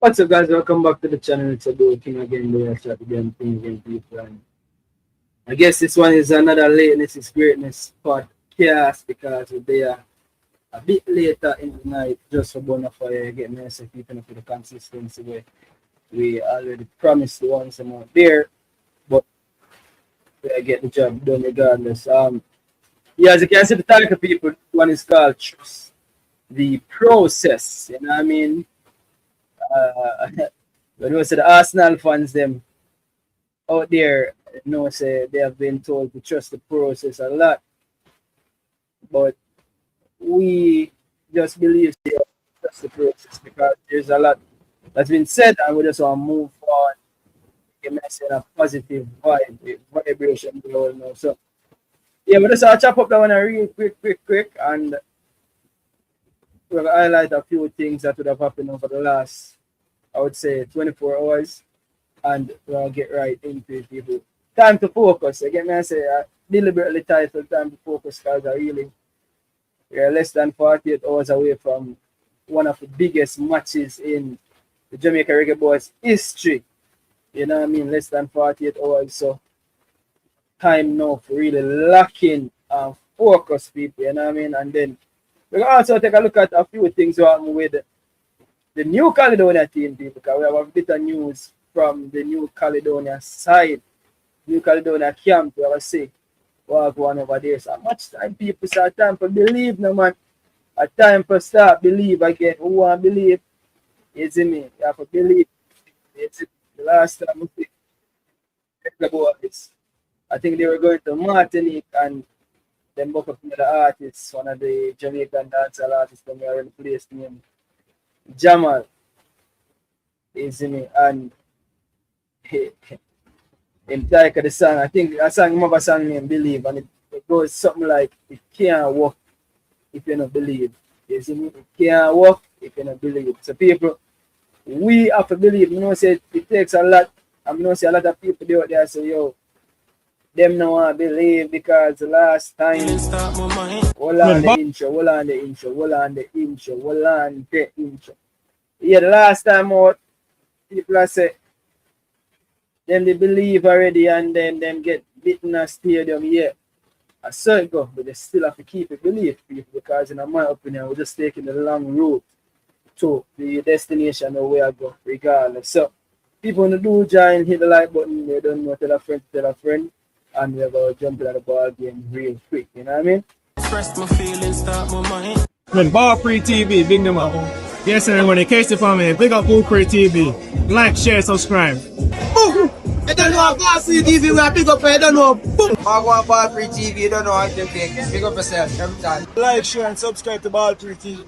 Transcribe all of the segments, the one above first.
What's up, guys? Welcome back to the channel. It's a do thing again, do a chat again, thing again, people. And I guess this one is another lateness is greatness podcast because we're there a bit later in the night just for bonfire, get me so keeping up with the consistency way. We already promised the ones I'm out there, but we get the job done regardless. Yeah, as you can see, the title of people, one is called Trust the Process. You know what I mean? Uh, when we say the Arsenal fans, them out there, say they have been told to trust the process a lot, but we just believe they have to trust the process because there's a lot that's been said, and we just want to move on. Give message a positive vibe, vibration. We all know. So yeah, we just want to chop up that one real quick, and we'll highlight a few things that would have happened over the last, I would say, 24 hours, and we'll get right into it, people. Time to focus. Again, I say deliberately titled Time to Focus because we're less than 48 hours away from one of the biggest matches in the Jamaica Reggae Boyz history. You know what I mean? Less than 48 hours. So time now for really locking and focus, people. You know what I mean? And then we'll also take a look at a few things that happen with the new Caledonia team, people, because we have a bit of news from the new Caledonia side. New Caledonia camp, we have a say what going over there. So much time people start time for believe no man. A time for start believe again. Who want to believe? You see me? You have to believe. You see, the last time we think about this, I think they were going to Martinique and then book up another artist, one of the Jamaican dancehall artists from where in place named Jamal. You see me? And in like the song, I think a song remember song named Believe, and it goes something like it can't work if you don't believe. You see me? It can't work if you don't believe. So people, we have to believe. You know, say it takes a lot. I'm know say a lot of people out there say, yo, them no want to believe because the last time hold on the intro, hold on the intro, hold on the intro, hold on the intro. Yeah, the last time out, people are say them they believe already and then them get beaten at stadium, yeah. I saw it go, but they still have to keep it belief, people, because in my opinion, we're just taking the long route to the destination or where I go, regardless. So people who do join, hit the like button, they don't know, tell a friend, and we're going to jump into the ball game real quick, you know what I mean? Express my feelings, start my mind. When Pree TV, big them up. Yes, everyone, in case you for me, big up Pree TV. Like, share, subscribe. Boom! You don't know about Pree TV, we are big up, you don't know. Boom! I want Pree TV, you don't know how to pick. Big up yourself every time. Like, share, and subscribe to Pree TV.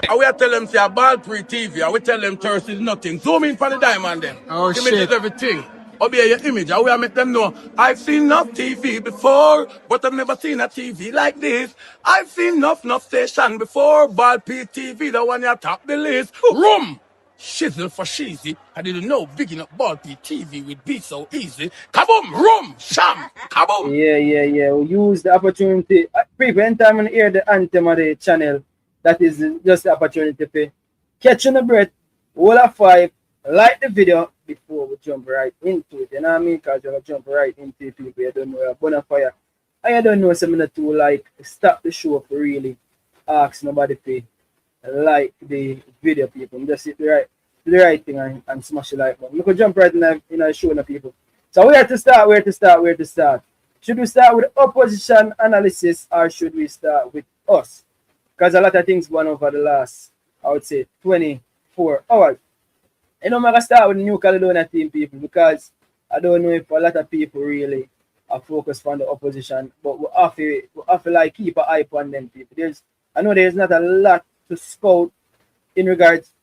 And we tell them say a ball Pree TV, and we tell them thirst is nothing. Zoom in for the diamond then. Oh, Image shit. is everything. Obey your image, and we make them know. I've seen enough TV before, but I've never seen a TV like this. I've seen enough station before, ball Pree TV, the one you top the list. Room! Shizzle for cheesy. I didn't know big enough ball Pree TV would be so easy. Kaboom! Room! Sham! Kaboom! Yeah. We use the opportunity. People, anytime I hear the anthem of the channel, that is just the opportunity to catch on the breath, hold a five, like the video before we jump right into it. You know what I mean? Because you're going to jump right into it, people. You don't know you're bonfire. And you don't know something to like stop the show for really ask nobody to like the video, people. Just hit the right thing and smash the like button. We could jump right in the show, the people. So where to start? Should we start with opposition analysis or should we start with us? Because a lot of things went over the last, I would say, 24 hours. I'm going to start with the new Caledonia team, people, because I don't know if a lot of people really are focused on the opposition, but we have to like keep an eye on them, people. I know there's not a lot to scout in regards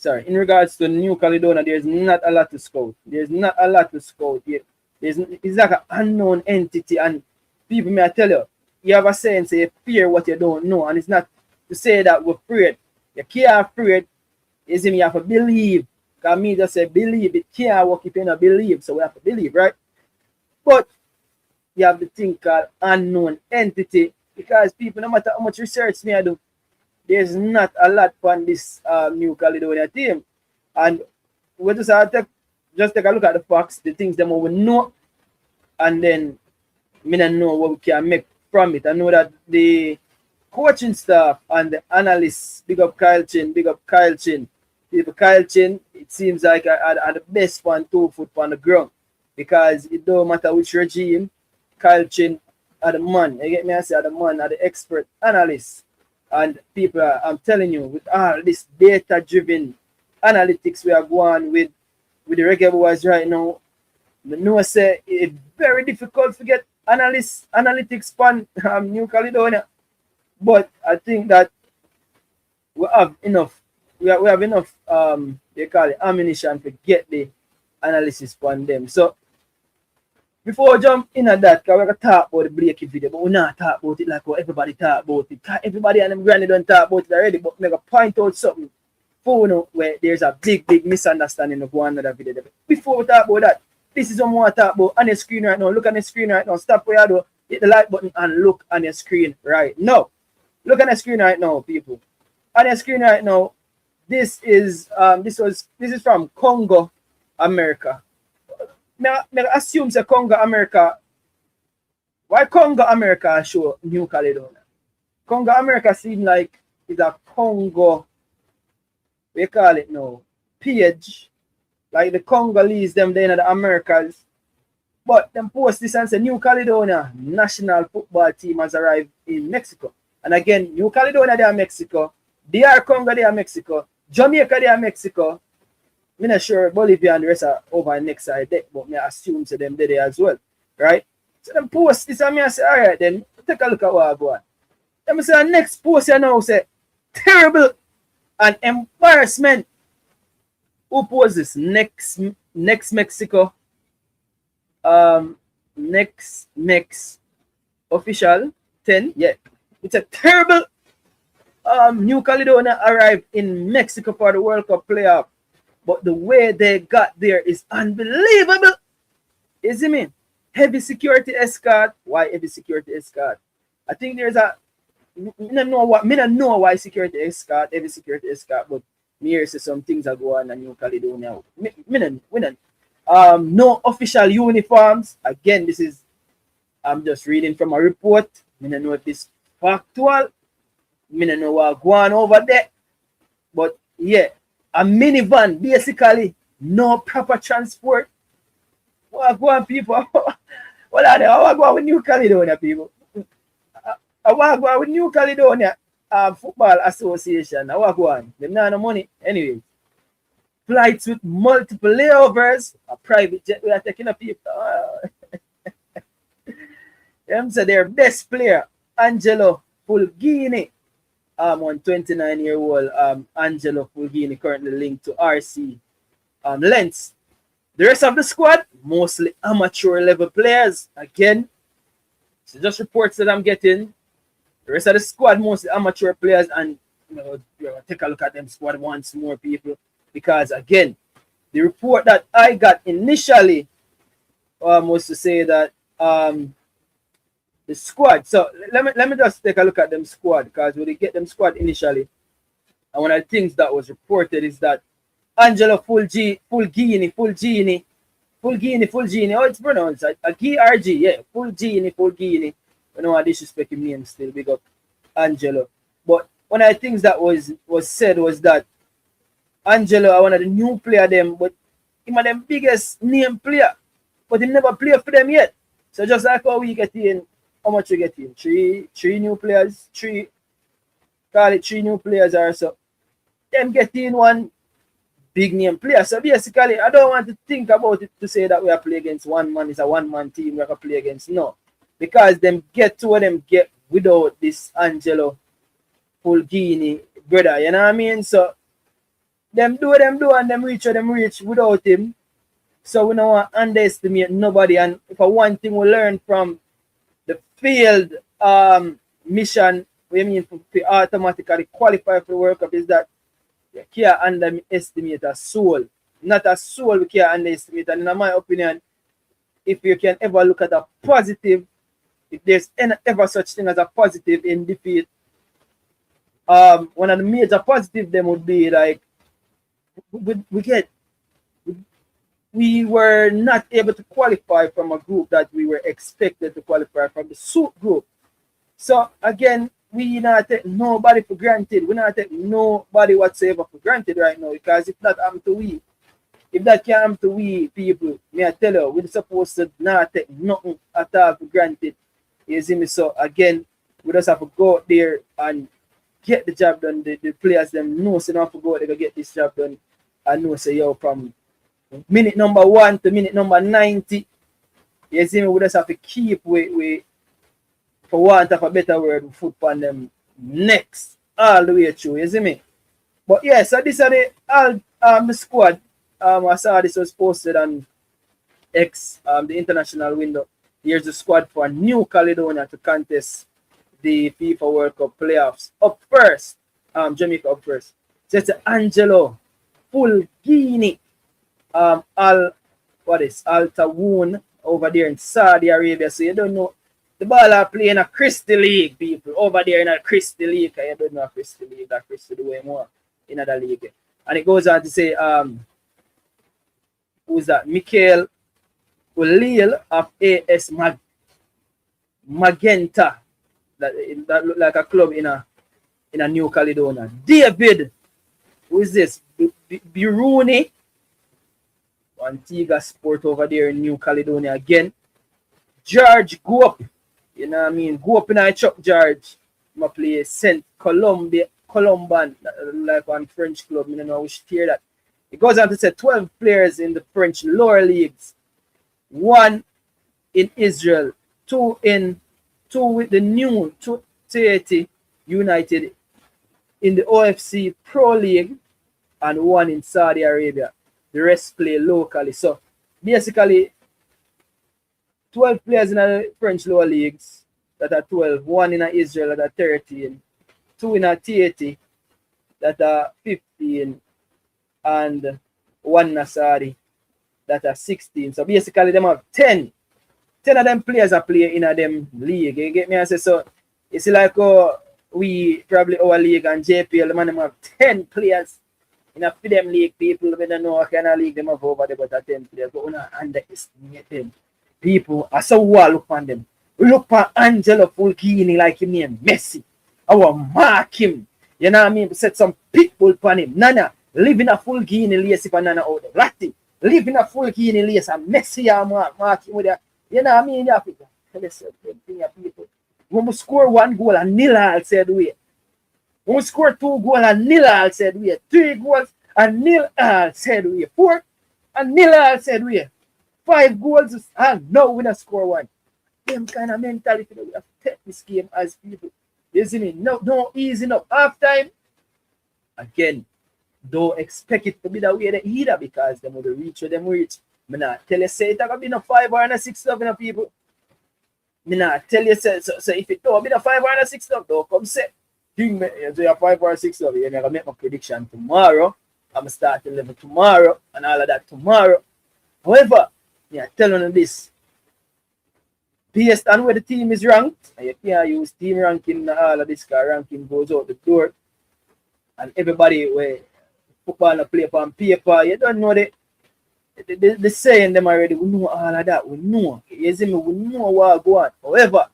to New Caledonia. There's not a lot to scout. There's not a lot to scout yet. It's like an unknown entity, and people may tell you, you have a saying, say you fear what you don't know, and it's not to say that we're afraid. You can't afraid, is me, you have to believe. Because me just say believe, it can't work if you don't believe, so we have to believe, right? But you have the thing called unknown entity, because people, no matter how much research me I do, there's not a lot on this new Caledonia team. And we just take a look at the facts, the things them we know, and then me not know what we can make from it. I know that the coaching staff and the analysts, big up Kyle Chin, big up Kyle Chin. People Kyle Chin, it seems like are the best one 2 foot on the ground. Because it don't matter which regime, Kyle Chin are the man. You get me? I say are the man, are the expert analysts. And people I'm telling you, with all this data driven analytics we are going with the Reggae Boyz right now, I know say it's very difficult to get analytics on New Caledonia. But I think that we have enough they call it ammunition to get the analysis on them. So before we jump in at that, because we're going to talk about the breaking video, but we're not talk about it like what everybody talk about it. Everybody and them granny don't talk about it already, but I'm going to point out something for you know, where there's a big misunderstanding of one another video. Before we talk about that, this is what we want to talk about on your screen right now. Look on the screen right now. Stop where you do. Hit the like button and look on your screen right now. Look on the screen right now, people. On your screen right now, this is from Congo, America. I assume say Congo, America. Why Congo, America show New Caledonia? Congo, America seem like it's a Congo, we call it now, page. Like the Congolese, them there in the Americas. But them post this and say New Caledonia national football team has arrived in Mexico. And again, New Caledonia, they are Mexico. DR Congo, they are Mexico. Jamaica, they are Mexico. I'm not sure Bolivia and the rest are over the next side deck, but I assume so them there as well. Right? So them post this and I say, all right, then take a look at what I go on. Then I say, the next post you now say, terrible and embarrassment. Who posts this? Next Mexico. Next Mex official 10. Yeah. It's a terrible New Caledonia arrived in Mexico for the World Cup playoff. But the way they got there is unbelievable. You see me? Heavy security escort. Why heavy security escort? I think there's a I don't know why security escort, heavy security escort, but me hear say some things are going on in New Caledonia. No official uniforms. Again, this is I'm just reading from a report. I don't know if this factual. I don't know what going over there. But yeah, a minivan, basically, no proper transport. What go on, people? What are they? How go on with New Caledonia, people? I want to go on with New Caledonia Football Association. I want to go on. They don't have no money. Anyway, flights with multiple layovers. A private jet we are taking up people. Them say their best player, Angelo Fulgini. On 29-year-old Angelo Fulgini, currently linked to RC Lens. The rest of the squad, mostly amateur level players. Again, so just reports that I'm getting. The rest of the squad, mostly amateur players, and take a look at them squad once more, people. Because again, the report that I got initially was to say that the squad. So let me just take a look at them squad, because when they get them squad initially, and one of the things that was reported is that Angelo Fulgini, how it's pronounced? G-R-G, yeah, Fulgini. I know I disrespect him name still, big up Angelo. But one of the things that was said was that Angelo are one of the new player them, but him are them biggest name player, but he never played for them yet. So just like how we get in, how much we get in? Three new players, call it 3 new players or so. Them get in one big name player. So basically, I don't want to think about it to say that we are playing against one man. It's a one-man team we are play against. No. Because them get to what them get without this Angelo Fulgini brother. You know what I mean? So them do, and them reach without him. So we don't want to underestimate nobody. And if one thing we learn from the field mission, we mean to automatically qualify for the World Cup, is that you can't underestimate a soul. Not a soul we can't underestimate. And in my opinion, if you can ever look at a positive, if there's ever such thing as a positive in defeat, one of the major positive them would be like we were not able to qualify from a group that we were expected to qualify from, the suit group. So again, we not take nobody for granted. We not take nobody whatsoever for granted right now, because if that happen to we, if that can happen to we people, may I tell you, we're supposed to not take nothing at all for granted. You see me? So again, we just have to go out there and get the job done. The players them know, so they have to go out there to get this job done. I know, say yo, from minute number 1 to minute number 90, you see me, we just have to keep we for want of a better word, foot on them next all the way through, you see me? But yeah, so this are the squad. I saw this was posted on X, the international window. Here's the squad for New Caledonia to contest the FIFA World Cup playoffs. Up first, Jamaica up first. So it's Angelo Fulgini, Al Tawun over there in Saudi Arabia. So you don't know, the ball are playing a Christie League, people. Over there in a Christie League. You don't know a Christie League, that Christie do way more in other league. And it goes on to say, who's that? Michael Ulil of AS Magenta. That look like a club in a New Caledonia. David, who is this? Biruni, Antigua Sport over there in New Caledonia again. George Goop, you know what I mean? Go up in a Chuck George. I play Saint Colomban, like one French club. I don't know which tier that. It goes on to say 12 players in the French lower leagues, 1 in Israel, 2 with the new 280 United in the OFC Pro League, and 1 in Saudi Arabia. The rest play locally. So basically, 12 players in the French lower leagues that are 12, 1 in Israel that are 13, 2 in a T80 that are 15, and 1 in Saudi that are 16. So basically, them have 10. 10 of them players are playing in a them league. You get me? I say so. It's like we probably our league and JPL, the man them have 10 players in a them league. People we don't know what kind of league them have over there, but 10 players. But we don't underestimate them. People, I saw who look on them. We look for Angelo Fulgini like him name Messi. I will mark him. You know what I mean? We set some pitbull on him. Nana, live in a Fulgini lace if Nana out there. Ratty, live in a Fulgini lace and Messi mark him with that. You know what I mean? Africa. People. When we score 1 goal and nil all said we. When we score 2 goals and nil all said we. 3 goals and nil all said we. 4 and nil all said we. 5 goals and now we don't score 1. Them kind of mentality that we have to take this game as people. You see me? No easy enough. Half time, again, don't expect it to be that way either, because them will reach where them reach. Me not tell you say it's gonna be no 5 or no 6 love in the people. Me not tell you say so if it don't be no 5 or no 6 love, don't come say. You do your 5 or 6 love, you're gonna make my prediction tomorrow. I'm gonna start the level tomorrow and all of that tomorrow. However, yeah, telling you this. Based on where the team is ranked, and you can't use team ranking and all of this, because ranking goes out the door. And everybody where football and play on paper, you don't know the saying them already. We know all of that. We know. You see me? We know what go on. However,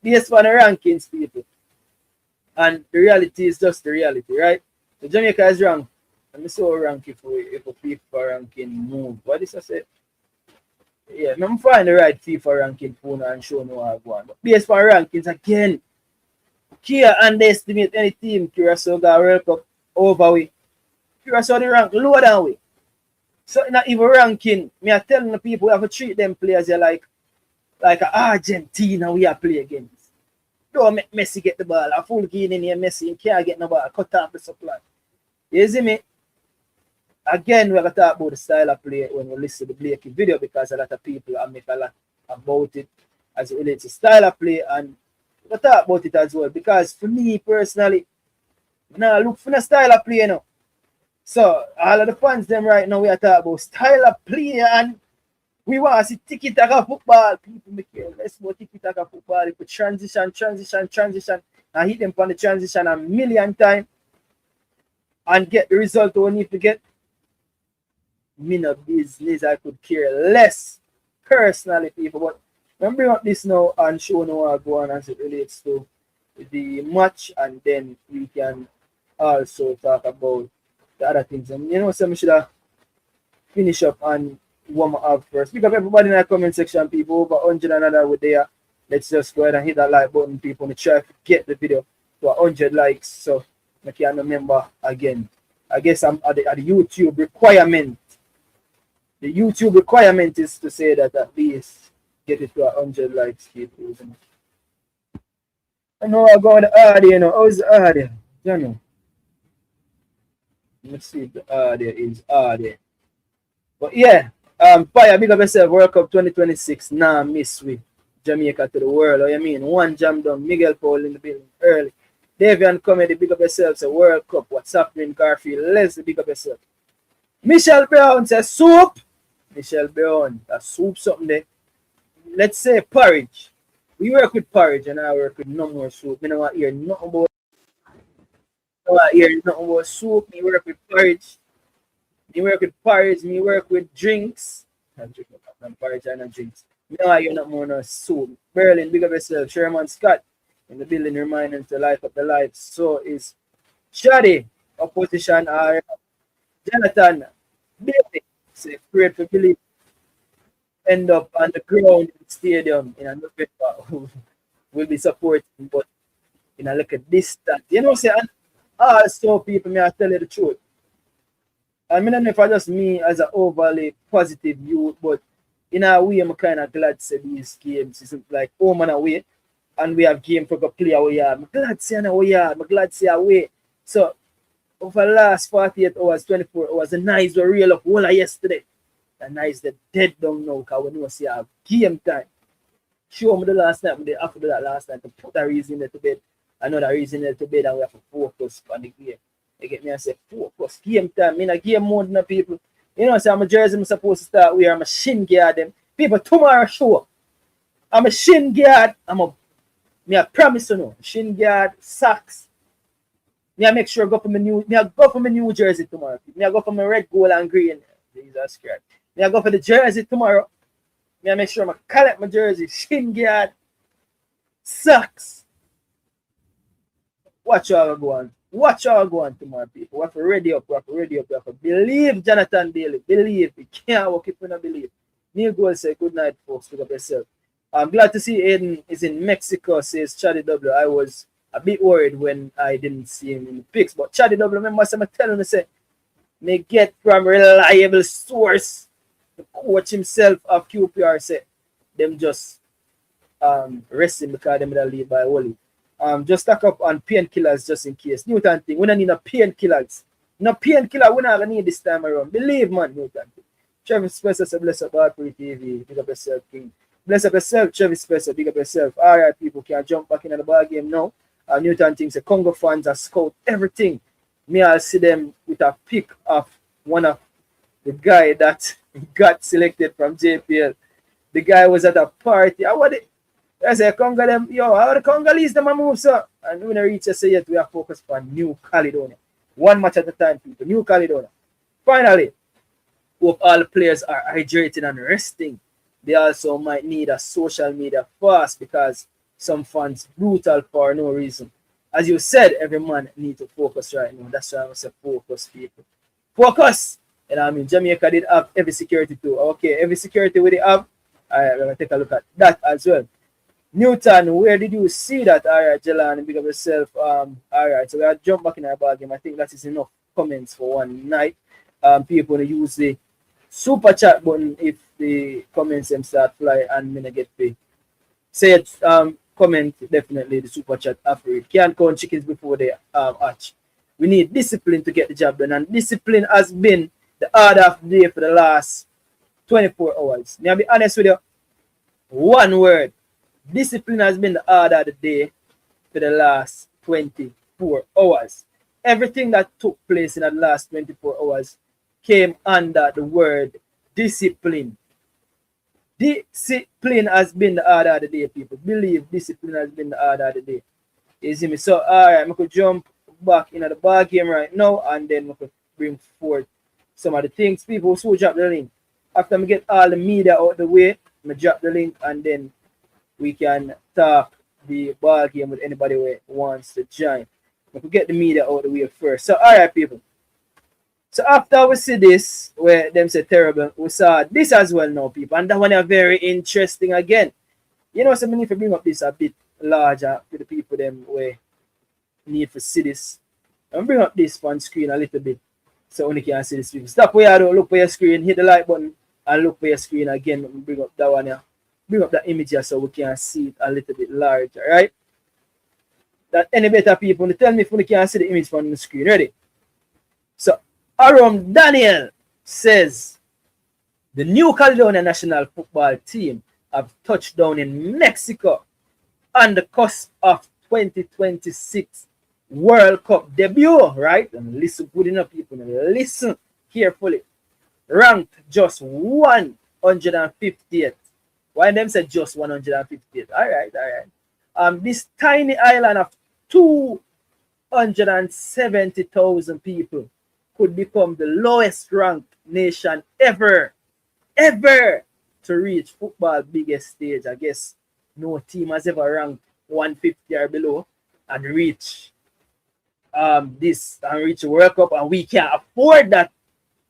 based on the rankings, people, and the reality is just the reality, right? The Jamaica is ranked. And I saw a rank if a FIFA ranking move. What is I say? Yeah, I'm find the right FIFA ranking phone and show me what I go on. But based on rankings, again, can't underestimate any team. Curacao got World Cup over we. Curacao the rank lower than we. So not even ranking, me are telling the people we have to treat them players like Argentina we are play against. Don't make Messi get the ball. A full game in here, Messi can't get no ball. Cut off the supply. You see me? Again, we're going to talk about the style of play when we listen to the Blakey video, because a lot of people make a lot about it as it relates to style of play, and we'll talk about it as well, because for me personally, now look for the style of play, you know. So, all of the fans them right now, we are talking about style of play, and we want to see tiki-taka football. People make it less more tiki-taka football. If we transition, and hit them on the transition a million times. and get the result we need to get, me no business. I could care less personally, people. But when bring up this now and show now what go on as it relates to the match, and then we can also talk about the other things. And you know, so we should have finish up and warm up first. Pick up everybody in the comment section, people. Over 100 and another with there. Let's just go ahead and hit that like button, people, and try to get the video to 100 likes. So I can remember again. I guess I'm at the YouTube requirement. The YouTube requirement is to say that at least get it to 100 likes, people. I know I got the audio, you know. How's the audio? You know. Let's see if the audio is audio. But yeah, Fire, big up yourself. World Cup 2026. Nah, miss with Jamaica to the world. What you mean? One jam down. Miguel Paul in the building early. Davian Comedy, big up yourself. Say World Cup. What's happening, Garfield? Leslie, big up yourself. Michelle Brown says soup. Michelle Brown, that soup something there. Let's say porridge. We work with porridge and I work with no more soup. I don't want to hear nothing about soup. Me work with porridge. Me work with porridge. Me work with drinks. I'm drinking porridge and not drinks. No, you're not more no soup. Berlin, big up yourself. Sherman Scott in the building, reminding to life up the life. So is Shadi, opposition, or Jonathan, Bailey, say, great for believe. End up on the ground in the stadium in a November. We'll be supporting, but in a look at distance. You know, say, and also people, may I tell you the truth. I mean, I don't know if I just me as an overly positive youth, but in a way, I'm kind of glad to see these games isn't like home and away, and we have game for the play away. I'm glad to see away. I'm glad to see away. So, over the last 48 hours, 24 hours, the nights were real up all yesterday. The nights they're dead down now because we know see a game time. Show me the last night, but after that last night, to put that reason there to bed, another reason there to bed, and we have to focus on the game. You get me? I say focus, game time. I mean, a game more than the people. You know, so I'm a jersey, I'm supposed to start where I'm a shin guard them. People, tomorrow show. I'm a shin guard. I promise you know, shin guard, socks. I make sure I go for my new jersey tomorrow. I go for my red, gold, and green. Jesus Christ. I go for the jersey tomorrow. I make sure I collect my jersey, shin guard, socks. Watch how I go on. Watch how I go on tomorrow, people. We have to ready up. We have to believe Jonathan Bailey. Believe. We can't walk if we don't believe. Neil Gold say good night, folks. Pick up yourself. I'm glad to see Aiden is in Mexico, says Chaddy W. I was a bit worried when I didn't see him in the pics. But Chaddy W, remember I'm telling you, say, may get from reliable source. The coach himself of QPR said them just resting because them will leave by Wally. Just stack up on painkillers just in case. Newton thing, we don't need no painkillers. No painkiller, we not gonna need this time around. Believe man, Newton thing. Travis Spencer said bless up our Pree TV. Big up yourself, King. Bless up yourself, Travis Spencer. Big up yourself. Alright, people can jump back into the ball game now. Newton thinks the Congo fans are scout everything. Me, I'll see them with a pic of one of the guy that got selected from JPL. The guy was at a party. I say, Congo them, yo, how the Congolese them a move, sir? And when I reach I say, yet we are focused on New Caledonia. One match at a time, people. New Caledonia. Finally, hope all the players are hydrating and resting. They also might need a social media fast because some fans brutal for no reason. As you said, every man need to focus right now. That's why I say focus, people. Focus! And I mean, Jamaica did have every security too. Okay, every security we have. Alright, we're going to take a look at that as well. Newton, where did you see that? Alright, Jelan, big up yourself. Alright, so we'll jump back in our ball game. I think that is enough comments for one night. People want to use the super chat button if the comments them start fly and me get paid. Say it, comment definitely the super chat after it. Can't count chickens before they hatch. We need discipline to get the job done, and discipline has been the order of the day for the last 24 hours. May I be honest with you? One word. Discipline has been the order of the day for the last 24 hours. Everything that took place in the last 24 hours came under the word discipline. Discipline has been the order of the day, people. Believe discipline has been the order of the day. You see me? So, alright, I could jump back in the ball game right now, and then we could bring forth some of the things. People who drop the link. After I get all the media out the way, I drop the link, and then we can talk the ball game with anybody who wants to join. We could get the media out the way first. So, all right, people. So after we see this, where them say terrible, we saw this as well now, people. And that one is very interesting again. You know, so many need to bring up this a bit larger for the people them where need to see this. And bring up this on screen a little bit so only can see this people. Stop where you don't look for your screen, hit the like button and look for your screen again. Bring up that one here. Bring up that image here so we can see it a little bit larger, right? That any better people, tell me if we can see the image on the screen. Ready? So Aram Daniel says the new Caledonia national football team have touched down in Mexico on the cusp of 2026 World Cup debut, right? And listen good enough, people. Listen carefully. Ranked just 150th. Why them said just 150th? All right. This tiny island of 270,000 people could become the lowest ranked nation ever to reach football biggest stage. I guess no team has ever ranked 150 or below and reach this and reach the World Cup, and we can't afford that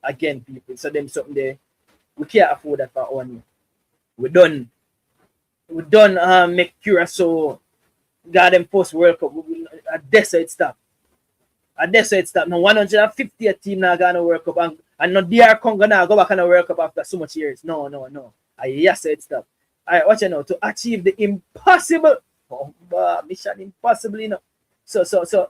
again, people. So them something there, we can't afford that for one. We done make Curacao got them post World Cup. At this it stop. Now 150th team now gonna World Cup, and not DR Congo now go back on the World Cup after so much years. No. Yes, it stop. Alright, watch it now. To achieve the impossible. Mission impossible, you know. So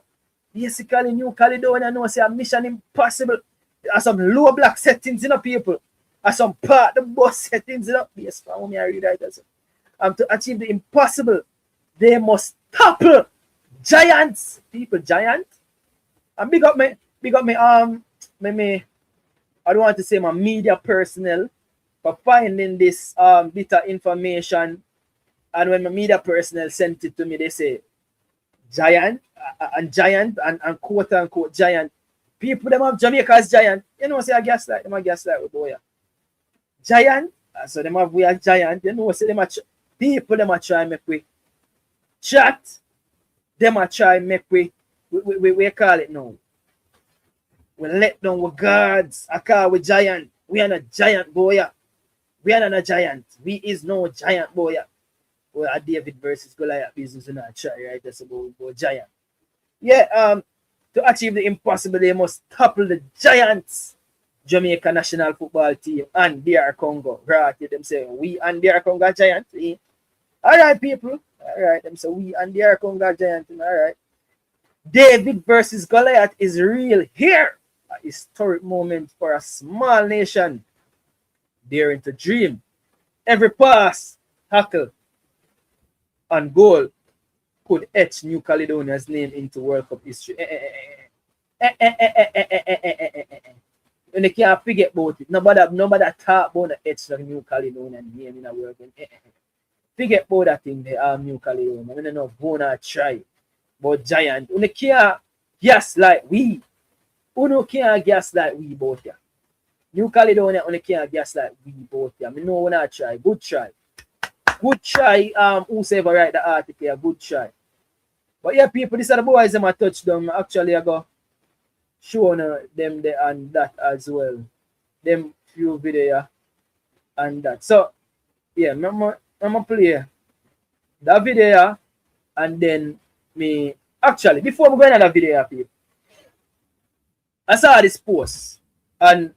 basically New Caledonia know say a mission impossible. There's some low block settings, you know, people. There's some part the bus settings, you know. Yes, from me I read that. To achieve the impossible, they must topple giants. People, giant. And big up me I don't want to say my media personnel for finding this bit of information. And when my media personnel sent it to me, they say giant and quote unquote giant. People them have Jamaica as giant. You know, say I guess like them I guess like with boy. Giant. So them have we as giant. You know, say them people them a try make we chat. Them a try make we call it now. We let down with guards. I call we giant. We are not giant boy. We are not a giant. We is no giant boy. Well, a David versus Goliath business and not try, right? That's about giant. Yeah, to achieve the impossible, they must topple the giants Jamaica national football team and DR Congo. Right? Them say we and DR Congo are giants. Eh? Alright, people. Alright, them say we and DR Congo are giants. Alright. David versus Goliath is real here. A historic moment for a small nation daring to dream. Every pass, tackle, and goal could etch New Caledonia's name into World Cup history. And they can't forget about it. Nobody talk about the etch of New Caledonian name in a World Cup. Forget about that thing, the New Caledonia. I don't know, wanna try. But giant, you can't guess like we. You can't guess like we both here. New Caledonia, you can't guess like we both here. I know wanna try. Good try. Good try. Whosoever write the article, good try. But yeah, people, these are the boys them I touch them. Actually, I go show them there and that as well. Them few video and that. So yeah, I'm gonna play that video and then me actually before we go into that video, people, I saw this post and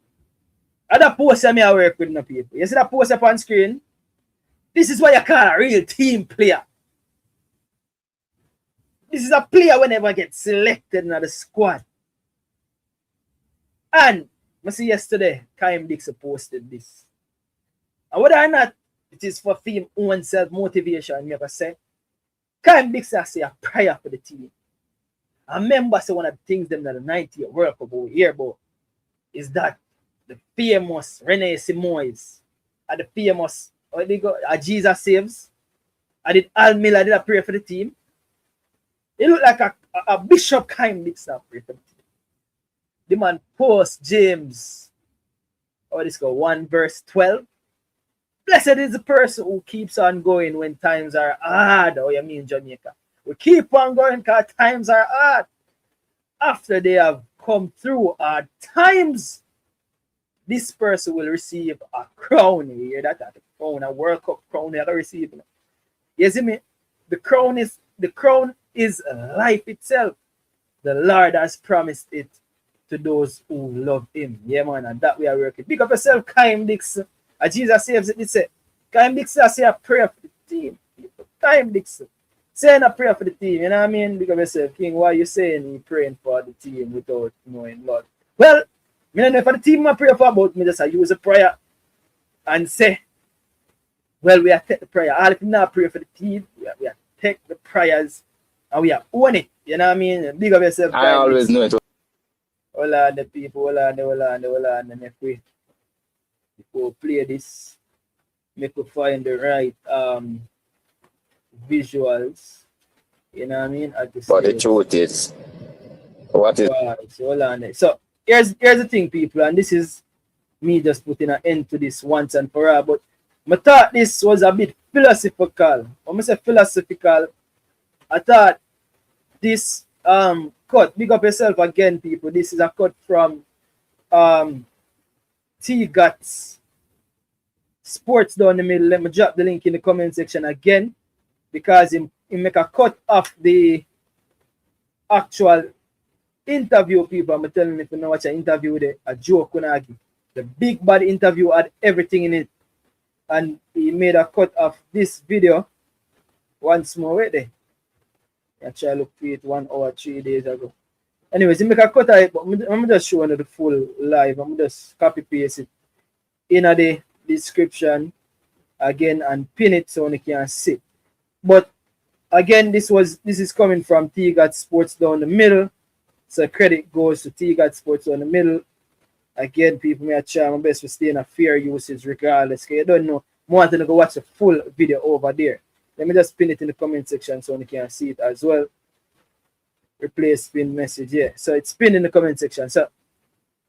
other post I work with the people. You see that post up on screen? This is what you call a real team player. This is a player whenever gets selected in the squad. And I see yesterday, Kaim Dixon posted this. And whether or not it is for him own self-motivation, you ever say, Kaim Dixon say a prayer for the team. I remember say one of the things them that the 90th World Cup over here about is that the famous Rene Simoes and the famous Jesus Saves. I did Al Miller did a prayer for the team. It looked like a Bishop kind Dixon pray for the team. The man post James, this go 1 verse 12. Blessed is the person who keeps on going when times are hard. Oh, you mean Jamaica? We keep on going because times are hard. After they have come through hard times, this person will receive a crown. You hear that? A crown, a World Cup crown. They're receive. You see me? The crown is life itself. The Lord has promised it to those who love Him. Yeah, man, and that we are working. Pick up yourself, Kaim Dixon. As Jesus saves it, he said, Kaim Dixon, say a prayer for the team. Kaim Dixon, saying a prayer for the team. You know what I mean? Pick up yourself, King. Why you saying you praying for the team without knowing Lord? Well, I don't know if the team I pray for about me, just I use a prayer and say, well, we are take the prayer. All if you not pray for the team, we are take the prayers and we are own it. You know what I mean? Big up yourself. I always know it. Hold on, the people, hold on. And if we play this, make we find the right visuals. You know what I mean? But the truth is, what is so hold on. So here's the thing, people, and this is me just putting an end to this once and for all. But I thought this was a bit philosophical. When I say philosophical, I thought this cut, big up yourself again, people. This is a cut from T Guts Sports down the middle. Let me drop the link in the comment section again, because he make a cut of the actual interview, people. I'm telling you, if you know watch an interview there, a Joe Kunagi. The big bad interview had everything in it. And he made a cut of this video once more right there. I try to look for it 1 hour, 3 days ago. Anyways, he make a cut of it, but I'm just showing you the full live. I'm just copy paste it in the description again and pin it so you can see. But again, this is coming from T Got Sports down the middle. So credit goes to T Got Sports down the middle. Again, people, may I try my best to stay in a fair usage regardless. Because you don't know, I want to go watch the full video over there. Let me just pin it in the comment section so you can see it as well. Replace pin message, yeah. So it's pinned in the comment section. So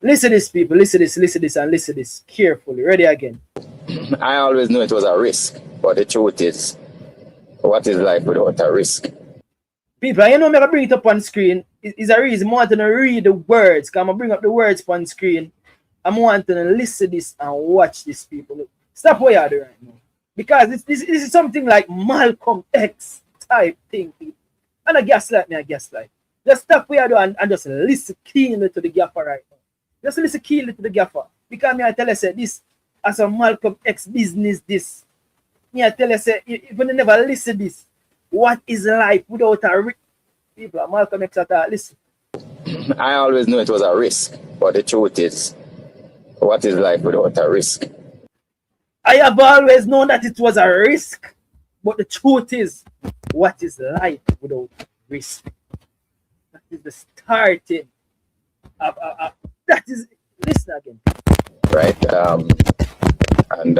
listen to this, people. Listen to this, and listen to this carefully. Ready again. I always knew it was a risk, but the truth is, what is life without a risk? People, you know me, I bring it up on screen. It's a reason I want to read the words. Because I'm bring up the words on screen. I'm wanting to listen to this and watch this, people. Stop what you're doing right now. Because this is something like Malcolm X type thing, people. And a gaslight me, a gaslight. Just stop what you're doing and just listen keenly to the gaffer right now. Just listen keenly to the gaffer. Because me, I tell you, say, this as a Malcolm X business, this. Me, I tell you, say, if you never listen to this, what is life without a risk? People, Malcolm X at all, listen. I always knew it was a risk, but the truth is, what is life without a risk? I have always known that it was a risk, but the truth is, what is life without risk? That is the starting. That is, listen again. Right? And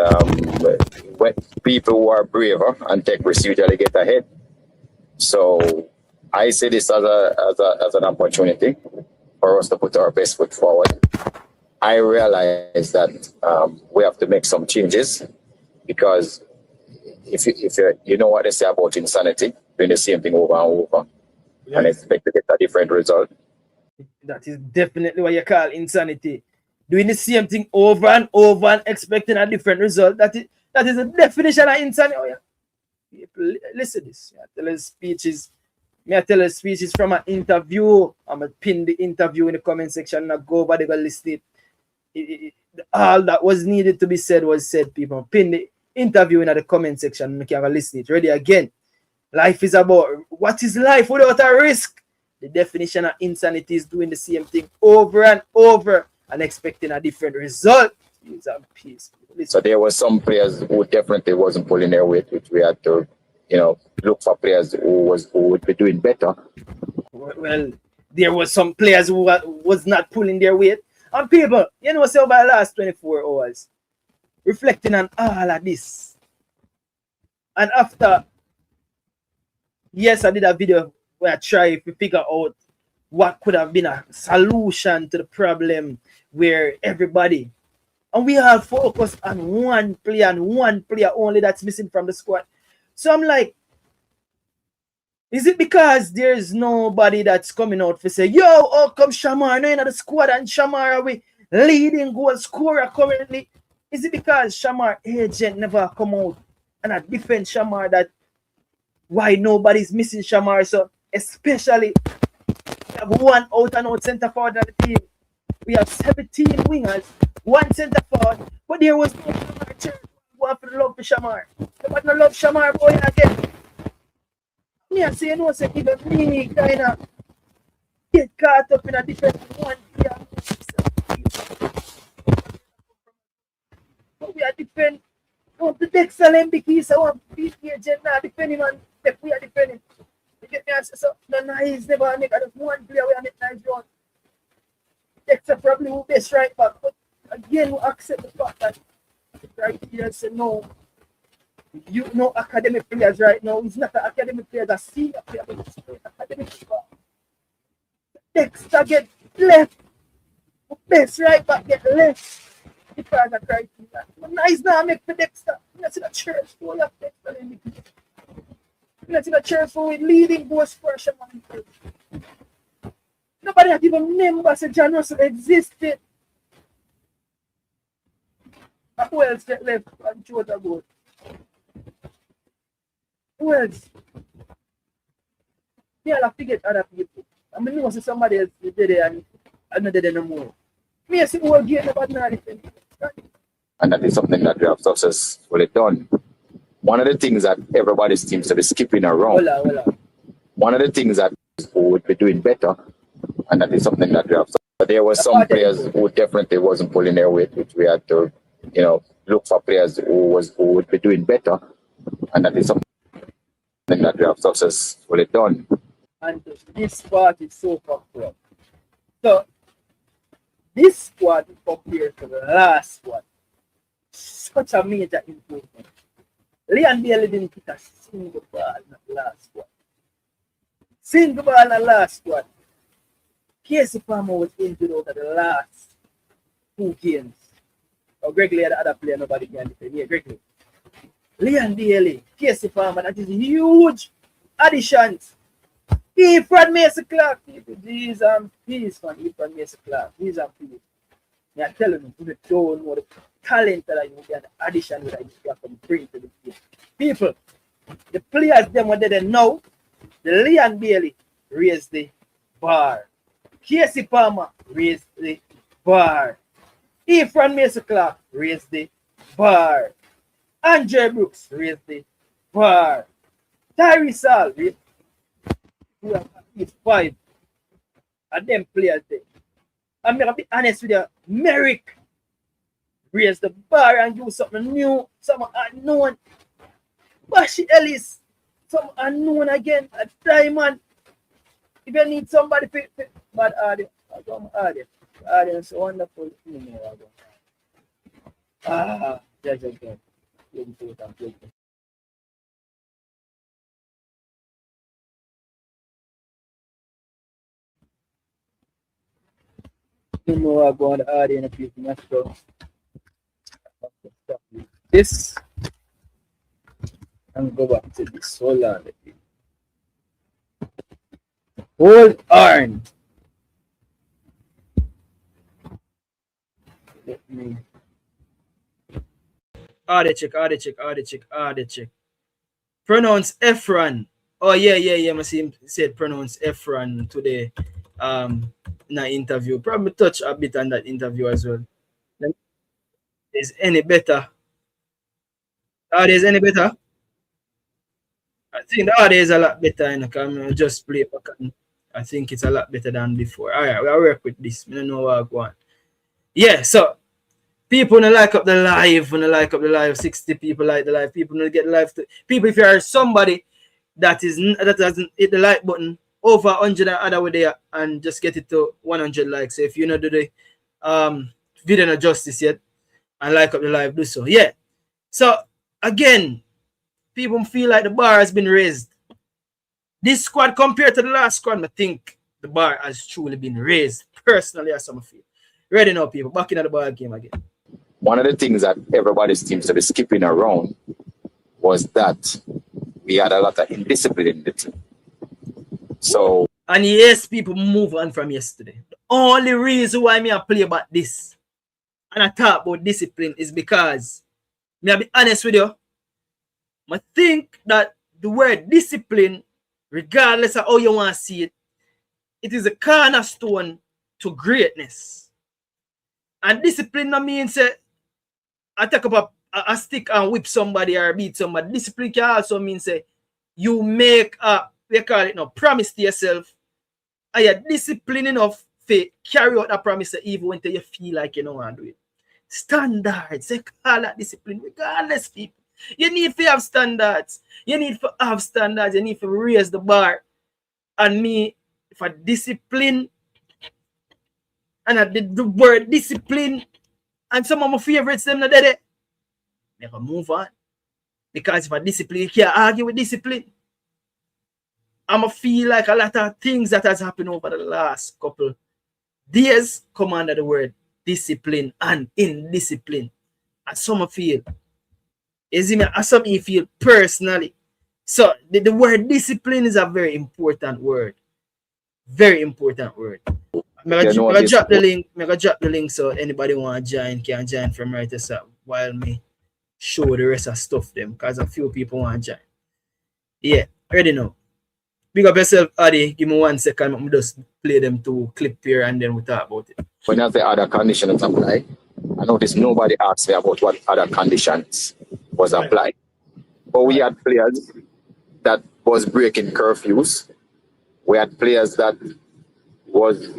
when people who are braver and take risks usually get ahead. So I see this as an opportunity for us to put our best foot forward. I realize that we have to make some changes, because if you know what they say about insanity, doing the same thing over and over, yes, and expect to get a different result. That is definitely what you call insanity. Doing the same thing over and over and expecting a different result. That is the definition of insanity. Oh, yeah. People, listen to this. I tell you speeches from an interview. I'm going to pin the interview in the comment section and go over there and listen it. All that was needed to be said was said, people. Pin the interview in the comment section and you can listen it. Ready again. Life is about, what is life without a risk? The definition of insanity is doing the same thing over and over and expecting a different result. Use and peace. So there were some players who definitely wasn't pulling their weight, which we had to, look for players who would be doing better. Well, there was some players who was not pulling their weight. And people, so over the last 24 hours, reflecting on all of this. And after, yes, I did a video we are trying to figure out what could have been a solution to the problem where everybody, and we all focus on one player and one player only that's missing from the squad. So I'm like, is it because there's nobody that's coming out to say, yo, how come Shamar no in the squad and Shamar are we leading goal scorer currently? Is it because Shamar agent never come out and I defend Shamar that why nobody's missing Shamar? So especially we have one out and out centre forward on the team. We have 17 wingers, one centre forward, but there was no Shamar church. Go for the love for Shamar. Nobody no love Shamar boy again. Me I say, you know, say even me kind of get caught up in a different one player. But we are defend. No, the Dexter Lembiki, so one beat the agent now defend him and we are defending. You get me? So the nice never make just one player we are make nice run. Dexter probably will best right back, but again we accept the fact that the criteria say no. You know academic players right now. It's not an academic player, that's senior player, but it's an academic player. Dexter get left. Best right back get left. Because of criteria. But nice now make for Dexter. You know, see the church full of Dexter in the game. You know, see the church full with leading goals for Shaman. Nobody had even remember that John Russell existed. Who else get left and short a goal? Who else? Yeah, I'll have to get other people. I mean, you see somebody else did there and I'm not there no more. Me, I see who will get nobody now. And that is something that we have successfully done. One of the things that everybody seems to be skipping around. Hola. One of the things that who would be doing better, and that is something that we have. But there were some players who definitely wasn't pulling their weight, which we had to, look for players who would be doing better, and that is something that we have successfully done. And this part is so fucked up. So this squad compared to the last squad, such a major improvement. Leon Bailey didn't hit a single ball in the last squad. Single ball in the last squad. Casey Palmer was injured over the last 2 games. Or Greg Lee had the other player, nobody can defend. Yeah, Greg Lee. Leon Bailey, Casey Palmer, that is huge additions. Efran Mason Clark, these peace, man. Efran Mason Clark, these are peace. I tell you, you don't know the talent that you get, the addition that you get from Pree to the game. People, the players them what they know, the Leon Bailey raised the bar. Casey Palmer raised the bar. Efran Mason Clark raised the bar. Andre Brooks raised the bar. Tyrese Hall raised who have at least 5 of them players there. I'm going to be honest with you, Merrick raised the bar and do something new, something unknown. Bashi Ellis, something unknown again. A Diamond. If you need somebody to bad audience, I'll go audience. Audience, wonderful. Judge again. You know, I go on the audience and people mess up. This and go back to this. Hold on. Hold on. Let me. Audio check. Pronounce Efran. Oh yeah. I see him said pronounce Efran today. In an interview. Probably touch a bit on that interview as well. Is any better? Audio is any better? I think the audio is a lot better, and I can just play back. I think it's a lot better than before. Alright, we'll work with this. I don't know what I want. Yeah, so people when like up the live, 60 people like the live, people don't get live. People, if you are somebody that doesn't hit the like button, over 100 and other way there, and just get it to 100 likes. So if you know do the video not justice yet and like up the live, do so. Yeah. So again, people feel like the bar has been raised. This squad compared to the last squad, I think the bar has truly been raised. Personally, as some feel. Ready now, people. Back in the ball game again. One of the things that everybody seems to be skipping around was that we had a lot of indiscipline in the team. So, and yes, people move on from yesterday. The only reason why me I play about this and I talk about discipline is because, me I be honest with you, I think that the word discipline, regardless of how you want to see it, it is a cornerstone to greatness. And discipline no means I take up a stick and whip somebody or beat somebody. Discipline can also mean say you make a, we call it now, promise to yourself. And you're disciplined enough to carry out that promise even when you feel like you don't want to do it. Standards, they call that discipline, regardless, people. You need to have standards. You need to have standards. You need to raise the bar. And me, for discipline, and I did the word discipline, and some of my favorites, them not there. Never move on. Because if I discipline, you can't argue with discipline. I'ma feel like a lot of things that has happened over the last couple days come under the word discipline and indiscipline. And some feel, as some feel personally. So the word discipline is a very important word. Very important word. I'm gonna drop the link so anybody want to join can join from right this up while me show the rest of stuff them because a few people want to join. Yeah, ready now. Big up yourself, Addy. Give me 1 second. I'm just play them to clip here and then we talk about it. when you say other conditions apply, I noticed nobody asked me about what other conditions was applied. But we had players that was breaking curfews. We had players that was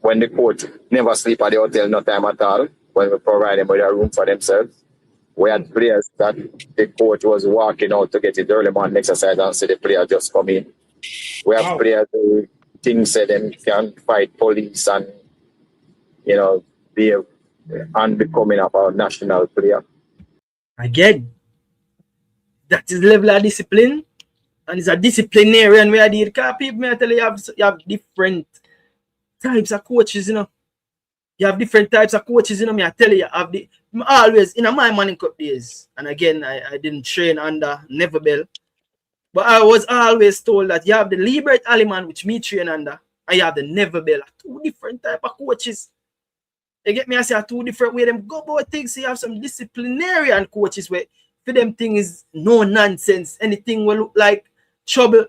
when the coach never sleep at the hotel no time at all, when we provide them with a room for themselves. We had players that the coach was walking out to get it early morning exercise and see the player just come in. We have players who think say them can fight police and be unbecoming of our national player. Again, that is level of discipline, and it's a disciplinarian way I did. Because people, may I tell you, you have different types of coaches, You have different types of coaches, Me I tell you, always in my morning cup days, and again, I didn't train under Never Bell, but I was always told that you have the Libert Aliman, which me train under, and you have the Never Bell. Two different type of coaches. You get me? I say two different ways them go about things. You have some disciplinarian coaches where for them thing is no nonsense. Anything will look like trouble,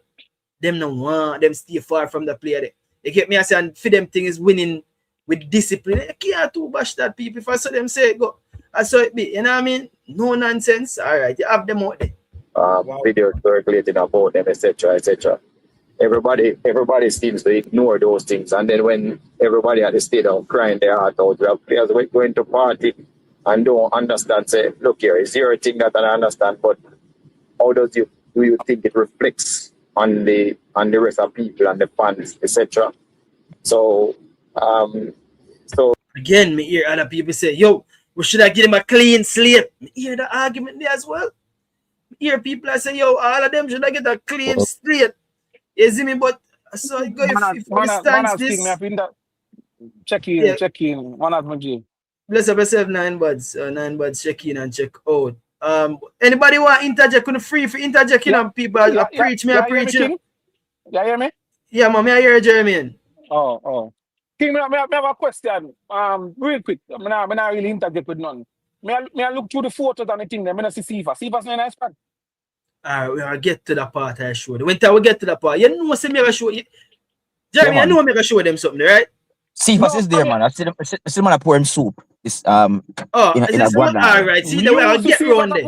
them no want, them stay far from the player. You get me? I say, and for them thing is winning with discipline. You can't too bash that people. If I saw them say go, I saw it be. You know what I mean? No nonsense. All right, you have them out there. Videos circulating about them, etc., etc. Everybody seems to ignore those things, and then when everybody at the stadium crying their heart out, we have players going to party and don't understand. Say, look here, it's your thing that I understand, but how do you think it reflects on the rest of people and the fans, etc. So again, me hear other people say, "Yo, we should have given him a clean slate." Me hear the argument there as well. Me hear people that say, "Yo, all of them should have get a clean slate." You see me, but so if check in. One of my G. Bless up yourself, 9 buds. 9 buds, check in and check out. Anybody want interject? Couldn't free for interjecting on people. I preach. You hear me? Yeah, man, I hear Jeremy. Oh. King, I have a question. Real quick. I'm not really interject with none. I look through the photos and the thing. I'm going to see FIFA. FIFA's not a nice part. Alright, we'll get to the part I showed. When we get to the part, you know what I show you? Jeremy, I know I'm going to show them something, right? FIFA is there, man. I see the man pour him soup. It's in a guan. Alright, see the way I get around there.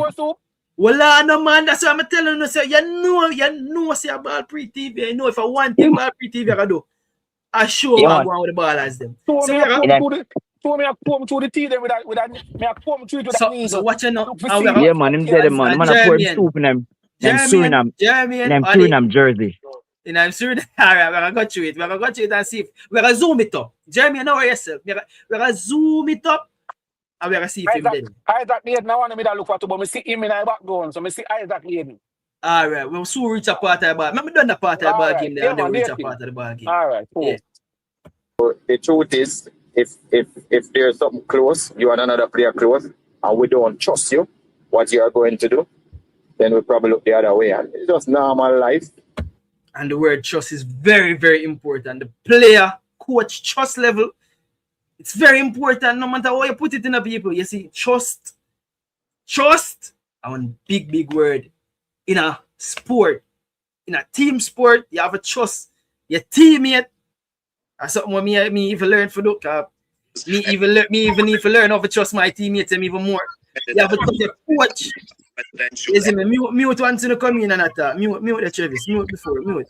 Well, no man, that's what I'm telling you. Say, you know, say about Pree TV. You know, if I want to about Pree TV, I can do. I show what I'm going with the ball as them. So me I come through the tea them with that. Me I come through to that knee. So watch now. Yeah, man. Him dead, man. Man, I pour him soup in them. Suriname. Suriname jersey. And I'm sure that alright, we're gonna go through it. We're gonna go through it and see if we're gonna zoom it up. Jeremy, you know yourself. We're gonna zoom it up and we're gonna see if him dead. Isaac Layden, now want me to look for two, but I see him in the background, so I see Isaac Layden. All right, we'll soon reach a part of the ball. Remember done the part of the ball game there, and then we reach a thing. part of the ball game. All right, cool. Yeah. The truth is, if there's something close, you and another player close, and we don't trust you, what you are going to do, then we probably look the other way. And it's just normal life. And the word trust is very, very important. The player, coach, trust level, it's very important. No matter how you put it in the people, you see, trust, one big, big word. In a sport, in a team sport, you have a trust. Your teammate, that's something what me even learn for look. Me even need to learn how to trust my teammates even more. You have to trust your coach. You see me, mute once you come in and attack. Mute the Travis. Mute before. Mute.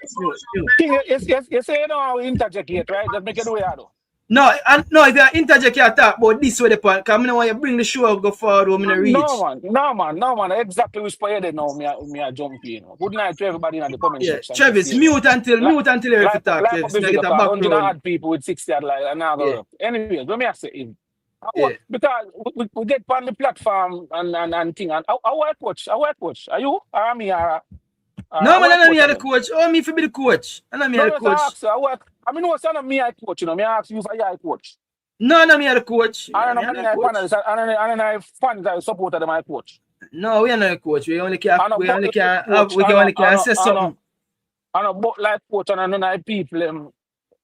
King, you say you know how we interject it, right? Just make it way out. No, if you interject, you talk about this way the point. Because I know when you bring the show up, go forward, I'm going to reach. No, man. Exactly which point they know me I jump in. Good night to everybody in the comment section. Travis, mute until you have to talk. Travis, get a background. People with 60 and now anyway, let me say it. Because we get on the platform and thing. And our coach. Are you? Or me? No, man, I'm not the coach. Oh, me for be the coach. I'm not the coach. I mean, what's not me I coach, you know? Me ask you for your coach. No, me the coach. I don't know fans that support them my coach. No, we are not a coach. We only can say something. I know but like coach and I know people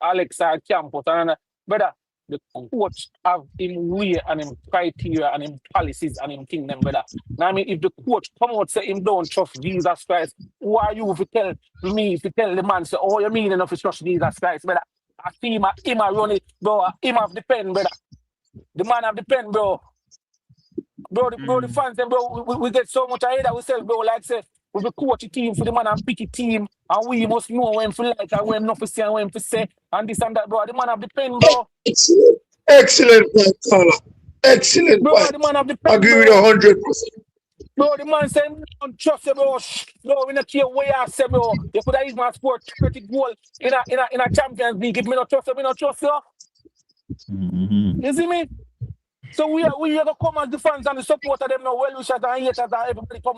Alex and Campos and brother, the coach have him way and him criteria and him policies and him thing them brother. Now I mean if the coach come out say him don't trust Jesus Christ, who are you if you tell the man say, oh you mean enough to trust Jesus Christ, brother? I see him run it, bro. Him have the pen, brother. The man have the pen, bro. The fans, bro, we get so much ahead of ourselves, bro. Like say, we be coach a team for the man and pick a team, and we must know when to like and when not to say and when to say, and this and that, bro. The man have the pen, bro. Excellent point, fella. Excellent bro, point. the man have the pen, agree with 100%. Bro, the man say, don't trust you, bro. Bro, we don't care where I say, bro. You could have even scored 30 goals in a Champions League. If me not trust you, me not trust you. You see me? So we are gonna come as the fans and the supporters them now, well wishers and haters and everybody come.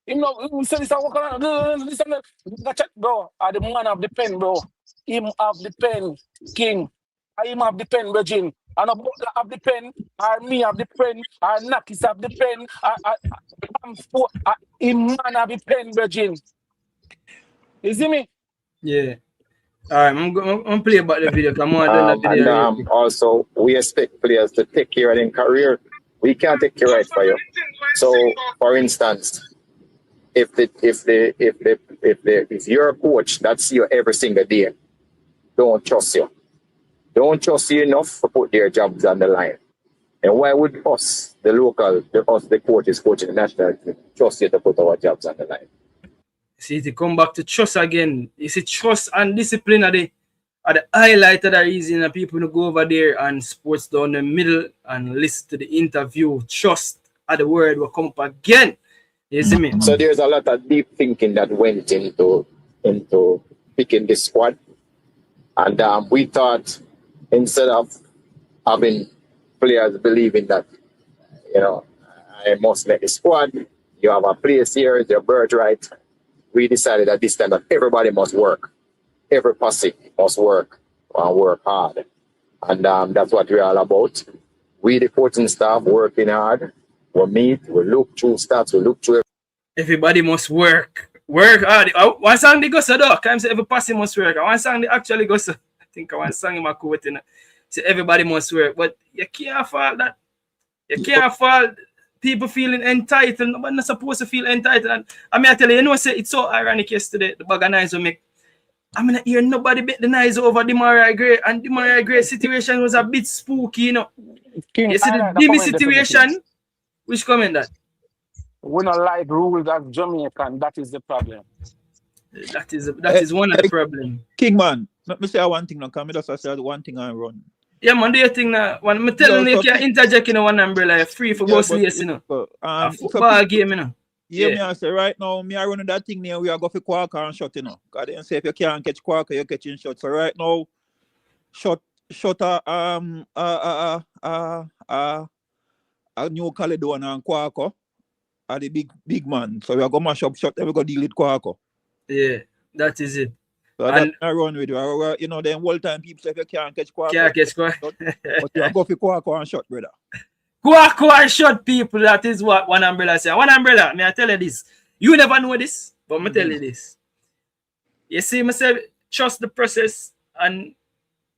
No, we say this and walk around, this and that. Bro, the man have the pen, bro. Him have the pen, King. Him have the pen, Virgin. And a Butler have the pen, or me have the pen, or Nakis have the pen, him man have the pen, Virgin. You see me? Yeah. Alright, I'm going to play about the video. Come on, done the video. And also, we expect players to take care of their career. We can't take care right for you. So, for instance, if you're a coach that see you every single day, don't trust you. Don't trust you enough to put their jobs on the line. And why would us, the coaches coaching the national team, trust you to put our jobs on the line? See, to come back to trust again. You see, trust and discipline are the highlight of the reason that people go over there and sports down the middle and listen to the interview. Trust are the word will come up again. You see me? So there's a lot of deep thinking that went into picking this squad. And we thought, instead of having players believing that, I must make the squad, you have a place here, it's your birthright, we decided at this time that everybody must work. Every posse must work and work hard. And that's what we're all about. We, the coaching staff, working hard. We meet, we look through stats, we look through everybody must work. Work hard. One song they go so though. Can't say every posse must work. One song they actually go so. I think one song in my quote in say everybody must work. But you can't fault that. You can't fault people feeling entitled. Nobody not supposed to feel entitled. And I mean I tell you, say it's so ironic yesterday, the bag of nice will make. I mean I hear nobody bet the nice over the Mariah Gray, and the Mariah Gray situation was a bit spooky, King, you see the Demi situation? Which comment that? We don't like rules as Jamaican. That is the problem. That is one of the problem. King man, let me say one thing now. Come just say one thing I run. Yeah, man, do you think that when I'm telling you can interject in one umbrella free for both years, a football game, Yeah, me I say right now, me I running that thing there. We are going for Quaker and shot, Because they say if you can't catch Quaker, you're catching shot. So right now, shot a New Caledonia and Quaker. are the big man. So we are gonna mash up shot, then we go deal with Quaco. Yeah, that is it. So and that's I run with you. You know, them whole time people say if you can't catch Quaco. Can't catch Quaco. But you are go for Quaco and shot, brother. Quaco and shot people, that is what One Umbrella say. One Umbrella, may I tell you this? You never know this, but me tell you this. You see, me say, trust the process and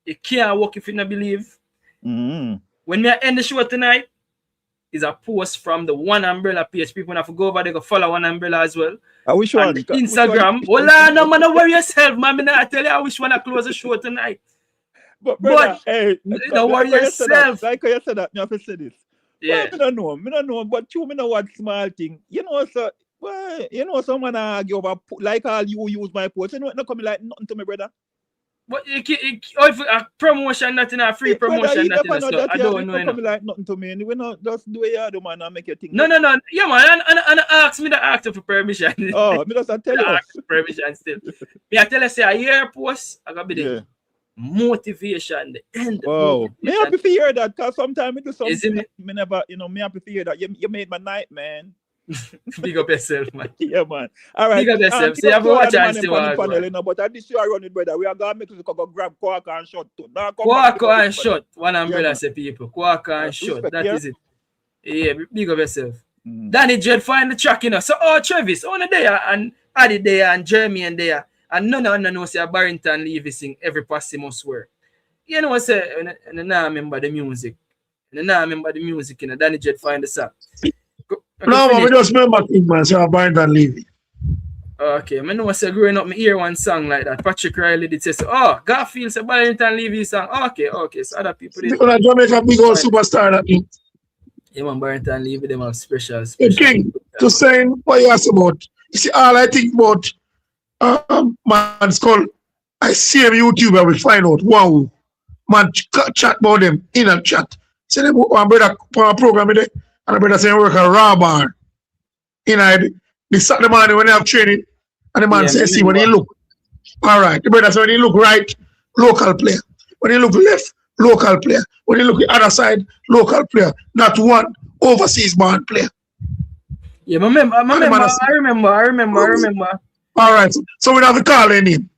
you can't work if you don't believe. When we end the show tonight, is a post from the One Umbrella page. People have to go over there, go follow One Umbrella as well. I wish one. Instagram. Well, no, man, don't worry yourself, man. I tell you, I wish one to close the show tonight. But brother, hey, don't worry yourself. Like you said that, me have to say this. Yeah. Well, me don't know, but you me know what small thing. You know, so well, you know, someone argue over like all you use my post. You know, it not coming like nothing to me, brother. But if a promotion, nothing, a free promotion, nothing. So I don't know. Coming like nothing to me. We not just do it, do man, and make you think. No. Yeah, man. And ask me to ask for permission. Oh, me just tell you. Ask for permission still. Me I tell you say a year post, I gotta be there. Motivation, the end. Oh, me happy to hear that because sometimes I do something. Me never, you know, me happy to hear that. You made my night, man. Big up yourself, man. Yeah, man. All right. Big up yourself. See, you have to watch and see what panel, you know, but at this year I run it, brother. We are gonna make us go grab Quaco and shot too. Quaco and shot. One Umbrella say people. Quaco and shot. That is it. Yeah, big up yourself. Danny Jed find the track, you know. So, Travis, on the day and Addy there and Jeremy and there. And none of them know say Barrington Levy sing every passy must work. You know what I say? And I now remember the music. And I now remember the music, you know. Danny Jed find the song. No, man, we just remember things, man. So Barrington Levy. Okay, I know I say growing up, me hear one song like that. Patrick Riley did say, so, Garfield say Barrington Levy song. Okay, so other people did. Because Jamaica big old superstar that means. Yeah, man, Barrington Levy, them have special. King, to saying what you asked about. You see, all I think about man's called, I see him YouTube and we find out, wow, man, chat about them in a chat. Say, them, one brother program there, and the brother saying work a raw bar. You know, the Saturday morning when they have training, and the man says, see, when he look, all right, the brother says, when he look right, local player. When he look left, local player. When he look the other side, local player. Not one overseas born player. Yeah, I remember. All right, so we have to call a name.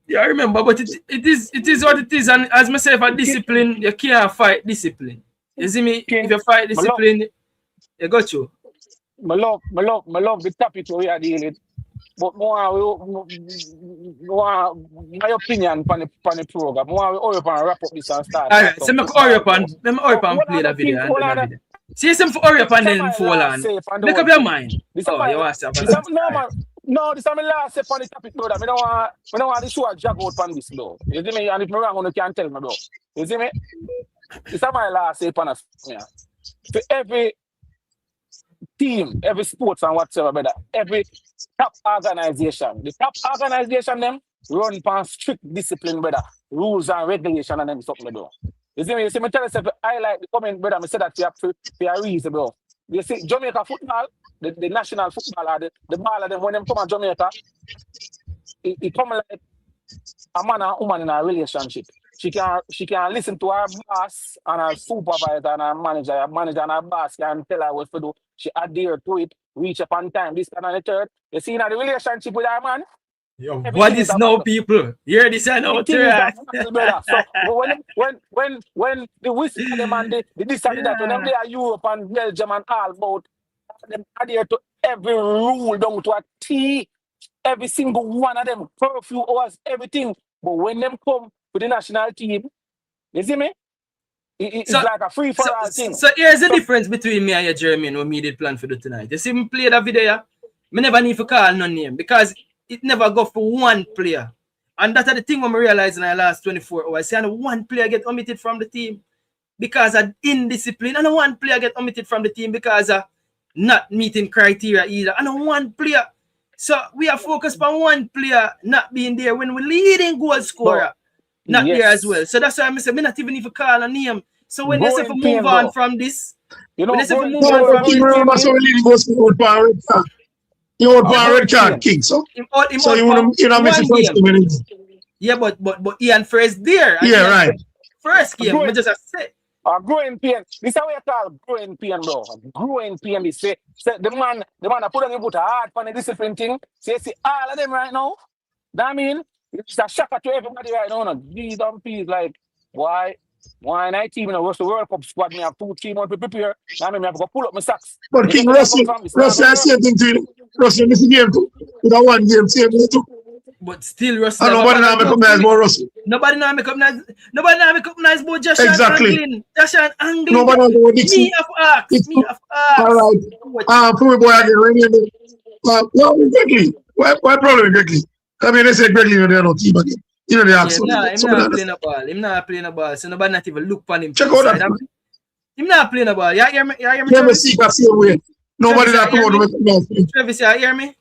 Yeah, I remember, but it is what it is, and as myself, a discipline, you can't fight discipline. You see me? If you fight discipline, you got you. My love the topic we are dealing with. But my opinion on the program. More we wrap up this and start. All right, so me hurry up and play the video. See some for hurry up and then fall on. Make up your mind. You want to no, this is my last step on the topic, brother. I don't want the show to drag out on this, though. You see me? And if I'm wrong, you can't tell me, bro. You see me? This is my last step on us. Yeah. For every team, every sports and whatsoever, brother, every top organization, the top organization, them run upon strict discipline, brother, rules and regulation and them something, bro. You see me? You see me tell yourself, I like the comment, brother, I said that for a reason, bro. You see, Jamaica football, the national football, the ball of them, when them come to Jamaica, it come like a man and a woman in a relationship. She can listen to her boss and her supervisor and her manager and her boss can tell her what to do. She adhere to it, reach up on time, this and the third. You see, in the relationship with her man. Yo, what is no people? Hear this and out there. So when the whistle them and the this and that, when them they are Europe and Belgium and all about, them adhere to every rule down to a T, every single one of them, curfew hours, everything. But when them come to the national team, you see me? It's like a free for all thing. So here's the difference between me and you, Jeremy, and what we did plan for the tonight. You see me play that video, I never need to call no name because it never go for one player. And that's the thing when we realize in the last 24 hours. See, and one player get omitted from the team because of indiscipline. And one player get omitted from the team because of not meeting criteria either. And one player. So we are focused on one player not being there when we're leading goal scorer. Not there as well. So that's why I'm saying, not even if you call a name. So when they say to move on from this, you know, when they say to move on from this, you want red card, King, so you want to miss the first game. Yeah, but Ian first there. Yeah, right. First game, I just say. Growing pain. This is what you call growing pain, bro. Growing pain. This say the man that put on him put a hard on the discipline thing. Say see all of them right now. That mean it's a shocker to everybody right now. No, these dumb peas like why night team in a Russell World Cup squad me have 2-3 months to prepare. Now me have to go pull up my socks. But King Russell, I same thing to you. Russell miss the game too. With a one game same day too. But still Russell. And nobody now make up nice about Russell. Nobody now make up nice about Josh exactly. Anglin. Josh Anglin. Nobody now go Dixon. Me of ask. Me of ask. Alright. Pree boy again, remember. No, Gregory. Why problem with Gregory? I mean, they say Gregory, they are no team again. You know, they ask him not playing a ball. Him not playing a ball. So nobody not even look for him. Check out that. Him not playing a ball. You hear me? Never see that same way. Nobody not come out to make it. Travis, you hear me?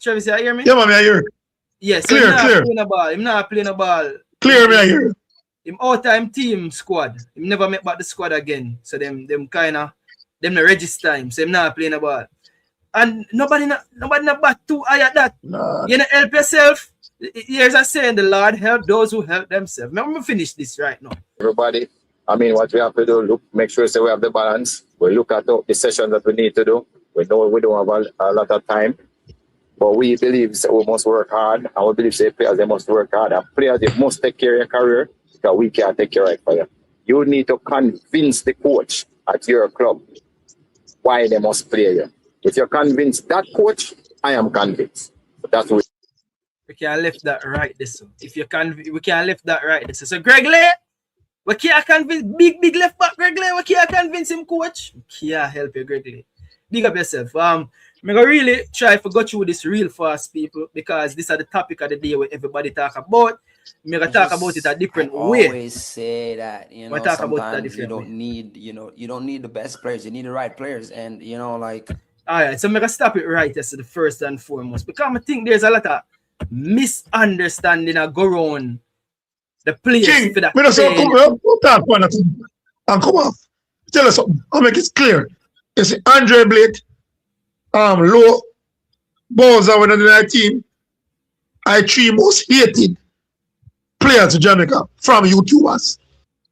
Yeah, man, I hear. Yes, clear. Him not playing a ball. Clear, me, I hear. Him all-time team squad. Him never make back the squad again. So them kinda them no register him. So him not playing a ball. And nobody not back too high at that. Nah. You know, help yourself. Here's a saying, the Lord help those who help themselves. Let me finish this right now. Everybody, I mean, what we have to do, make sure we have the balance. We look at the session that we need to do. We know we don't have a lot of time, but we believe that we must work hard, and we believe that players, they must work hard. And players, they must take care of your career, because we can't take care of it for you. You need to convince the coach at your club why they must play you. If you're convinced that coach, I am convinced. That's what we can left that right this. If you can, we can left that right this. So Greg Lay, we can't convince big left back Greg Lay. We can't convince him, coach. We can't help you, Greg Lay. Big up yourself. I'm gonna really try to go through this real fast, people, because this is the topic of the day where everybody talk about. I'm gonna talk about it a different way. I always say that, you know, sometimes you don't need, you don't need the best players. You need the right players, and you know, like. All right, so I'm gonna stop it right as the first and foremost, because I think there's a lot of misunderstanding that go around the players. King, for that come off. Tell us something. I'll make it clear. You see, Andre Blake, Low, Bowser when the team, I three most hated players in Jamaica from YouTubers.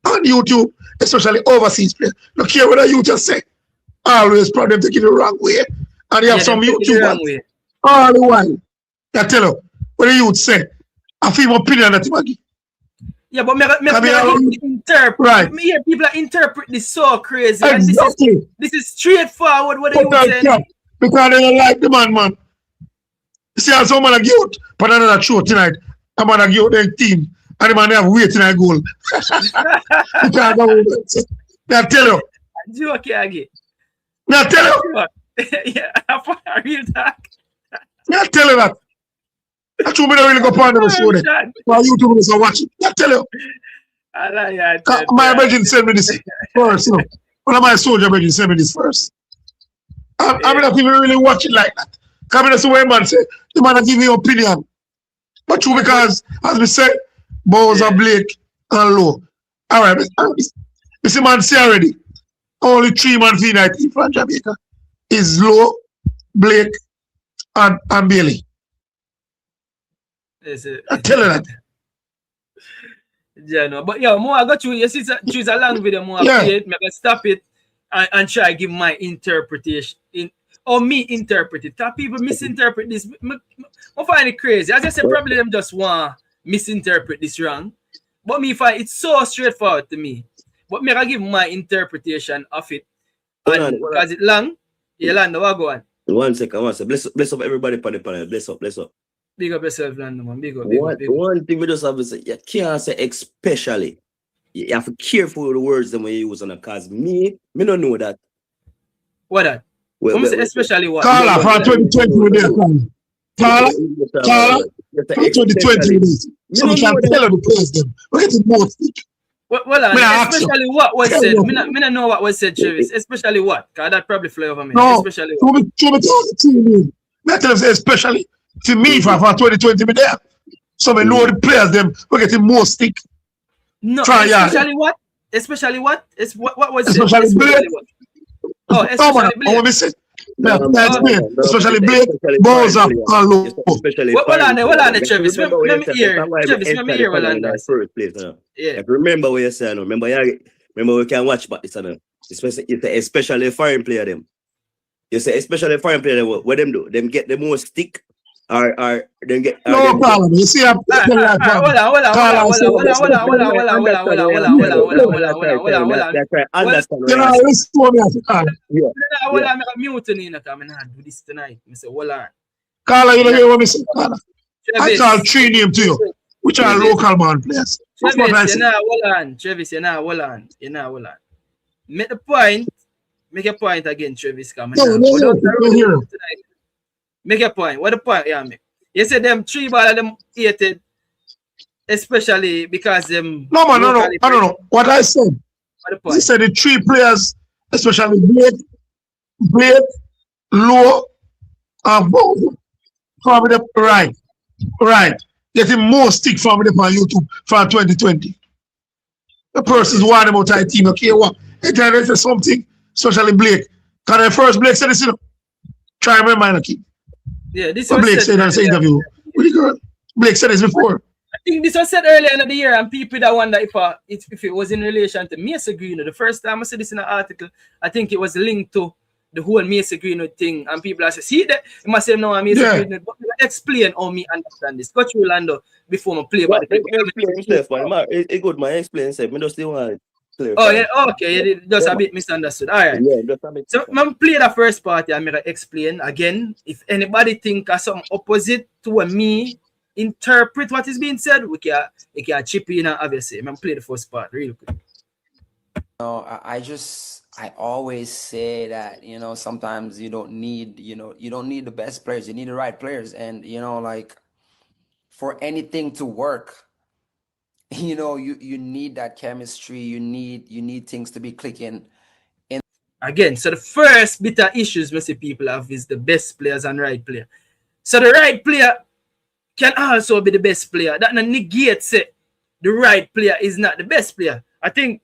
On YouTube, especially overseas players. Look here what you just say. Always problem taking the wrong way. And you have some YouTubers all the while. I tell you, what the youth say, I feel my opinion that you yeah, but me interpret. Right. Me hear people interpret this so crazy. Exactly. And this is straightforward what you saying. Because they don't like the man. You see how someone like youth, but another show tonight, I'm gonna give their team, and the man have weight tonight goal. I tell you. Joke again. I tell you. Yeah, I real talk. I tell you that. That's why I don't really go on the show there. While YouTube is watching. I tell you. My brethren sent me this first. You know. One of my soldier brethren sent me this first. I'm not even really watching like that. Because that's the way man say, the man give me opinion. But true because, as we said, Bowser, Blake, and Low. All right, you see man say already, only 3 man for United from Jamaica is Low, Blake, and Bailey. I tell you that. Yeah, no, but yeah, more I got you see, choose a long video, more I play it, maybe stop it and try to give my interpretation or me interpret it. Because people misinterpret this. I find it crazy. As I said, probably them just want misinterpret this wrong. But me find it's so straightforward to me. But me I give my interpretation of it. And because it's long, Lando, what go on? 1 second. Bless up everybody on the panel. Bless up. Big up yourself, Lando, man. Big up. One thing we just have to say, you can't say especially. You have to be careful with the words that you use on it, because me don't know that. What that? Especially what? Carla, from 2020 with this. Carla, from 2020 with this. So we can tell the players them. We're getting more stick. Well, especially what was said. Me not know what was said, Travis. Especially what? Because that probably fly over me. No, especially what? I tell them say especially to me for 2020 with them. So we know the players them. We're getting more stick. No, especially what? Especially what? What was it? Especially Blake. Oh, especially Blake. Especially Blake, Bowser, and Low. What on there, Travis? Let me hear. Travis, let me hear what on there. First place, yeah. Remember what you said. Remember, Remember, we can watch, but it's especially foreign player them. You say especially foreign player them, what them do? Them get the most stick or them get No problem. You see, I'm Hold on. understand. You know, listen to me, Carla. Yeah. Hold on, I'm muting you, because I'm not do this tonight. I say, hold on. Carla, you don't hear what me say, Carla. I call three names to you, which are local man players. That's what I say. Travis, you know, hold on. Make the point. Make a point again, Travis. Make a point. What the point? Yeah, make. You said them 3 ball of them hated, especially because them. No, man, no. What I said. He said the 3 players, especially Blake, Low, and Bow, from the right. Getting more stick from them on YouTube for 2020. The person's one about our team, okay? What? It is something, especially Blake. Because the first Blake said this, you know. Try and remember, okay? Yeah, this was Blake said in the interview with the girl. Blake said this before. I think this was said earlier in the year, and people that wonder if it was in relation to Mason Greenwood. The first time I said this in an article, I think it was linked to the whole Mason Greenwood thing, and people are saying, see that you must say no, I'm Mason Greenwood, but explain how me understand this. Go through Lando before I play. It's good, man. Explain yourself. I just want to clarify. Oh, yeah, okay, just a bit misunderstood. All right. Yeah, just a bit. So, I'm play the first part, I'm going to explain again. If anybody think of something opposite to what me interpret what is being said, we can chip in and obviously. I'm play the first part real quick. No, I always say that, you know, sometimes you don't need the best players, you need the right players. And, you know, like for anything to work, you know, you need that chemistry, you need things to be clicking. Again, so the first bit of issues we see people have is the best players and right player. So the right player can also be the best player. That negates it. The right player is not the best player. I think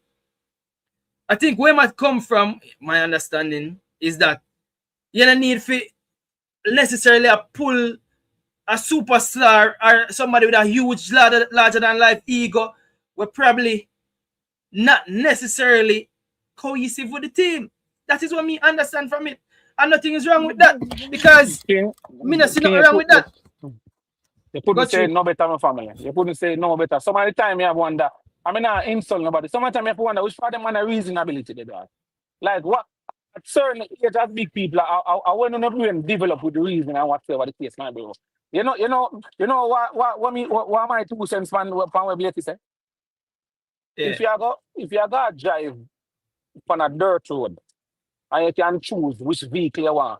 where might come from, my understanding, is that you don't need to necessarily pull a superstar or somebody with a huge, larger than life ego. We're probably not necessarily cohesive with the team. That is what me understand from it. And nothing is wrong with that. Because me not see nothing wrong with that. You couldn't say no better, my family. You couldn't say no better. Some of the time you have wonder. I mean, I insult nobody. Some of the time you have to wonder which part of them have a reasonability they do. Like what at certain age as big people, I want to even develop with the reason and whatever the case might be. You know what my 2 cents from where Blake say? Yeah. If you go drive on a dirt road and you can choose which vehicle you want,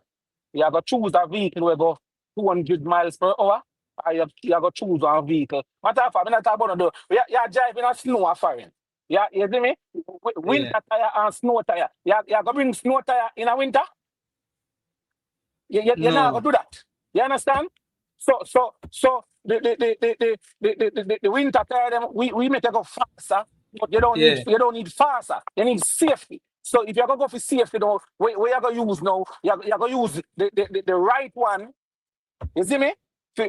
you have to choose a vehicle where go 200 miles per hour. You have to choose one vehicle. Matter of fact, I'm not talking about you're driving a snow or foreign. Yeah, you see me? Winter tire and snow tire. You have to bring snow tire in a winter? You're not going to do that. You understand? So the winter tire, we make it go faster, but you don't need faster. You need safety. So if you're going to go for safety, though, where you're going to use now, you're going to use the right one. You see me? So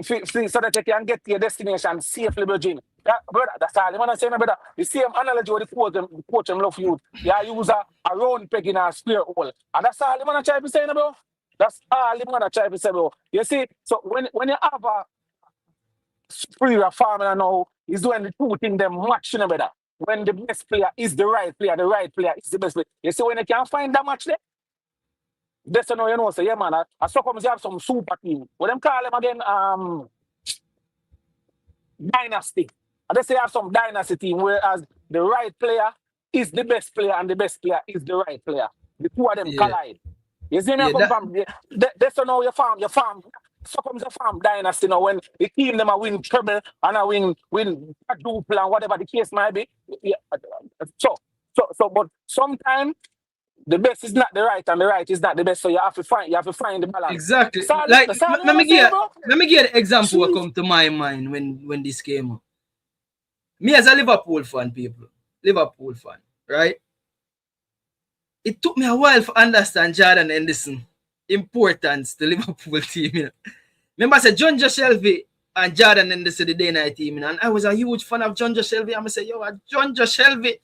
that you can get to your destination safely, Virgin. Yeah, brother, that's all. I'm going to say, brother, the same analogy with the coach and love you. You use a round peg in a square hole. And that's all I'm going to try to say, bro. That's all I'm going to try to say, bro. You see, so when you have a superior farmer now, he's doing the 2 things them match, brother. When the best player is the right player is the best player. You see, when you can't find that match there, that's no, you know, say, yeah, man, I saw come you have some super team. What them call them again? Dynasty. I just say have some dynasty team, whereas the right player is the best player and the best player is the right player. The 2 of them collide. You see me come from that's no your farm. So comes your farm dynasty now when the team them a win treble and I win quadruple and whatever the case might be. Yeah. So but sometimes the best is not the right and the right is not the best, so you have to find the balance. Exactly. Like let me give an example what come to my mind when this came up. Me as a Liverpool fan, right? It took me a while to understand Jordan Henderson importance to Liverpool team. You know? Remember I said John Joe Shelby and Jordan Henderson the day night team, and I was a huge fan of John Joe Shelby. I'm say, yo, John Joe Shelby.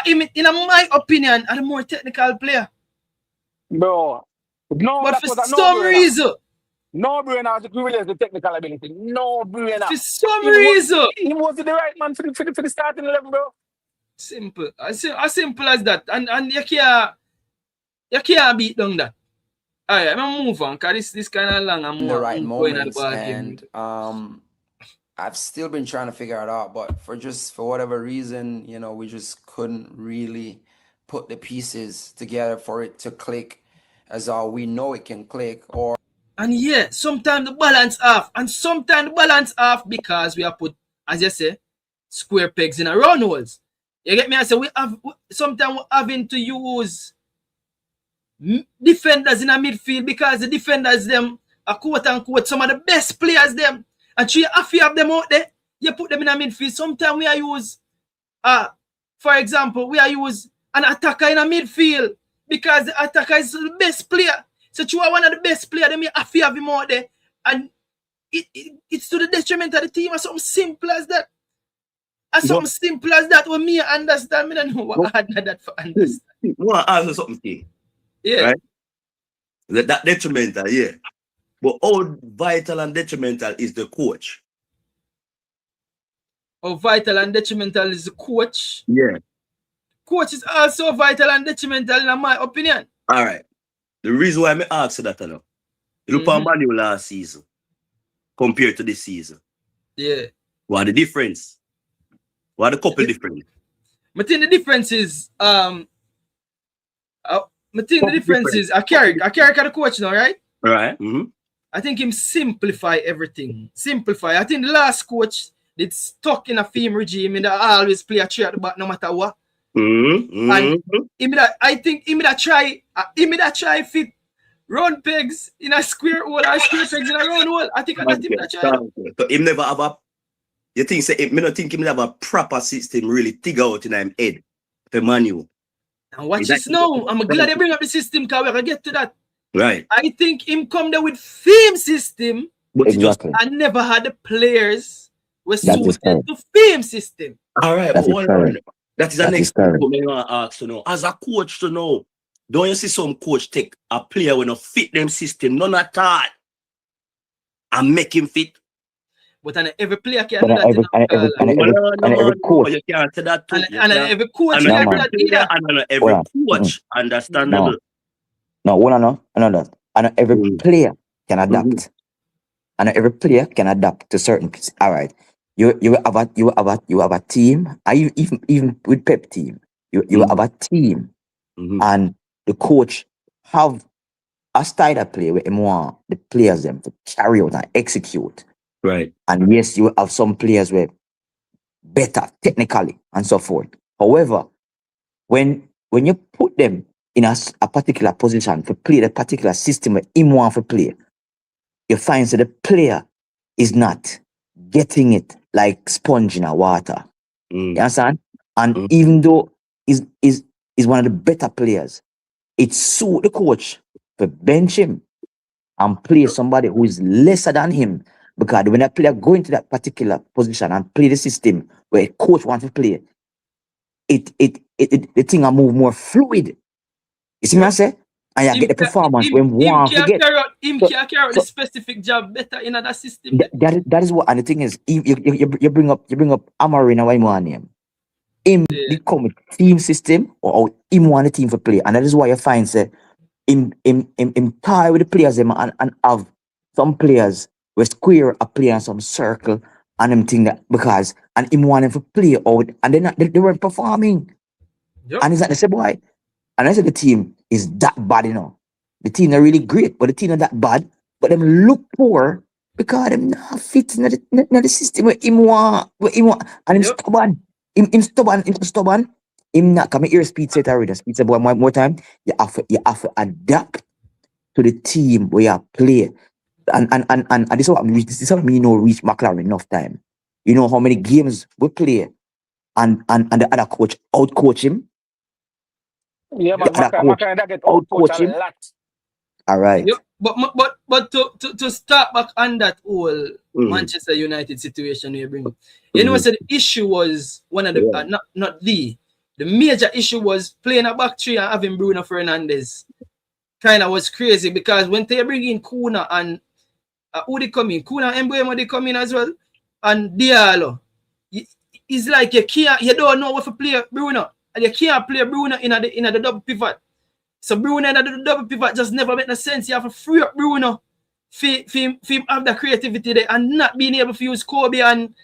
In my opinion, are the more technical player. Bro. No, But that for was a some reason, no brainer has equivalent to technical ability. No brainer. for some reason, He was the right man for the starting 11, bro. simple. As simple as that. And you can't beat down that. Alright, I'm gonna move on because this kind of long and in more the right going at the moments, ball and I've still been trying to figure it out, but for whatever reason, you know, we just couldn't really put the pieces together for it to click as all we know it can click. Or and yeah, sometimes the balance off, and sometimes the balance off because we have put, as you say, square pegs in a round holes. You get me? I say sometimes we're having to use defenders in a midfield because the defenders them are quote unquote some of the best players them, and you have to have them out there. You put them in a midfield. Sometimes we are use for example, we are use an attacker in a midfield because the attacker is the best player. So you are one of the best players, then you have to have him out there, and it's to the detriment of the team. Or something simple as that. Something simple as that. When me understand, me don't know what hard that for understand. I want to answer something to you. Yeah. Right? That detrimental, yeah. But how vital and detrimental is the coach? How vital and detrimental is the coach? Yeah. Coach is also vital and detrimental in my opinion. All right. The reason why I ask that, you know, you look at Manu last season compared to this season. Yeah. What are the difference? What are the couple difference? I think the difference is I Carrick are the coach now, right? Right. I think him simplify everything. Simplify. I think the last coach did stuck in a theme regime and always play a three at the back no matter what. And I think he would try fit round pegs in a square hole or square pegs in a round hole. I think that's him that try. So him never have a, you think say me not think him have a proper system really figure out in him head for Manu. And watch this now. I'm glad they bring up the system because we're gonna get to that. Right. I think him come there with theme system, but exactly. I never had the players were suited to theme system. All right, that is the next thing I want to ask to know. As a coach to know, don't you see some coach take a player when not fit them system, none at all, and make him fit? But every player can do that. And every coach. You can't say that too. And every coach can do that either. And every coach, understandable. No, that. And every player can adapt. And every player can adapt to certain. All right, you have a team. Even with Pep team, you have a team, and the coach have a style of play where him want the players them to carry out and execute. Right. And yes, you have some players where better technically and so forth. However, when you put them in a particular position to play the particular system where him want to play, you find that the player is not getting it like sponge in a water. You understand? And even though is one of the better players, it suits the coach to bench him and play somebody who is lesser than him. Because when a player go into that particular position and play the system where a coach wants to play, the thing will move more fluid. You see what I say? And you get the performance when one to get. Him can carry out the specific job better in that system. That is what, and the thing is, you bring up Amarin and what him want name. Him become a team system or him want a team for play, and that is why you find say him tie with the players them and have some players we square a player in some circle and them thing that because and him want them to play out and they weren't performing. Yep. And it's like they say, boy, and I said the team is that bad, you know. The team are really great, but the team are that bad, but them look poor because them not fit in the system where him want and him stubborn. Him stubborn. Him not come here speed set already. Speed set boy one more time. You have to adapt to the team where you play. And this is what me know reach McLaren enough time. You know how many games we play and the other coach out coach him. Yeah, man, McLaren that get out coach a lot. All right. Yep. But to start back on that whole Manchester United situation you bring, you know, so the issue was one of the The major issue was playing a back three and having Bruno Fernandes. Kind of was crazy because when they bring in Kuna and who they come in, Kuna and Mbeumo they come in as well, and Diallo. It's like you don't know what to play Bruno, and you can't play Bruno in the double pivot. So Bruno in the double pivot just never make no sense. You have to free up Bruno for him have the creativity there and not being able to use Kobe and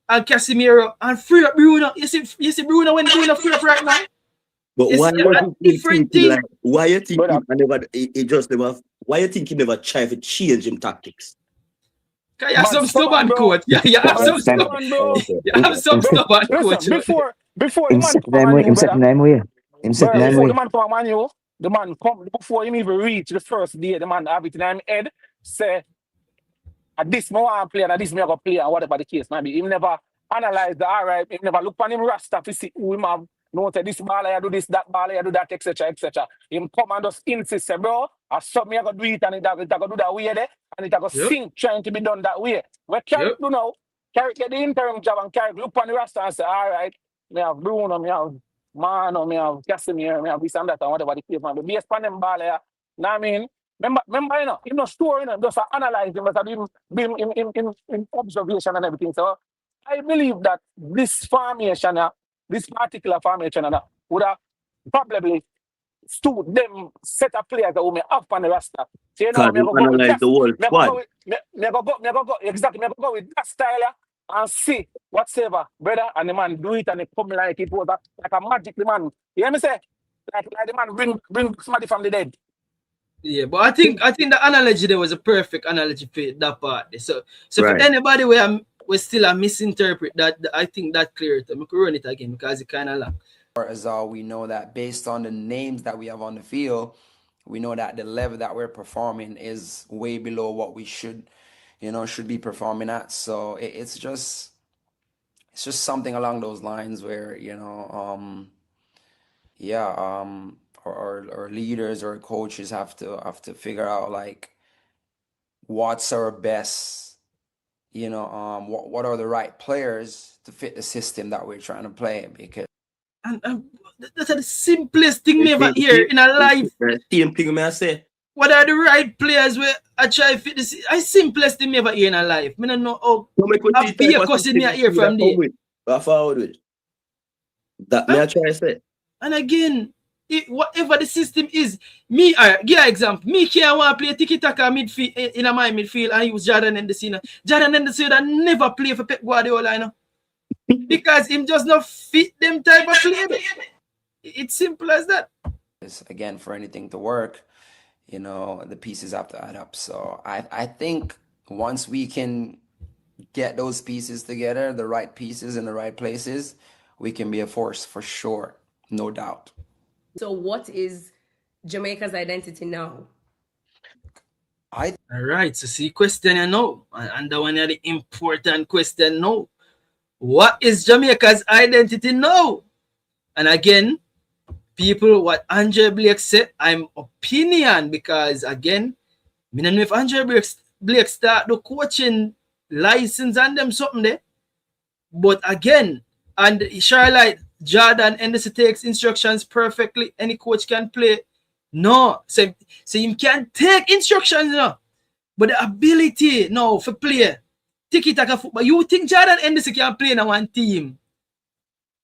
Casemiro and free up Bruno. You see Bruno when Bruno free up right now. But It's why a different thing. like, why you think he just never? Why you think he never try to change him tactics? You have some stubborn coach. Yeah, you have some stubborn, bro. You have some stubborn coach. Before him the set man him set name way. Him set name before way. the man come Man U, the man come before him even reach the first day. The man have it in his head. Say, at this me want to play and at this me I go play and whatever the case might be. He never analyze the alright. He never look on him roster to see who him have. No, say this ball I do this, that ball I do that, etc., etc. Him come and just insist, say, bro, I saw me I go do it and it go do that way there, and it go sink trying to be done that way. Where Carrick do now, Carrick get the interim job and Carrick look on the roster and say, all right, me have Bruno, me have Mano, me have Casemiro, me have this and that and whatever the case man. But based on them ball here, now I mean, remember, you know, him no store, you know, just analyze him, just in observation and everything. So I believe that this formation, this particular formation, would have probably stood them set of players that we may have on the roster. So, you know, me go analyze the whole squad. Me go exactly. Me go with that style and see whatsoever, brother. And the man do it and it come like it was like a magic, the man. You hear me say? Like the man bring somebody from the dead. Yeah, but I think the analogy there was a perfect analogy for that part. So Right. for anybody where we still misinterpret that, I think that clear it. I'm going to run it again because it kind of long. As all we know that based on the names that we have on the field, we know that the level that we're performing is way below what we should be performing at. So it's just something along those lines where, our leaders or coaches have to figure out like what's our best, what are the right players to fit the system that we're trying to play, because And that's the simplest thing me ever hear in a life. Same thing me I say. What are the right players where I try to fit this? I simplest thing me ever hear in a life. I don't know how I be a cussing me here from there. Forward with. That me I try to say. And again, whatever the system is, me, give an example. Me can't want to play tiki-taka midfield in my midfield and use Jordan Henderson. Jordan Henderson never play for Pep Guardiola, you know. Because him just not fit them type of play. It's simple as that. Again, for anything to work, the pieces have to add up. So I think once we can get those pieces together, the right pieces in the right places, we can be a force for sure, no doubt. So what is Jamaica's identity now? All right, so see question you know, and that one is the important question now. What is Jamaica's identity now? And again, people, what Andre Blake said, I'm opinion because again, I don't know if Andre Blake start the coaching license and them something there. But again, and Charlotte Jordan Henderson takes instructions perfectly. Any coach can play. No, so you can take instructions, but the ability now for play. Tiki-taka football. You think Jordan Henderson can play in one team?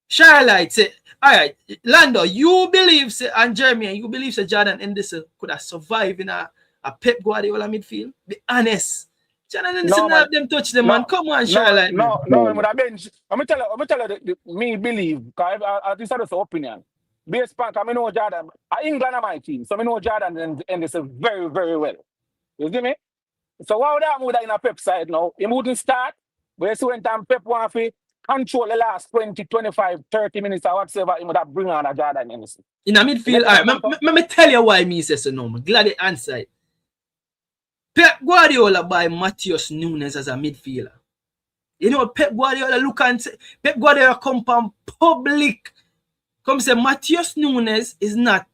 Charlotte say, all right, Lando, you believe, say, and Jeremy, you believe, say, Jordan Henderson could have survived in a Pep Guardiola midfield? Be honest. Jordan Henderson have them touch them, man. Come on, Charlotte. No, with a bench. I'm tell you, me believe, because this is the opinion. Based on, I know Jordan, England are my team, so I know Jordan Henderson very, very well. You see me? So why would I move that in a Pep side now? He wouldn't start, but it's when time Pep want to control the last 20, 25, 30 minutes or whatever, he would have bring on a Jordan Henderson. In a midfield, all right, let me tell you why me say so now. I'm glad the answer. Pep Guardiola buy Matheus Nunes as a midfielder. You know, Pep Guardiola look and say, Pep Guardiola come from public. Come say, Matheus Nunes is not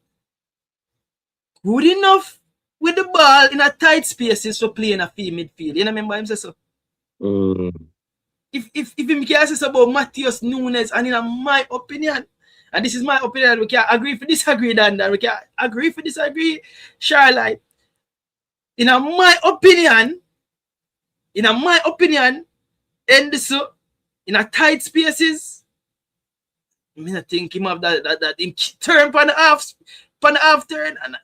good enough with the ball in a tight spaces to play in a field midfield. You know, remember him say so? If him can say about Matheus Nunes, and in my opinion, And this is my opinion. We can agree for disagree, Dan. We can agree for disagree, Charlotte. In my opinion, and this in a tight spaces, I think him have that him turn on the half turn, and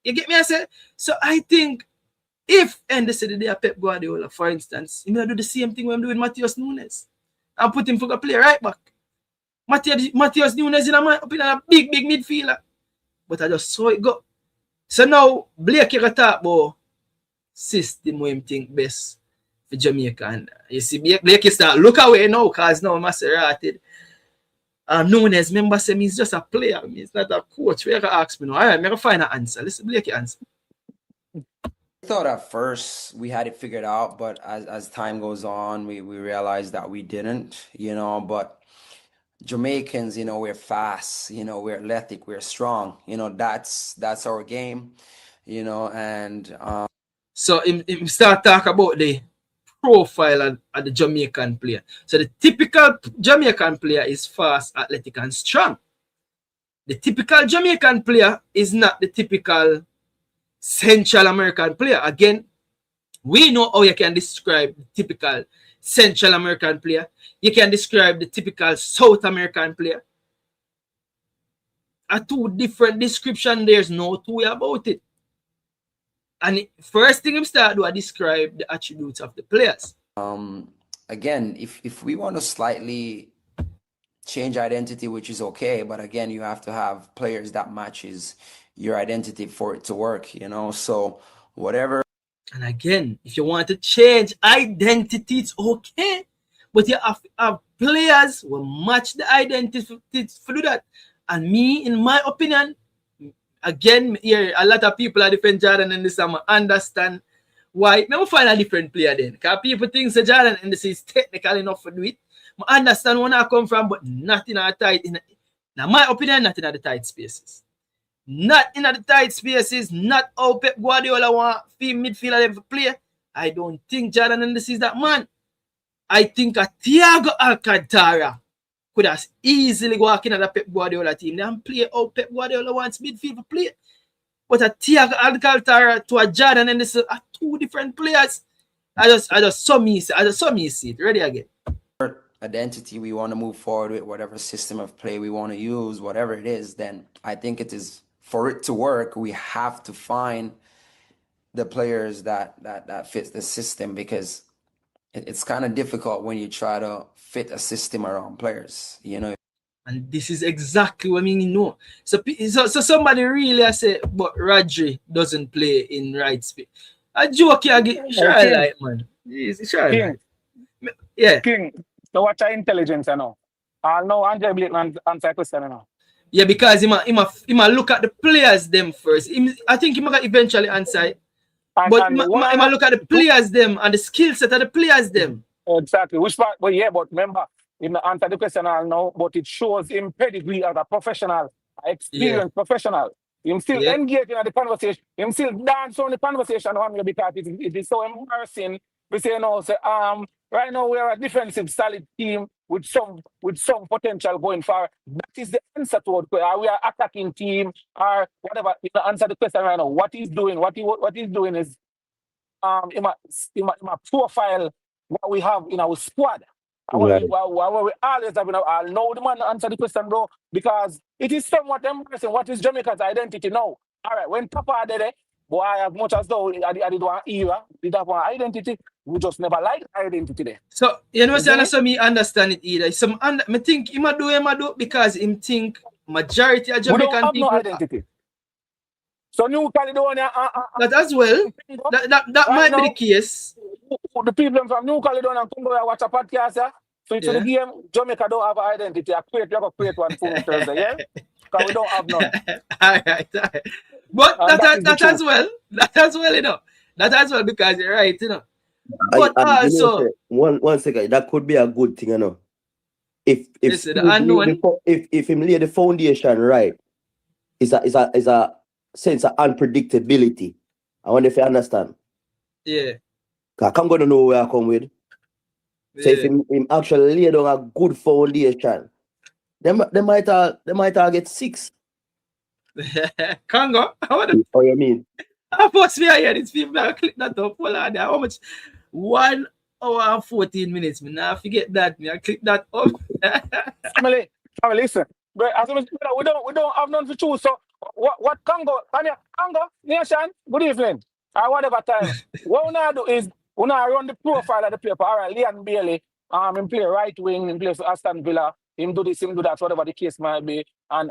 you get me? I say so. I think if Henderson they are Pep Guardiola, for instance, he may do the same thing when I'm doing Matheus Nunes and put him for a play right back. Matheus Nunes in my opinion a big midfielder, but I just saw it go. So now Blake you talk about system where him think best for Jamaica, and you see Blake start look away now because now Maserati. Nunes, remember, say he's just a player. He's not a coach. We can ask me now. All right, I'm going to find an answer. Let's Blake answer. I thought at first we had it figured out, but as time goes on, we realized that we didn't, but Jamaicans, we're fast, we're athletic, we're strong, that's our game, and so him start talk about the profile of the Jamaican player. So the typical Jamaican player is fast, athletic, and strong. The typical Jamaican player is not the typical Central American player. Again, we know how you can describe the typical Central American player. You can describe the typical South American player. A two different description. There's no two way about it. And first thing I'm start do I describe the attributes of the players. Again, if we want to slightly change identity, which is okay, but again, you have to have players that matches your identity for it to work, so whatever. And again, if you want to change identity, it's okay, but you have players who match the identity to do that. And me, in my opinion, again, here a lot of people are defend Jordan and this summer understand why. Never find a different player then. Because people think that Jordan and this is technical enough to do it. I understand where I come from, but not in a tight. In my opinion, not in the tight spaces. Not in the tight spaces. Not how Pep Guardiola want midfielder to play. I don't think Jordan and this is that man. I think a Thiago Alcantara could have easily walk in at the Pep Guardiola team and play how Pep Guardiola wants midfield to play. But a Thiago Alcantara to a Jordan and this are two different players. I just saw me see it. Ready again. Identity we want to move forward with, whatever system of play we want to use, whatever it is, then I think it is for it to work, we have to find the players that fits the system, because it's kind of difficult when you try to fit a system around players, And this is exactly what I mean, So somebody really say, but Rodri doesn't play in right space. A joke you get, Charlotte, man. Charlotte. Yeah. King, so what's your intelligence, I'll know Andre Blake answer the question, Yeah, because he might look at the players them first. I think he might eventually answer it. But he might look at the players them and the skill set of the players them. Exactly. Which part? But yeah, but remember, he may answer the question I'll know, but it shows him pedigree as a professional, experienced professional. Him still engaging in the conversation. Him still dance on the conversation because it is so embarrassing. We say right now we are a defensive solid team with some potential going forward. That is the answer to it. Are we are attacking team or whatever? If you answer the question right now, what he's doing is in my profile what we have in our squad. Right. We always have, I'll know the man to answer the question, bro, because it is somewhat embarrassing. What is Jamaica's identity now? All right, when Papa did it, boy, as much as though I did one era, did have one identity, we just never liked identity there. So, so me understand it either. I think he might do because him think majority of Jamaican people have no identity. So New Caledonia, that as well. That might be the case. The people from New Caledonia come to watch a podcast, yeah? So it's the game, Jamaica don't have an identity. I create one for Thursday, yeah? Because we don't have none. All right. But that as well. That as well, That as well, because you're right, But also one second, that could be a good thing, If him lay the foundation right, is a sense of unpredictability. I wonder if you understand. Yeah. I can't go to know where I come with. So if him actually lay down a good foundation, They might all get 6. Congo? Oh, you mean? How much me here? These people that click that up. Hold on there. How much? 1 hour and 14 minutes. Me now forget that. Me I click that up. Family, listen. But as we don't have none to choose. So what Congo, Congo Nation, good evening. Or whatever time. What we now do is we now run the profile of the paper. All right, Leon Bailey, him play right wing, him play for Aston Villa, him do this, him do that, whatever the case might be. And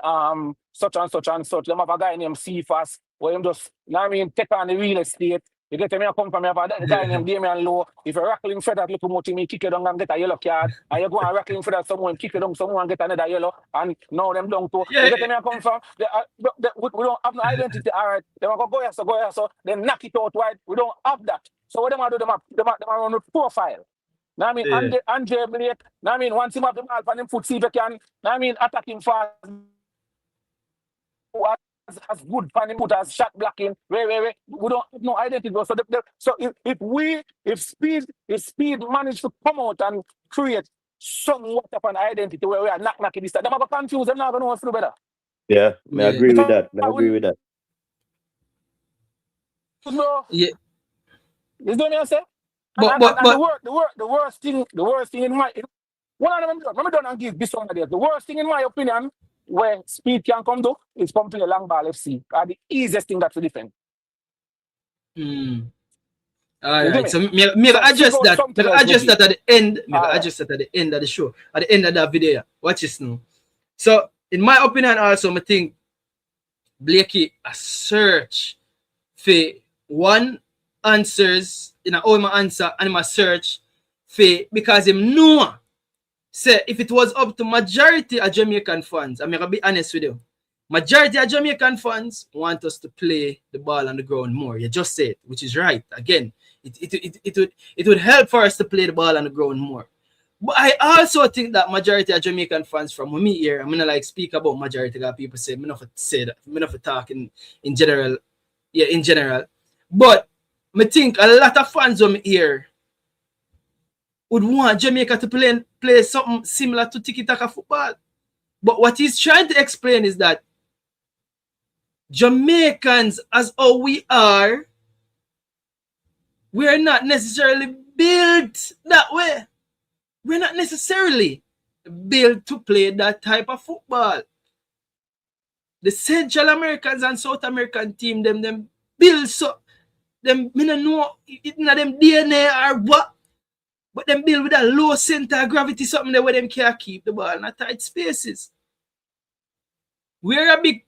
such and such and such. Them have a guy named Cephas, where him just, take on the real estate. You get me, I come from me, have a guy named Damian Lowe. If you're rackling for that little much, he kick you down and get a yellow card. And you go and rackling for that someone, kick you down, someone get another yellow. And now them down too. You get me, I come from. We don't have no identity. All right, they want to go here, so they knock it out wide. We don't have that. So what they do, they run a profile. Now I mean, Andre Blake. Now I mean, once him have the ball on him foot, see if he can. Now I mean, attack him fast. As good panning put as shot blocking. We don't have no identity. So if speed managed to come out and create somewhat of an identity where we are knocking this, them have a confused, them not gonna know what to do better. Yeah, I agree with that. I agree with that. No. Yeah. You know what I say? But the worst thing in my one of them let me done and give this one idea. The worst thing in my opinion where speed can come to is come play long ball FC. The easiest thing that's to defend. Alright, so me adjust that. Adjust that at the end. Adjust that at the end of the show. At the end of that video. Watch this now. So in my opinion also, I think Blakey a search for one answers in all my answer and my search for because him know say if it was up to majority of Jamaican fans, I'm gonna be honest with you. Majority of Jamaican fans want us to play the ball on the ground more. You just said, which is right. Again, it would help for us to play the ball on the ground more. But I also think that majority of Jamaican fans from me here, I'm gonna like speak about majority of people say, I'm not say that, I'm not talk in general. Yeah, in general. But I think a lot of fans from here would want Jamaica to play something similar to tiki-taka football. But what he's trying to explain is that Jamaicans, as how we are, we're not necessarily built that way. We're not necessarily built to play that type of football. The Central Americans and South American team, them build so them me don't know it in them DNA or what. But them build with a low center of gravity, something there where them can't keep the ball in a tight spaces. We're a bit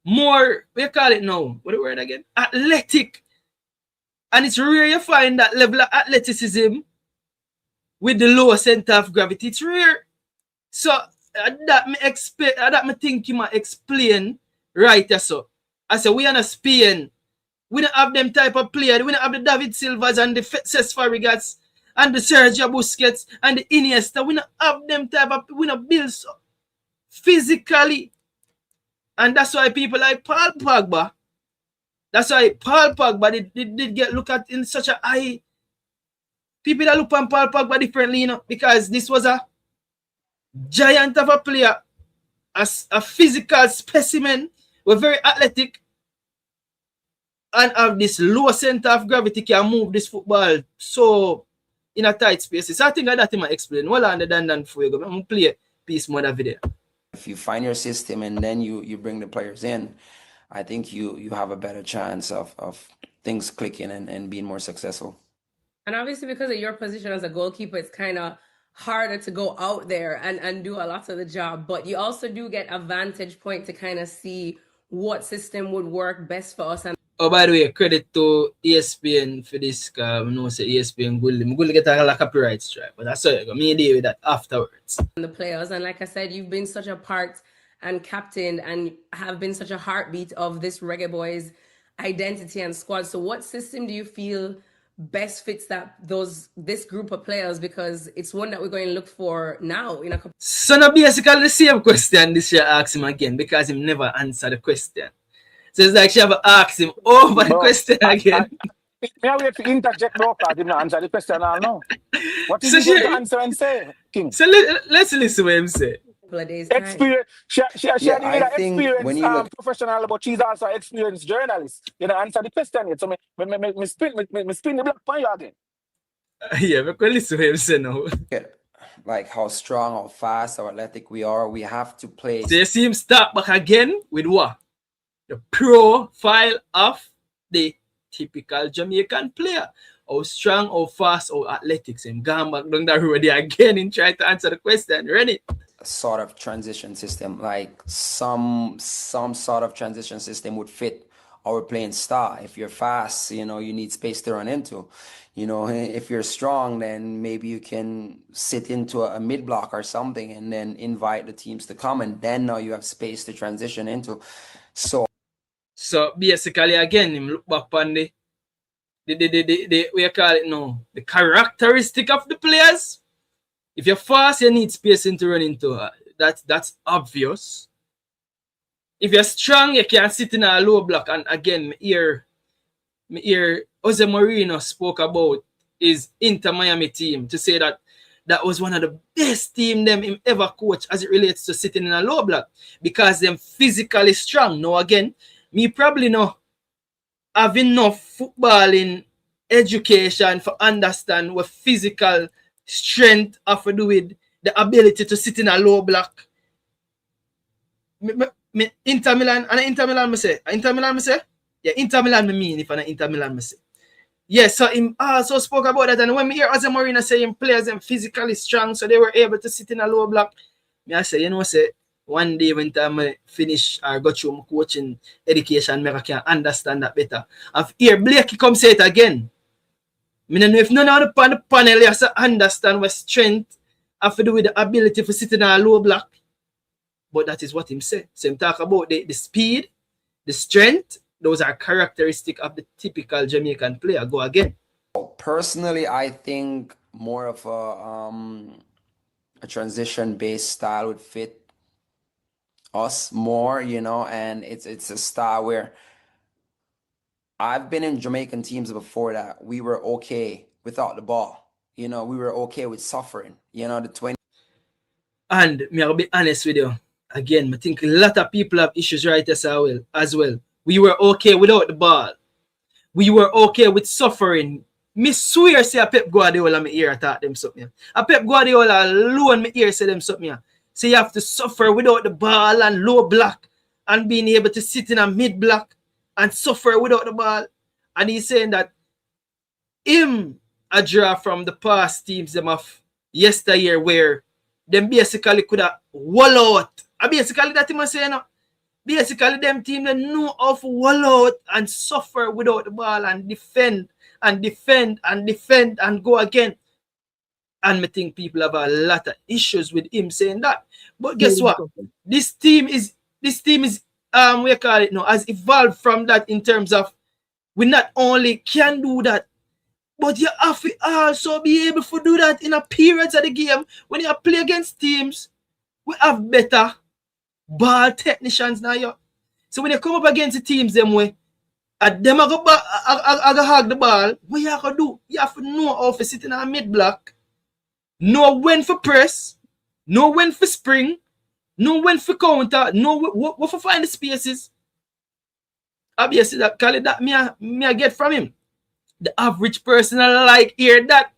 more, we call it now, what the word again? Athletic. And it's rare you find that level of athleticism with the low center of gravity. It's rare. So that me think you might explain right so. I said we are not Spain. We don't have them type of player. We don't have the David Silvas and the Cesc Fabregas and the Sergio Busquets and the Iniesta. We don't have them type of, we don't build so physically. And that's why people like Paul Pogba. That's why Paul Pogba did get looked at in such a high. People that look on Paul Pogba differently, you know, because this was a giant of a player, a physical specimen, we're very athletic, and have this low center of gravity can move this football so in a tight space. So I think that might explain. Well, other than that, for you, I'm going to play a piece more of video. If you find your system and then you bring the players in, I think you have a better chance of things clicking and being more successful. And obviously because of your position as a goalkeeper, it's kind of harder to go out there and do a lot of the job. But you also do get a vantage point to kind of see what system would work best for us. And oh, by the way, credit to ESPN for this. I know say ESPN will get a copyright strike, but that's all. Me deal with that afterwards. The players, and like I said, you've been such a part and captain, and have been such a heartbeat of this Reggae Boyz identity and squad. So, what system do you feel best fits this group of players? Because it's one that we're going to look for now in a couple. So now basically the same question this year ask him again because he never answered the question. So it's like she have asked him over the question again. May I wait to interject bro, because he didn't answer the question now. What is he going to answer and say, King? So let's listen to what him say. couple of days time. Experience. She Yeah, had I think when experience you look professional, but she's also an experienced journalist. You know, answer the question yet. So me spin the block for you again. Yeah, we can listen to him say now. at like how strong, how fast, how athletic we are, we have to play. So you see him start back again with what? The profile of the typical Jamaican player. How strong, how fast, how athletics. Him gone back down that road there again and try to answer the question. Ready? A sort of transition system, like some sort of transition system would fit our playing style. If you're fast, you know, you need space to run into. You know, if you're strong, then maybe you can sit into a mid block or something and then invite the teams to come, and then now you have space to transition into. So basically again, him look back on the we call it now, the characteristic of the players. If you're fast, you need space to run into. That's obvious. If you're strong, you can't sit in a low block. And again, me hear Jose Mourinho spoke about his Inter Miami team to say that was one of the best team them him ever coach as it relates to sitting in a low block, because them physically strong. Now again, me probably know have enough footballing education for understand what physical strength have to do with the ability to sit in a low block. Inter Milan, me say? Yeah, Inter Milan me mean if I Inter Milan me say. Yeah, so him also spoke about that, and when me hear Jose Mourinho saying players them physically strong, so they were able to sit in a low block, me I say, you know, say one day when time I finish or go through my coaching education, I can understand that better. If here Blakey come say it again, I don't know if none of the panel has to understand what strength have to do with the ability for sitting in a low block. But that is what him say. So him talk about the speed, the strength. Those are characteristics of the typical Jamaican player. Go again. Personally, I think more of a transition-based style would fit us more, you know, and it's a style where I've been in Jamaican teams before that we were okay without the ball. You know, we were okay with suffering. You know, the 20. And me, I'll be honest with you. Again, I think a lot of people have issues right as well. We were okay without the ball. We were okay with suffering. Me swear say a Pep Guardiola me ear taught them something. A Pep Guardiola alone me ear say them something. So you have to suffer without the ball and low block and being able to sit in a mid block and suffer without the ball. And he's saying that him a draw from the past teams them of yesteryear where them basically could have wall out. And basically that him saying basically them team they know how to wall out and suffer without the ball and defend and go again. And I think people have a lot of issues with him saying that. But guess what? This team is we call it now has evolved from that in terms of we not only can do that, but you have to also be able to do that in a period of the game when you play against teams. We have better ball technicians now. So when you come up against the teams them way, them are going to hug the ball, what you have to do? You have to know how to sit in a mid block, know when for press, know when for spring, know when for counter, know what for find the spaces. Obviously, that me I get from him. The average person I like hear that.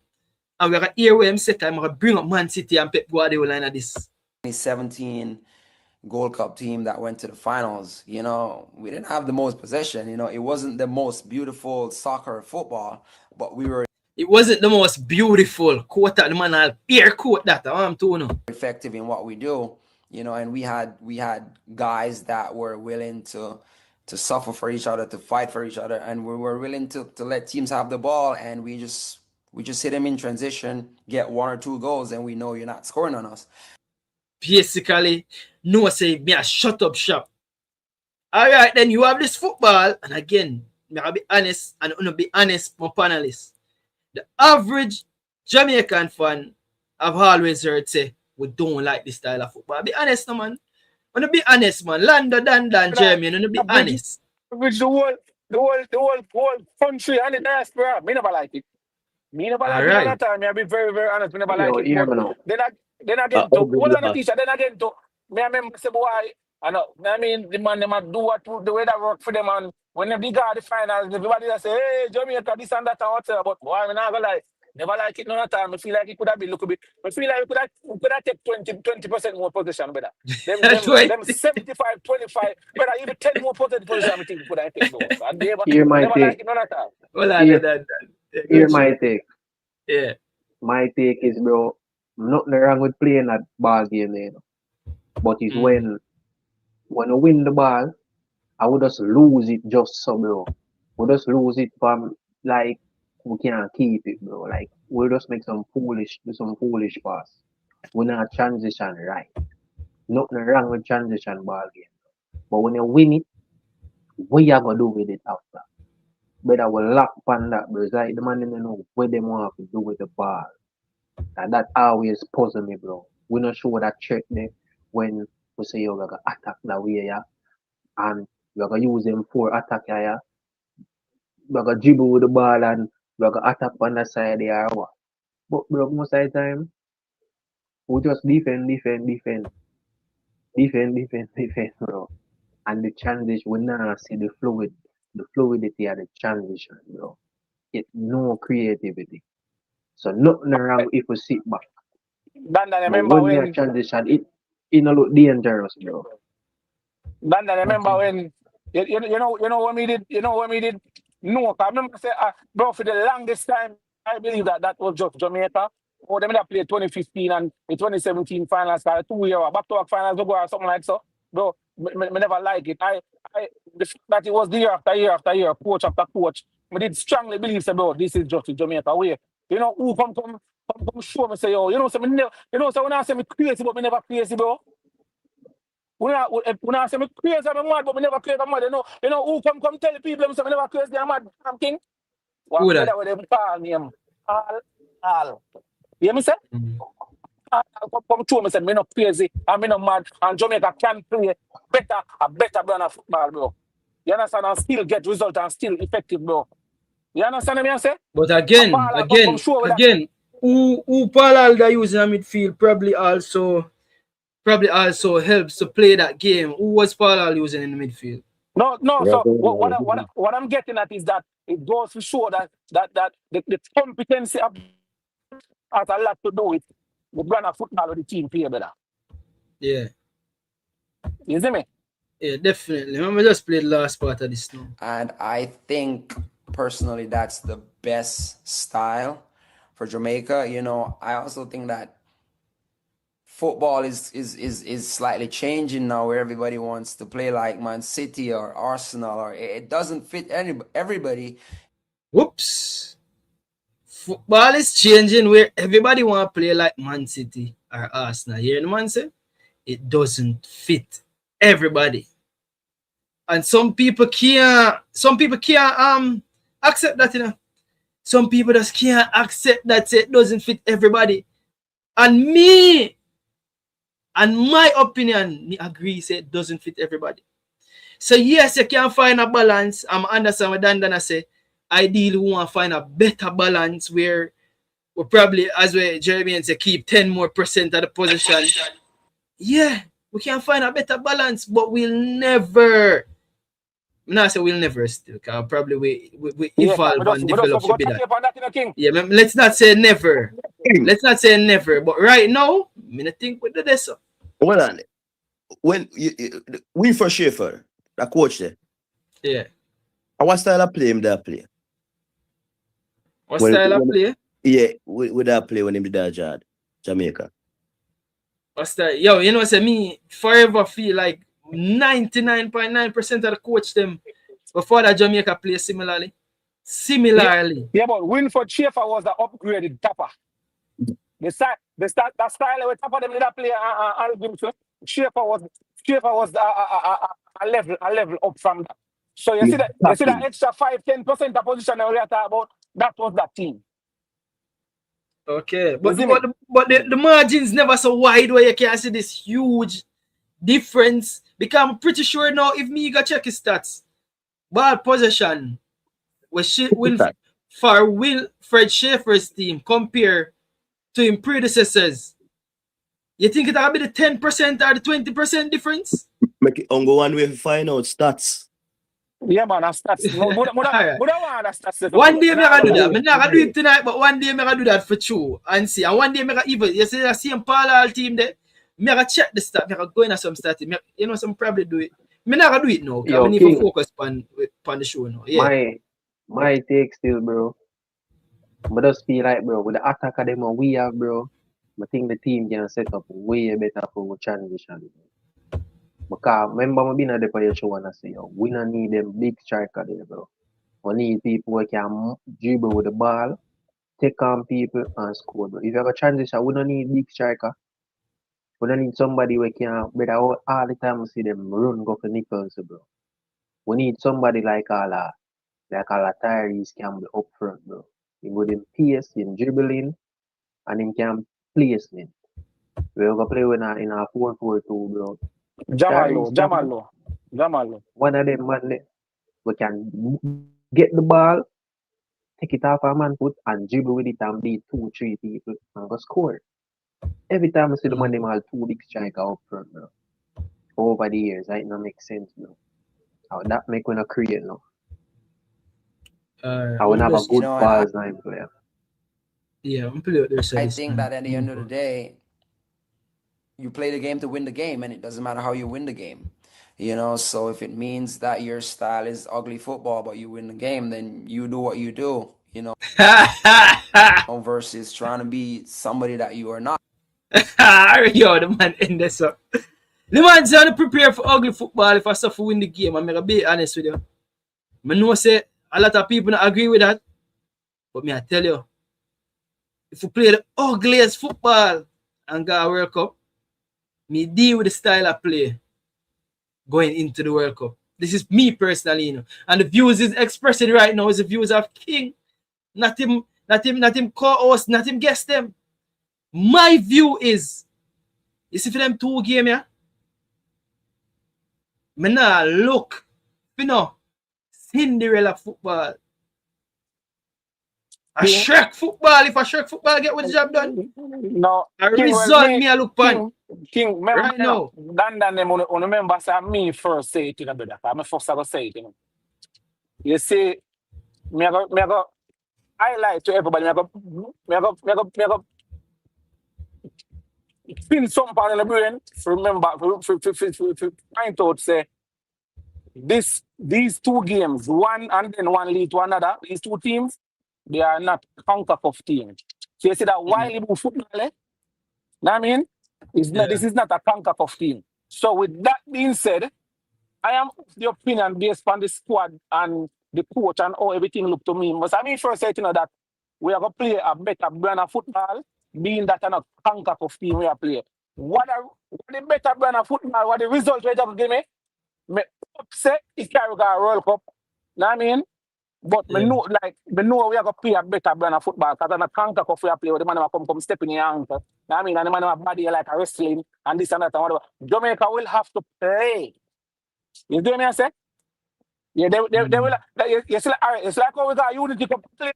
And we're going to hear where him say, I'm going to bring up Man City and Pep Guardiola in this. 2017 Gold Cup team that went to the finals, you know, we didn't have the most possession. You know, it wasn't the most beautiful soccer or football, but we were. It wasn't the most beautiful. Quote that, the man, I'll air quote that. I'm too no. Effective in what we do, you know, and we had guys that were willing to suffer for each other, to fight for each other, and we were willing to let teams have the ball, and we just hit them in transition, get 1 or 2 goals, and we know you're not scoring on us. Basically, no say me a shut up shop. All right, then you have this football, and again, I'll be honest, and I'm gonna be honest, my panelists. The average Jamaican fan I've always heard say we don't like this style of football. I'll be honest, no, man. I'm gonna be honest, man. London, Jeremy, I'm gonna be honest. Which the whole country and the diaspora, me never like it. Me never like it at that time. I'll be very, very honest. Me never like it. Then again, to hold on a teacher. Then again, to me, I remember say, boy, I know. I mean, the man, them a do what the way that work for them, and when they got the finals, everybody just say, hey, Jamaica, this and that and whatever. But boy, I'm not gonna lie. Never like it none of the time. I feel like it could have been a little bit. I feel like we could have take 20% more possession, brother. Them 75, 25, brother, even 10 more position, I think we could have taken those. And they Here my never take. like it none of the time. Well, Here my take. Yeah. My take is, bro, nothing wrong with playing that ball game, you know. But it's when you win the ball, I would just lose it just so, bro. We just lose it from, like, we can't keep it, bro. Like, we'll just make some foolish pass. We're not transition right. Nothing wrong with transition ball game. But when you win it, what you gonna do with it after? Better we lock on that, bro. It's like the man didn't know what they want to do with the ball. And that always puzzle me, bro. We not sure that check there when we say you're gonna attack that way, yeah. And you're gonna use them for attack, yeah. You're gonna dribble with the ball and you're gonna attack on the side there. But bro, most of the time, we just defend, bro. And the transition, we now see the fluidity of the transition, bro. It's no creativity. So nothing wrong if we sit back. Dan, I But remember when we transition, it no look dangerous, bro. Dan, I remember when you know when we did no, I remember say bro, for the longest time I believe that was just Jamaica. Or they may played 2015 and the 2017 finals, 2 year back-to-back finals or something like so. Bro, me never like it. That it was year after year after year, coach after coach. I did strongly believe say, bro, this is just the Jamaica way. You know who come show me say, yo, you know, so when I say me crazy, but me never crazy, bro. When I say me crazy, I'm mad, but me never crazy, I'm mad. You know who come tell the people I'm never crazy, I'm mad, I'm king. What Who that? with them call me all. You hear me say? Come to me say me not crazy and me not mad and Jamaica can play a better brand of football, bro. You understand? And still get result and still effective, bro. You understand what I say? But again, who Paul Alda using a midfield probably also helps to play that game. Who was Paul Alda using in the midfield? No. So what I'm getting at is that it goes to show that the competency of has a lot to do with the brand of football of the team play, brother. Yeah. You see me? Yeah, definitely. Remember, just played the last part of this now. And I think personally that's the best style for Jamaica. You know, I also think that football is slightly changing now, where everybody wants to play like Man City or Arsenal, or it doesn't fit everybody. Whoops. Football is changing where everybody want to play like Man City or Arsenal. You hear the man say? It doesn't fit everybody. And some people can't accept that, you know. Some people just can't accept that it doesn't fit everybody. And me, and my opinion, me agree say it doesn't fit everybody. So yes, you can find a balance. I'm understand what Dan say. Ideally, we want to find a better balance where we probably, as we Jeremy say, keep 10% more of the position. Yeah, we can find a better balance, but we'll never. No, so we'll never still. Cause probably we evolve and develop to be that. Yeah, let's not say never. Let's not say never. But right now, I think we do this. Hold on. When we for Schaefer, the coach there. Yeah. What style of play him that play? What style of play? Yeah, with that play when him did that job, Jamaica. What's that? Yo, you know, say me forever feel like 99.9% of the coach them before that Jamaica play similarly. Yeah, but Winford Schaefer was the upgraded topper. The style with top of them did play Schaefer was a level up from that. So you see that extra 5-10% of position that we are talking about, that was that team. Okay, but the margins never so wide where you can see this huge difference. Because I'm pretty sure now if me go check his stats, ball possession for Wilfred Schaefer's team compared to his predecessors, You think it'll be the 10% or the 20% difference? Make it on go one way to find out stats. Yeah, man, that's no, but Alright. that's One day me gonna do that. I'm not gonna do it tonight, but one day me gonna do that for true and see. And one day me gonna even you see the same parallel team there. Me gonna check the stat. Me gonna go in some stats. You know, some probably do it. Me not gonna do it now. Because I need to focus on the show now. Yeah. My take still, bro. But just feel like, bro, with the attack of them we have, bro, I think the team can set up way better for transition. Because remember, I've been at the player show and I say, yo, we don't need them big striker there, bro. We need people who can dribble with the ball, take on people and score, bro. If you have a transition, we don't need big striker. We don't need somebody who can, better all the time we see them run go for nickels, bro. We need somebody like a Tyrese Campbell up front, bro. He go them pace, him dribbling, and him can placement. We're gonna play in a 4-4-2, bro. Jamalo. One of them man, we can get the ball, take it off a man foot, and dribble with it and beat 2-3 people and go score. Every time I see the man, them all two big striker up front, bro. Over the years, that don't make sense, bro. How that make when I create now. I will have a good balls line player. Yeah, I'm play with this. I think that at the end of the day, you play the game to win the game, and it doesn't matter how you win the game. You know, so if it means that your style is ugly football, but you win the game, then you do what you do, you know, versus trying to be somebody that you are not. Yo, the man in this up. The man's trying to prepare for ugly football if I suffer win the game. I'm gonna be honest with you. I know say a lot of people don't agree with that. But me I tell you, if you play the ugliest football and go a World Cup, me deal with the style of play going into the World Cup. This is me personally, you know. And the views is expressing right now is the views of King. Not him co-host, not him guest them. My view is, you see for them two games, yeah? Me nah look, you know, Cinderella football. A Shrek football, if a Shrek football get what the job done. No. A result me I look for. King, remember right now. Dan them remember say me first say it, you know, brother. I'm first I go say it, you know. You see, me I go highlight to everybody, me I go pin some part in the brain. Remember, find out say these two games, one and then one lead to another. These two teams, they are not CONCACAF teams. So you see that while you do football, know what I mean? This is not a CONCACAF team. So with that being said, I am of the opinion based on the squad and the coach and how everything look to me. But I mean first say, you know, that we are going to play a better brand of football, being that I'm a CONCACAF team we are playing. What the better brand of football, what the result we just give me upset if carry a World Cup. Know what I mean? But me know we are going to play a better brand of football because I'm a CONCACAF we are playing. The man will come step in your ankle. Know what I mean? And the man will have body like a wrestling and this and that and whatever. Jamaica will have to play. You do me I say? Yeah, they will. It's like how we got a Unity Cup play.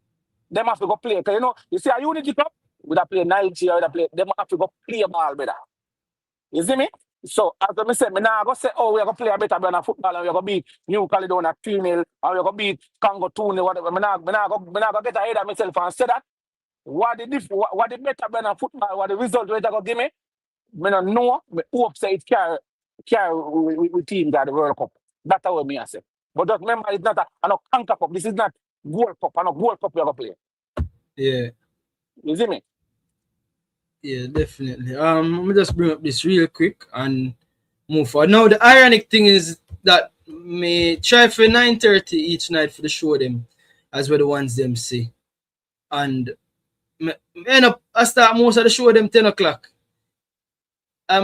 They have to go play. Because you know, you see a Unity Cup, we have to play Nigeria, we have to play. They have to go play ball better. You see me? So as I said, me now go say, oh, we are going to play a better brand of football and we are going to beat New Caledonia 3-0 and we are going to beat Congo 2-0, whatever. Me now go get ahead of myself and say that. What the better brand of football, what the result we going to give me? Me don't know. Me hope say it carry with team that the World Cup. That's how me I say. But just remember, it's not a Conca Cup. This is not Gold Cup. And a Gold Cup we are going to play. Yeah. You see me? Yeah, definitely. Let me just bring up this real quick and move forward. Now, the ironic thing is that me try for 9:30 each night for the show them, as well the ones them see. And end up, I start most of the show them 10 o'clock.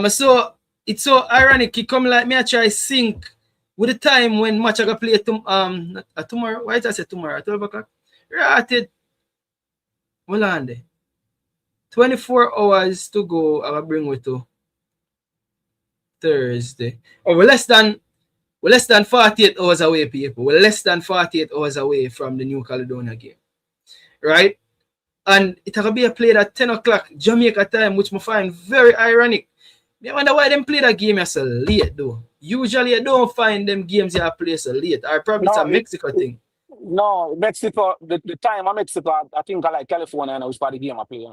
So it's so ironic. It come like me, I try sync with the time when match I go play tomorrow. Why did I say tomorrow? 12 o'clock? Right. Hold on there. 24 hours to go. I will bring with to Thursday. Oh, we're less than 48 hours away, people. We're less than 48 hours away from the New Caledonia game. Right? And it will be played at 10 o'clock Jamaica time, which I find very ironic. I wonder why them play that game so late though. Usually you don't find them games you play so late. Or probably it's a Mexico thing. No, Mexico, the time of Mexico, I think I like California and I was part of the game I play.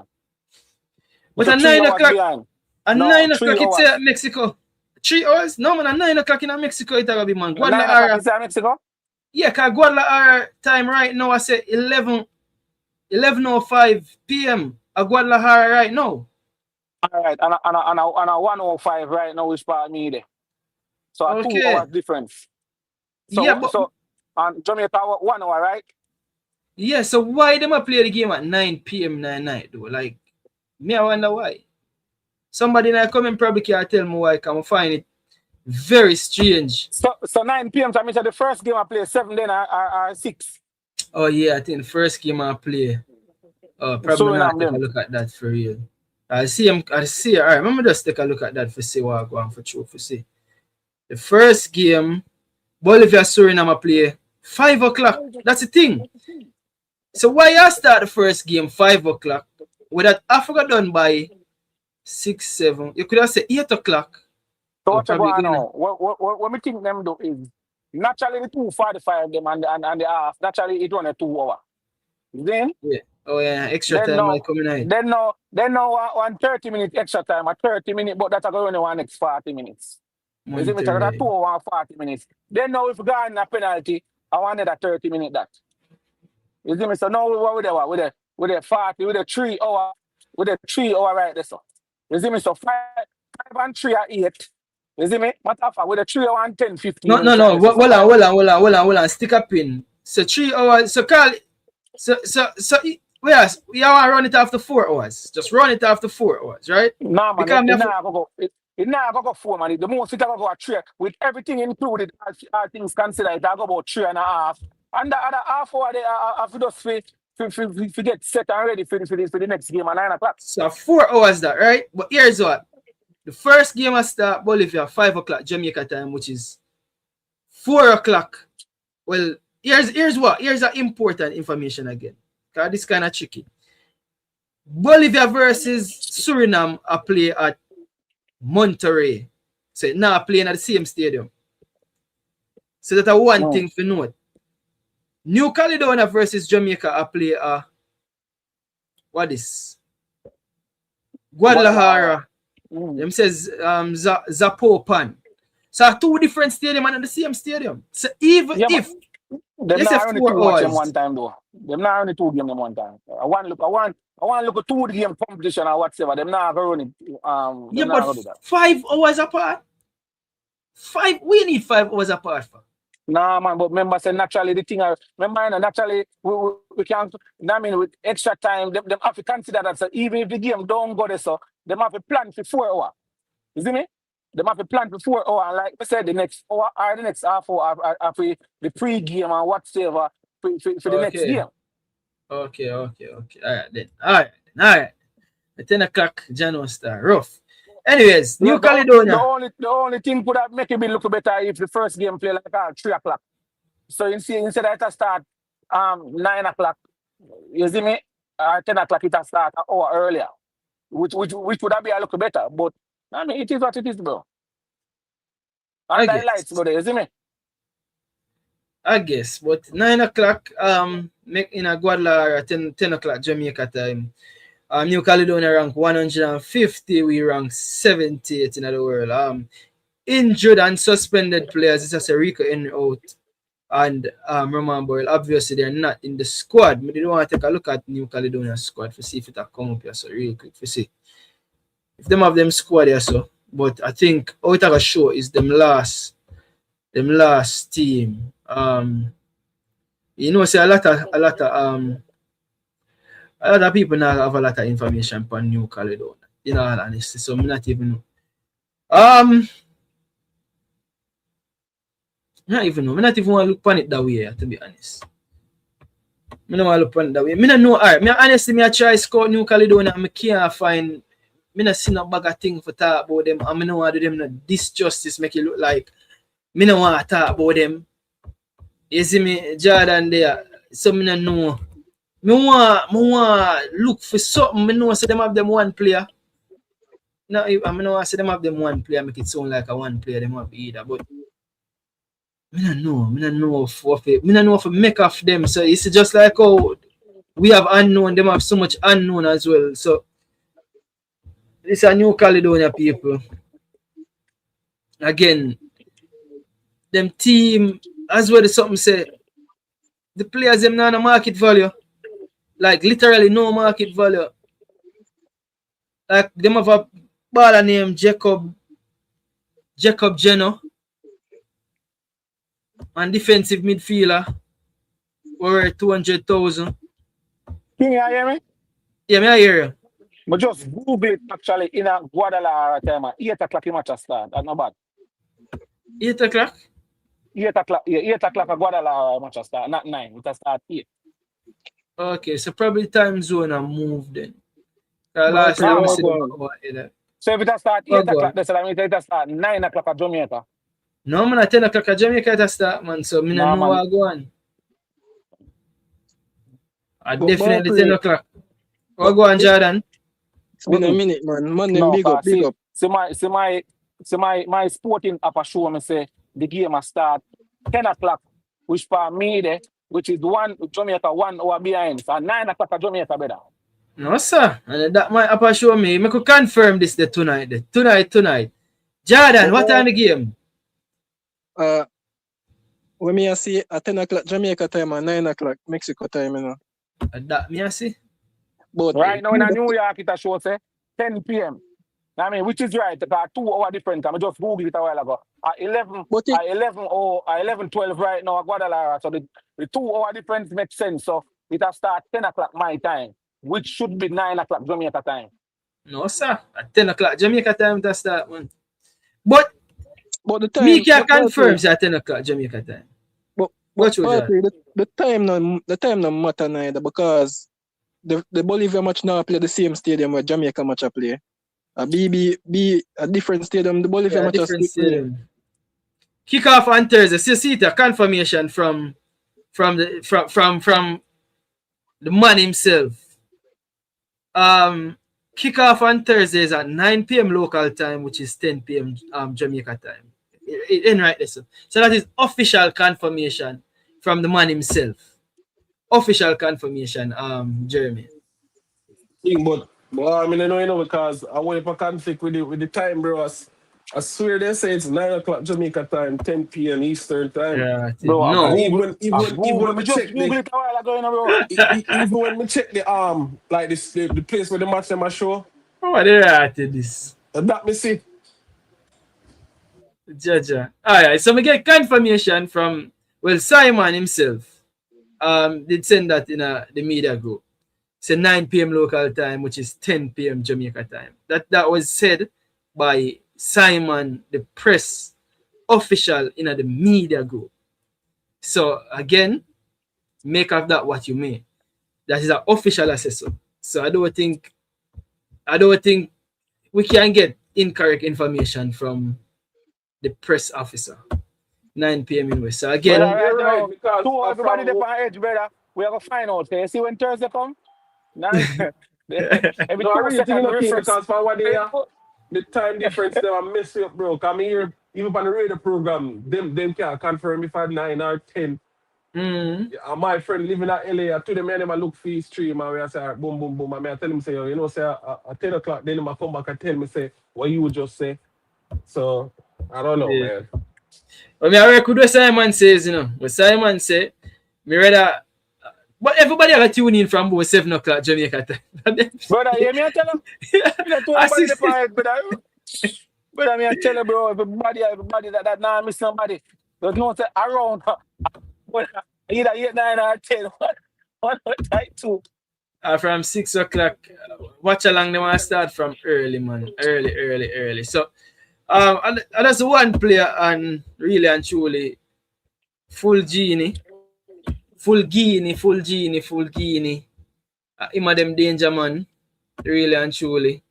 But at 9 o'clock, at 9 o'clock it's at Mexico. 3 hours? No man, at 9 o'clock in Mexico it's gonna be man. 9 o'clock is at Mexico? Yeah, because Guadalajara time right now I say 11:05 p.m. at Guadalajara right now. All right, and a 1:05 right now is part of me there. So a 2 hours difference. So, yeah, but so Jamaica 1 hour, right? Yeah, so why them a play the game at 9 p.m. that night though? Like, me I wonder why. Somebody now come and probably can tell me why, because I find it very strange. So 9 p.m. so I mean the first game I play 7 then or 6. Oh yeah, I think the first game I play. Probably not take a look at that for real. I see. Alright, remember just take a look at that for see what I go on for true for see. The first game, Bolivia Suriname I play 5 o'clock. That's the thing. So why you start the first game 5 o'clock? With that Africa done by 6, 7. You could have said 8 o'clock. So what you going on? What we think them do is naturally the 2:45 them and the half. Naturally it only 2 hours. Then extra time might come in. Then no 30-minute extra time, a 30-minute, but that's only one next 40 minutes. You see me? So that's 2 hours 40 minutes. Then now if we go on a penalty, I want another 30-minute that. You see me? So now with the 40, with the 3 hour, right there. So you see me? So 5 and 3 are 8. You see me? Matter of fact, with the 3 hour and 10, 15. No. Hold on. Stick a pin. So 3 hours. So Carl. So yes, we want to run it after 4 hours. Just run it after 4 hours, right? No, man. It now go 4, man. The most it go a 3 with everything included. All things considered, it go about 3.5. And the other half hour they have to just get set and ready for the next game at 9 o'clock. So 4 hours that, right? But here's what. The first game I start Bolivia 5 o'clock Jamaica time, which is 4 o'clock. Well, here's what. Here's the important information again. Because this kind of tricky. Bolivia versus Suriname I play at Monterrey. So now playing at the same stadium. So that's one thing to note. New Caledonia versus Jamaica I play what is Guadalajara. Them says Zapopan. So 2 different stadiums and at the same stadium. So even if them not only 2 watch them one time though. Them not only 2 game them one time. I want to look at 2 game competition or whatever. Them not going to but 5 hours apart. We need 5 hours apart for. Nah, man, but remember, say naturally the thing. Remember, naturally we can't. I mean, with extra time, them have to consider that. So even if the game don't go there, so them have to plan for 4 hours. You see me? Them have to plan for 4 hours. And like I said, the next hour or the next half hour after the pre-game and whatever for the next game. Okay. All right then. All right. At 10 o'clock, January start. Rough. Anyways, New Caledonia. The only thing could have make it be look better if the first game play like at 3 o'clock. So you see, instead of it start 9 o'clock, you see me? 10 o'clock it start an hour earlier. Which would have be a little better. But I mean it is what it is, bro. And the lights, bro, you see me? I guess, but 9 o'clock, make in a Guadalajara 10 o'clock Jamaica time. New Caledonia rank 150, we rank 78 in the world. Injured and suspended players, this is a Rico in out. And remember, obviously they're not in the squad. But they don't want to take a look at New Caledonia squad to see if it'll come up here. So real quick to see. If them have them squad here, so. But I think all it will show is them last team. You know, say a lot of people now have a lot of information on New Caledonia. You know, all honesty. So I'm not even know. Not even know. I not even want to look on it that way, to be honest. I don't want to look on it that way. I don't know. Alright, honestly, I try to scout New Caledonia and I can't find. I not see no bag of thing for talk about them. I don't want to do them no disjustice, make it look like I don't want to talk about them. You see me, Jordan there. So I don't know Me want look for something. Me know say them have them one player. No, I mean, I say them have them one player, make it sound like a one player them have either, but me don't know if make of them. So it's just like how we have unknown, them have so much unknown as well. So it's a new Caledonia people. Again, them team as well as something say the players them not a market value. Like literally no market value. Like them have a baller named Jacob Jenner and defensive midfielder worth 200,000. Can you hear me? Yeah, me I hear you. But just Google it actually in a Guadalajara time. 8 o'clock the match start. That's not bad. 8 o'clock? 8 o'clock. Yeah, 8 o'clock a Guadalajara match start, not 9. It start 8. Okay, so probably time zone and move then. Last time so if it start 8 o'clock, that's what I mean. It start 9 o'clock at Jamaica. No, man, at 10 o'clock at Jamaica it start, man. So me no know what go on. Definitely 10 o'clock. What go on, Jordan? It's been a minute, man. Man, them big up. So my sporting app show me say the game will start 10 o'clock, which for me there, which is Jamaica 1 hour behind. So 9 o'clock at Jamaica better. No, sir. And that my app show me. I could confirm this tonight. Tonight. Jordan, what time the game? When me I see at 10 o'clock Jamaica time and 9 o'clock Mexico time, you know. That me I see. But right now in New York it show say 10 p.m. I mean, which is right, because 2 hours different. I just Googled it a while ago. At 11:12 right now at Guadalajara. So the 2 hour difference makes sense. So it will start 10 o'clock my time, which should be 9 o'clock Jamaica time. No, sir. At 10 o'clock Jamaica time to start, man. But the time me can confirm at 10 o'clock Jamaica time. But the time no matter neither, because the Bolivia match now play the same stadium where Jamaica match play. A different stadium. The Bolivia match different stadium. Kick off on Thursday. See the confirmation from the man himself. Kick off on Thursday is at 9 p.m. local time, which is 10 p.m. Jamaica time. Right there. So that is official confirmation from the man himself. Official confirmation, Jeremy. But I mean, I know because I went for conflict with the time, bro. I swear they say it's 9 o'clock Jamaica time, 10 p.m. Eastern time. Yeah, bro. No. Even when we check the like this the place where the match them a show. Oh, I did at this. That me see. Jaja. Alright, so we get confirmation from Simon himself. Did send that in the media group. It's 9 p.m. local time, which is 10 p.m. Jamaica time. That was said by Simon, the press official in the media group. So again, make of that what you may. That is an official assessment. So I don't think we can get incorrect information from the press officer. 9 p.m. in West. So again, everybody there on edge, brother. We have to find out. You see when Thursday come? Every because for what they are, the time difference they are messing up, bro. Come here, even on the radio program, them can't confirm if at 9 or 10. Yeah, my friend living at LA, I told them I look for his stream and I say boom boom boom. I tell him say, you know, say at 10 o'clock, then I come back and tell me say what you would just say. So I don't know, man. But I record what Simon says, you know. What Simon say, me rather. But everybody have a tune in from about 7 o'clock Jamaica time. Brother, you me tell him? Brother, me tell you, bro, everybody that now miss somebody. There's no say around. Either 8, 9, or 10. One type 2. From 6 o'clock. Watch along them want to start from early, man. Early. So and that's one player and really and truly full genie. Full genie. Him a them danger man. Really and truly.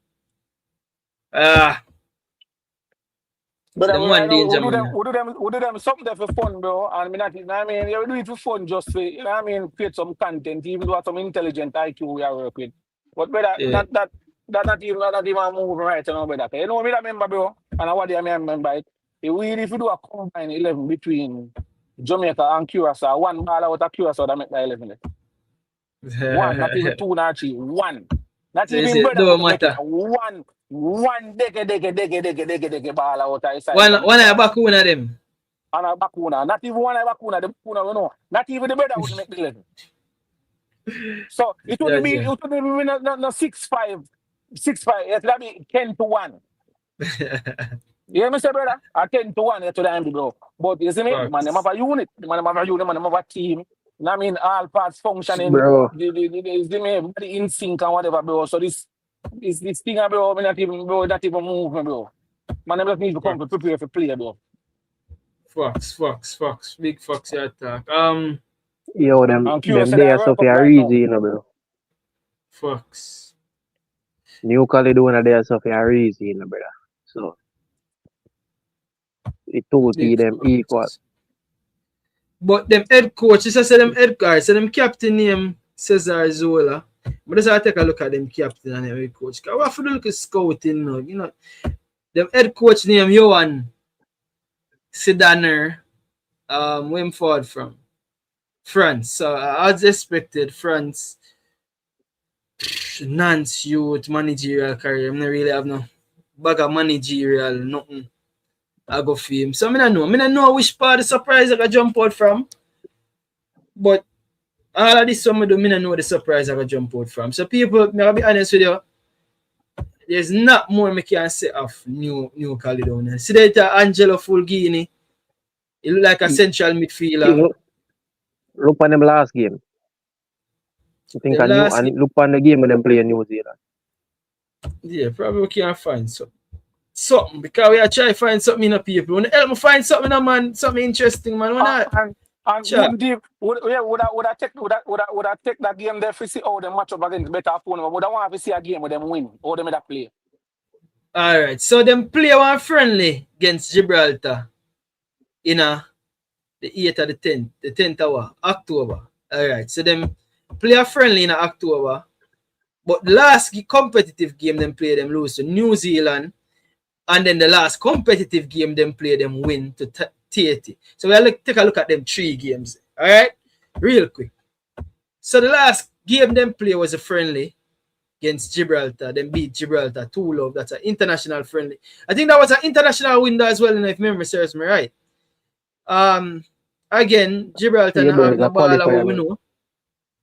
But them one danger we man. do them something there for fun, bro. And I mean, you do it for fun just for, you know what I mean, create some content, even though some intelligent IQ we are working with. But brother, Yeah. that not even moving right now, brother. You know me that remember, bro, and what I remember it. If you do a combined 11 between Jamaica and Curacao, one ball out of Curacao that make the 11. One, not even two, not three, one. Not So you even say it brother don't could make it. matter. One dege ball out of side. One I back one of them. And a Bakuna. Not even one Bakuna, the Bakuna, you know. Not even the brother would make the 11. So it would be Yeah. not 6-5. 6-5. It would be 10-1. You hear me say, brother? 10-1 to the end, bro. But you see me? Man, them have a unit. Man, them have a team. I mean, all parts functioning. Bro. Everybody in sync and whatever, bro. So this thing, bro, not even move, bro. Man, them just need to come to prepare for play, bro. Fox. Big Fox you attack. Yo, them they are Sophia right Reezy, you know, bro. Fox. New Caledonia, they are Sophia Reezy, you know, brother. So it two Big them Fox. equal. But them head coach, this I say them head guys, so them captain name Cesar Zola. But just I take a look at them captain and them head coach. Cause we have to look at scouting now, you know. Them head coach name Johan Sedaner. Where him forward from? France. So as expected, France. Nance youth managerial career. I don't really have no bag of managerial, nothing. I go for him. So I don't know which part of the surprise I can jump out from. But all of this some I don't know the surprise I can jump out from. So people, I'll be honest with you, there's not more I can say of New Caledonia. See that Angelo Fulgini. He look like a central midfielder. Look on them last game. I think look on the game when them play in New Zealand. Yeah, probably we can't find something because we are trying to find something in the people. When help me find something, man, something interesting, man. Would I take that game there to see how they match up against better opponent? Would I want to see a game with them win or them that play? All right, so them play one friendly against Gibraltar in the 8th or the 10th of October. All right, so them play a friendly in October, but the last competitive game them play, them lose to New Zealand, and then the last competitive game them play, them win to Tahiti. So we'll take a look at them 3 games. All right, real quick. So the last game them play was a friendly against Gibraltar. Them beat Gibraltar 2-0. That's an international friendly. I think that was an international window as well, and if memory serves me right. Again, Gibraltar the ball we know.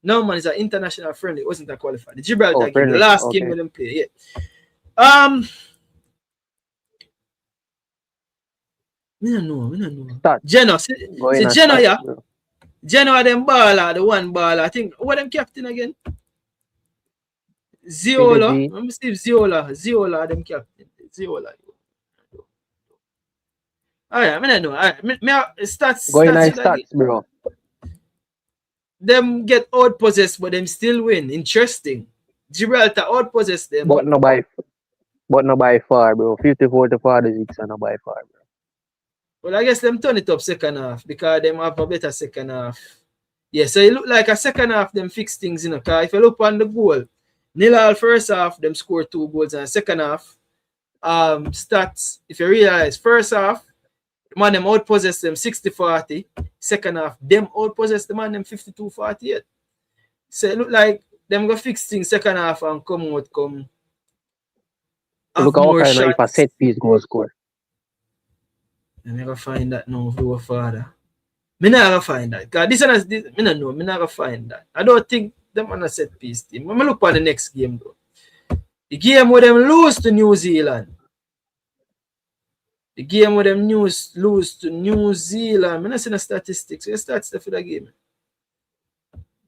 No man, it's an international friendly. It wasn't a qualifier. The Gibraltar game, the last game with them play. Yeah. We don't know. Genoa. See Genoa, yeah. Genoa them baller, the one baller. I think what them captain again? Ziola. Let me see if Ziola them captain. Ziola. Alright, I don't know. Alright, stats. Going nice stats, bro. Them get out possessed, but them still win. Interesting. Gibraltar out possessed them. But no by far, bro. 54-46 and no by far, bro. Well, I guess them turn it up second half because them have a better second half. Yeah, so it look like a second half them fix things, you know. Because if you look on the goal, 0-0 first half, them score 2 goals, and second half, stats, if you realize, first half, man, them outpossess them 60-40. Second half, them outpossess the man, them 52-48. So it look like them go fix things second half and come out. Look how kind of if a set piece goal score. I never find that now for father. Me never find that. Because this me not know. Me never find that. I don't think them on a set piece team. When I look at the next game though. The game where them lose to New Zealand. The game where them lose to New Zealand. I'm not seeing the statistics. Where stats for the game?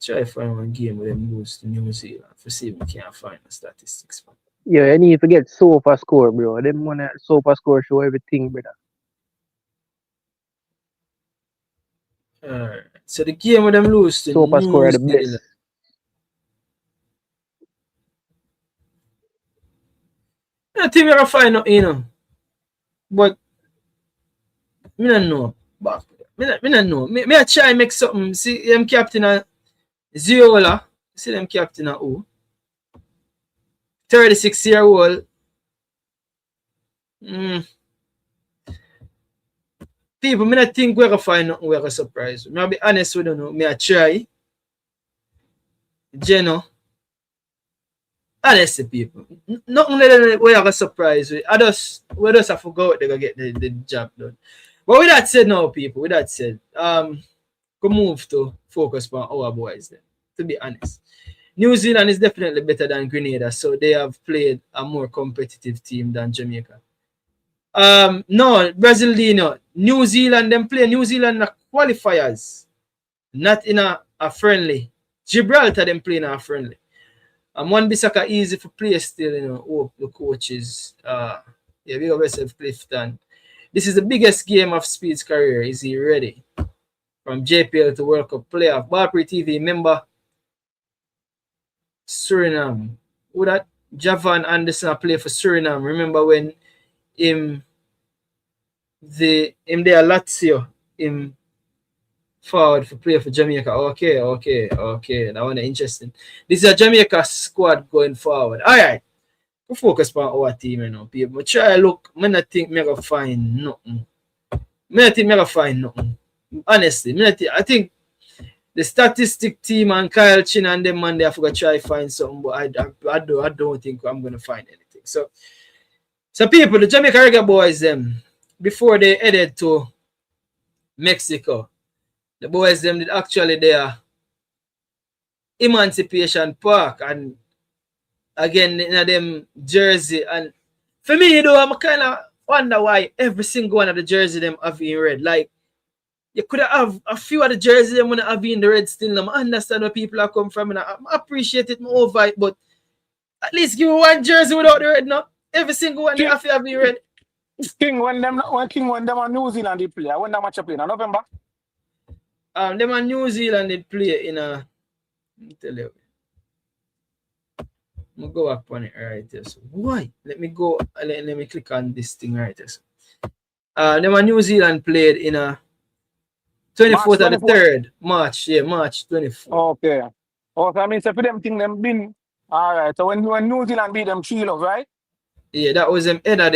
Try to find one game where them lose to New Zealand. For see if we can't find the statistics. Yeah, you need to get sofa score, bro. Them wanna sofa score show everything, brother. Alright. So the game where them lose to sofa New score Zealand. The best. I think we're gonna find out, you know. But Me don't know. But me don't know. Me I try make something. See them captain a Ziola. See them captain a who? 36-year-old. People, me not think we're gonna find nothing we're gonna surprise. Me I'll be honest with you know. Me I try. Geno. Honestly, people. Nothing we're gonna surprise with. We just have to go out there to get the job done. But with that said now, people, with that said, we move to focus on our boys then, to be honest. New Zealand is definitely better than Grenada, so they have played a more competitive team than Jamaica. No, Brazil, New Zealand, them play New Zealand qualifiers, not in a friendly. Gibraltar, them play in a friendly. One Bissaka easy for play still, hope the coaches, we got yourself Clifton. This is the biggest game of Speed's career. Is he ready? From JPL to World Cup playoff. Pree TV, member Suriname. Who that? Javan Anderson play for Suriname. Remember when him there Lazio him forward for play for Jamaica. Okay. That one interesting. This is a Jamaica squad going forward. Alright. We focus on our team, people. Try look. I don't think me gonna find nothing. Honestly, I think the statistic team and Kyle Chin and them man, they have to try find something, but I don't think I'm gonna find anything. So people, the Jamaica Reggae Boyz, them before they headed to Mexico, the boys them did actually their Emancipation Park and again in them jersey. And for me, I'm kind of wonder why every single one of the jersey them have in red. Like you could have a few of the jerseys them when have in the red still. I understand where people are come from and I appreciate it more over it, but at least give me one jersey without the red now. Every single one they have to have in red. King when them on New Zealand they play. When that match play in November? Them on New Zealand they play in a. Let me tell you. I'm gonna go back on it right here. So why? Let me go. Let me click on this thing right here. So, them on New Zealand played in a 24th of the 3rd March. Yeah, March 24th. Okay. I mean, so for them thing them been all right. So when New Zealand beat them 3-0, right? Yeah, that was them end of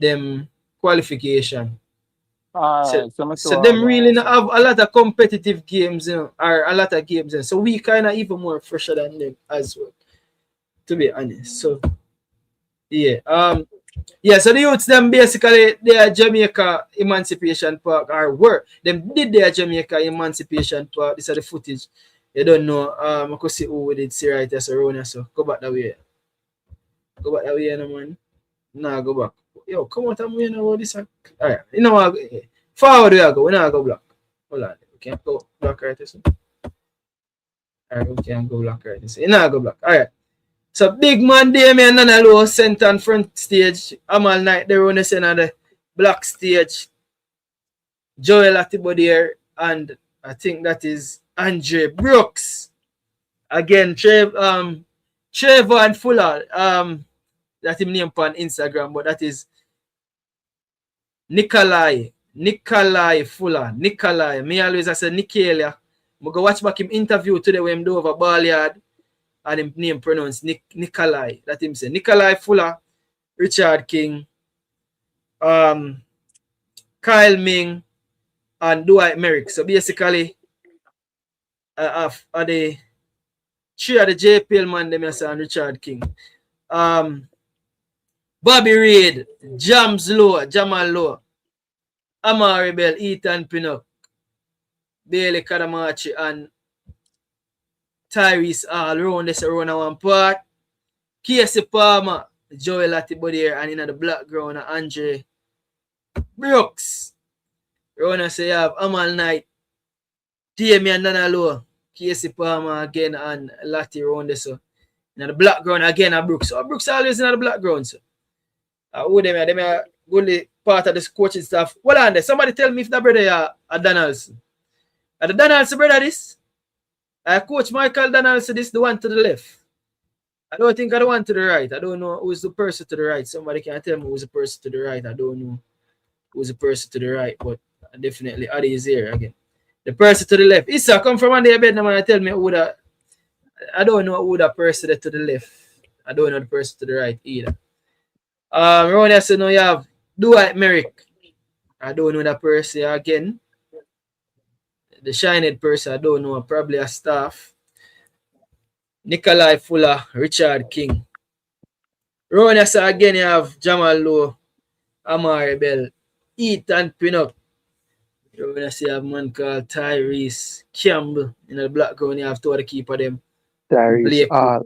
them qualification. So them really not have a lot of competitive games, or a lot of games. So we kind of even more fresher than them as well, to be honest. So yeah, so the youths them basically their Jamaica Emancipation Park them did their Jamaica Emancipation Park. This is the footage. You don't know. I could see who we did see right there. So Rona, so go back that way. Go back that way, no man. Nah, go back. Yo, come out and win about this. Alright, you know what? Forward we go. We now go block. Hold on. We can't go block right this. Alright, we can't go block right this. You know go block. Alright. So big man there, me and Nana Low center and front stage. Amal Night they run the center the black stage. Joel Atibo there, and I think that is Andre Brooks. Again, Trevor and Fuller. That him name on Instagram, but that is Nikolai Fuller. Nikolai. Me always I say Nikalia. I go watch back him interview today when him do over Ballard and him name pronounced Nikolai. That him say Nikolai Fuller, Richard King, Kyle Ming, and Dwight Merrick. So basically, the three of the JPL man them and Richard King. Bobby Reid, Jamal Lowe, Amari Bell, Ethan Pinnock, Bailey Kadamachi, and Tyrese all around this around one part. Casey Palmer, Joel Atibo there, and in the black ground, Andre Brooks. Rona say you have Amal Knight, Damian Nanalo, Casey Palmer again, and Lati around this. So in the black ground again, Brooks. So Brooks always in the black ground. So. Who them are good part of this coaching staff. Well, on there, somebody tell me if that brother are Donaldson. Are the Donaldson brother this? Coach Michael Donaldson, this the one to the left. I don't think I the one to the right. I don't know who's the person to the right. Somebody can tell me who's the person to the right. I don't know who's the person to the right, but definitely Adi is here again. The person to the left. Issa come from under your bed now and tell me who that. I don't know who that person to the left. I don't know the person to the right either. Ronnie said no, you have Dwight Merrick. I don't know that person again. The shiny person, I don't know, probably a staff. Nikolai Fuller, Richard King. Ronnie said again, you have Jamal Lowe, Amari Bell, Ethan Pinnock. Ronnie said you have a man called Tyrese Campbell. In the black ground, you have two of the keeper them. Tyrese Hall.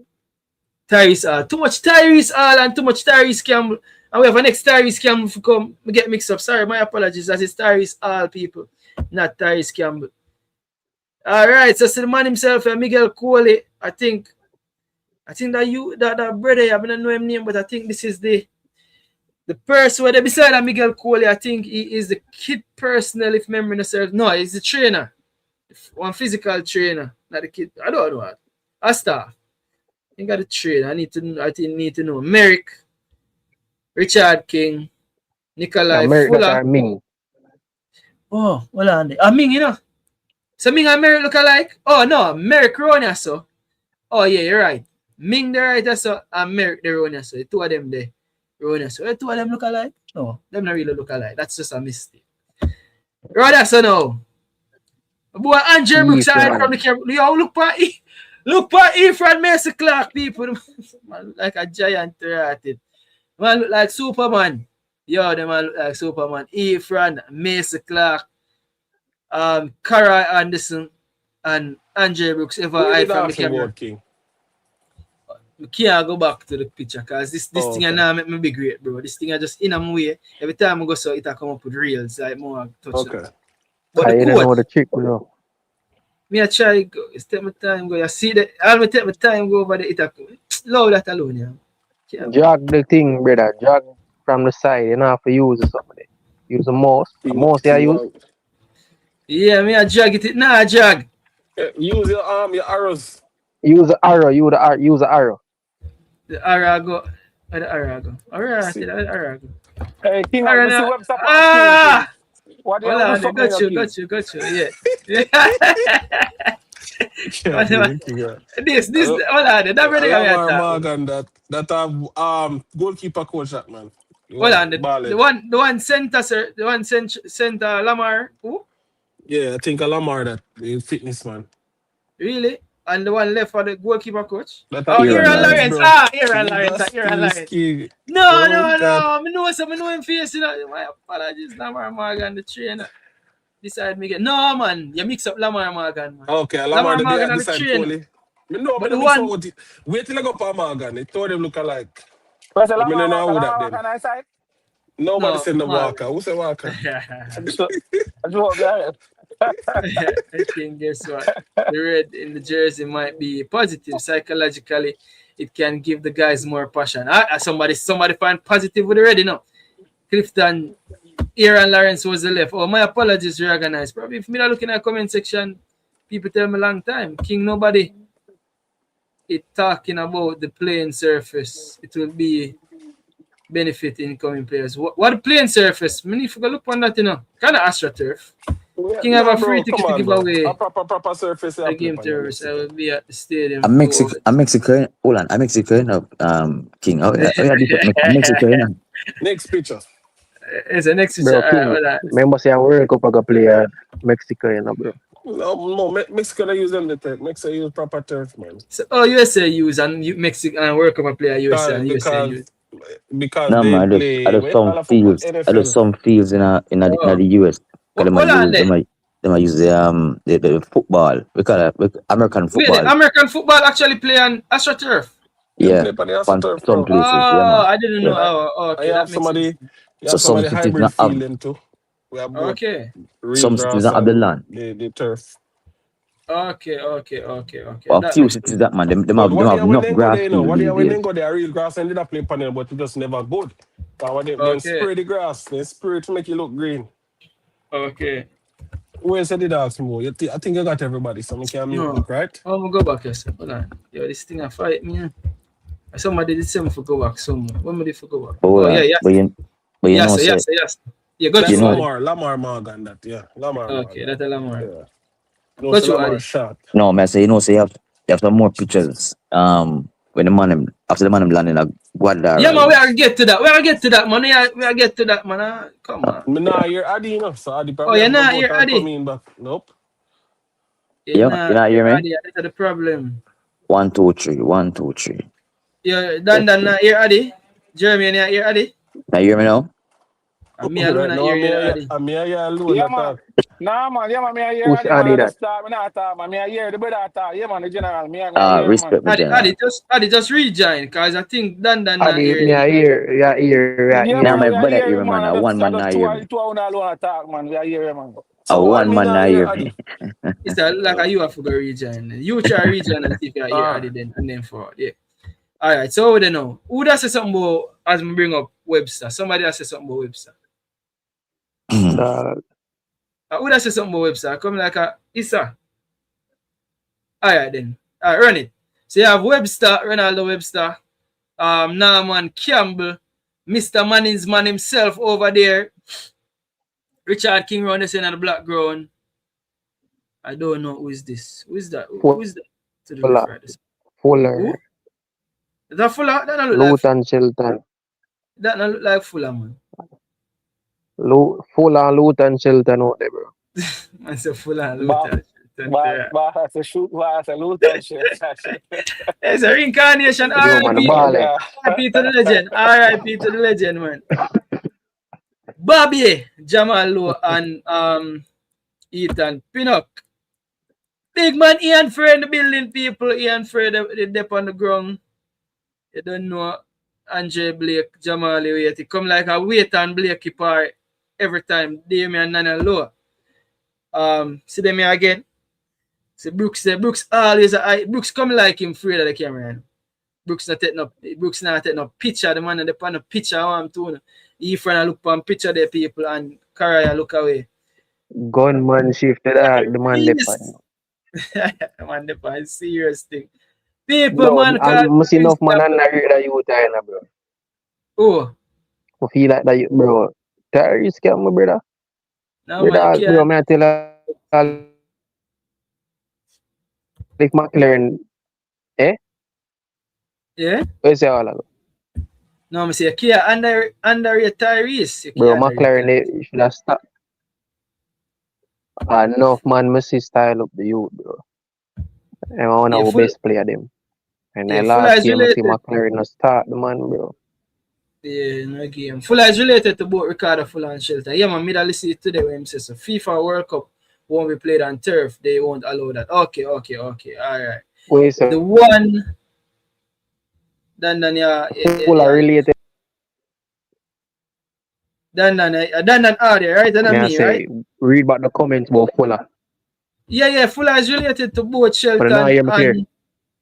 Tyrese Hall. Too much Tyrese Hall and too much Tyrese Campbell. And we have a next Tyrese Campbell to come. We get mixed up. Sorry, my apologies. That is Tyrese Hall, people. Not Tyrese Campbell. Alright, so the man himself, Miguel Coley. I think that brother, I don't know his name, but I think this is the person where they beside Miguel Coley. I think he is the kid personnel, if memory serves. No, he's the trainer. One physical trainer, not the kid. I don't know what. A staff. I think I'm the trainer. I need to know. Merrick, Richard King, Nikolai Fuller. Ming. Oh, hold on. Ming, you know. So Ming and Merrick look alike? Oh no, Merrick Ronia so. Oh yeah, you're right. Ming the right so and Merrick the Ronia so. The two of them there. Ronia so. The two of them look alike? No, them not really look alike. That's just a mistake. Ronia so now. Boy, Andrew Brooks from the camera. Yo, look for Efran Mason Clark, people. Man, like a giant rated. Man look like Superman. Yo, the man look like Superman. Efran Mason Clark. Cara Anderson and Andre Brooks ever hide from the camera. We can't go back to the picture because this thing now make me be great, bro. This thing I just in a way. Every time I go so it come up with reels like more touchdowns. But I don't know the trick, bro. Me I try go. It's take my time go. You see that? I'll take my time go over the it. Love that alone, yeah. Jog the thing, brother. Jog from the side. You know have to use something. Use the mouse. The mouse I use. Yeah, me I jog it. Nah, jog. Use your arrows. Use the arrow. Use the arrow. The arrow go. Where the arrow go? Alright, the arrow go. Hey, King, I see website. Ah! What Hold on, got you. Yeah. This, hold on, that really Morgan, that have goalkeeper coach that man. Hold on, the one center, sir, the one center Lamar. Who? Yeah, I think Lamar that the fitness man. Really? And the one left for the goalkeeper coach? Aaron Lawrence. Aaron Lawrence. No. I know him face. My apologies, Lamar Morgan, the trainer. Decide me get. No, man. You mix up Lamar Morgan, man. Okay, Lamar Morgan and the trainer. No, but the one. Wait till I go for Morgan. It told them look alike. Where's the Lamar Morgan on our side? Nobody said the Walker. Who said Walker? I think guess what? The red in the jersey might be positive. Psychologically, it can give the guys more passion. Somebody find positive with the red, you know. Clifton, Aaron Lawrence was the left. Oh, my apologies, reorganized. Probably if me not looking at comment section, people tell me a long time. King nobody it talking about the playing surface. It will be benefit incoming players. What the playing surface? I need to go look on that, you know. Kind of AstroTurf. King have a free ticket to give away. A proper surface. The game terrorists. I will be at the stadium. I'm Mexican. Hold on. I'm Mexican. King. Mexican. Next picture. It's a next picture. Remember, say I World Cup I go play Mexico, you know, bro. No, Mexico use them the turf. Mexico use proper turf, man. So, USA use and Mexico and World Cup play USA and USA use. Because no, man, I do some fields. I do some fields in the US. They might use the football. We call it American football. Wait, American football actually play on AstroTurf? Yeah, some places. Oh, I didn't know. Oh, okay. I have somebody hybrid field too. Okay. Some cities have the land. The turf. Okay. Well, few cities that man, them have enough grass. What do when they go there, real grass and they play panel, but it just never good. When they spray the grass, they spray it to make it look green. Okay. Where said the dogs more? I think I got everybody, so I can look, right? I'm gonna go back here. Hold on. Yo, this thing I fight me. Somebody did say me for go back somewhere. When did they for go back? Yes. Yeah, go That's through. Lamar Morgan, that, yeah. Lamar Okay, Morgan. that's a Lamar. Yeah. No, Go it's through, Lamar Adi. shot. No, man, say, you know, say you have some more pictures. When the man him, after the man him landing a Guadalajara. Yeah, man, we are get to that. We are get to that, man. We are get to that, man. Come on. Me nah hear Adi, you know, so Adi Oh, probably you're have to not go here, out and Adi. come in back. Nope. You're You not not here, hear me? Adi. That's the problem. 1, 2, 3, 1, 2, 3. Yeah, Dan not here, Adi. Jeremy, you're not here, Adi. Now you hear me now? And me alone Right not now, here, Adi. I'm here alone. Yeah, That man. talk. Nah, man. Yeah, man. Me a hear Who's Adi, man. I added that? just talk. Me not talk, man. Me a hear the brother talk. Yeah, man. The general. Me a hear, man. Respect me, general. Adi just rejoin, because I think Dan not Added, here. me a hear, yeah, Yeah, Now man. my We a brother hear hear you, me, man. man. I A one just man not two hear me. hours alone talk, man. We a hear you, man. A So what one me man not not hear hear Adi? me. It's like you have to go rejoin. You try rejoin and see if you hear Ah. Adi then, and then forward. Yeah. All right, so we don't know. Who does say something about, as we bring up Webster? Somebody else say something about Webster. Who does say something about Webster? Come like a Issa. All right, then. All right, run it. So you have Webster, Ronaldo Webster, Norman Campbell, Mr. Manning's man himself over there, Richard King round the center of the black ground. I don't know who is this. Who is that? Who is that? To the left, right. Fuller. Who? Is that Fuller? That don't look like Luton Chilton. That don't look like Fuller, man. Fuller, Luton Chilton out there, bro. Man say Fuller, But Luton. I say shoot, but I say Luton shit. It's a reincarnation. Yo, man, balling. R.I.P. to the legend. R.I.P. to the legend, man. Bobby, Jamal Lowe, and Ethan Pinnock. Big man Ian Frey in the building, people. Ian Frey, they dip on the ground. You don't know Andre Blake, Jamal Lowe. He come like a weight and Blakey part every time. Damian Nana Lowe. See them here again. See Brooks always Brooks come like him afraid of the camera. Brooks not take no picture. The man on the picture I want to. He friend look on picture the people and Karaya look away. Gunman shifted out the man The man the serious thing. People, no, man, I'm see enough man and I hear that you time, bro. Oh. I feel like that you, bro. Terrorist scam, my brother. No, brother, man, bro, man, I tell you, if McLaren, eh? Yeah? Where's the all of it? No, I'm saying, you can't under your Tyrese. Bro, McLaren, they should have stopped. Enough man must style up the youth, bro. And I want our best player them. And the last game I see McLaren not start the man, bro. Yeah, no game. Fuller is related to both Ricardo Fuller and Shelton. Yeah, man, I listen today when he says so. FIFA World Cup won't be played on turf. They won't allow that. Okay. All right. Wait, so the one Dan Fuller related. Dan are there, right? Dan me, right? Read about the comments about Fuller. Yeah. Fuller is related to both Shelton and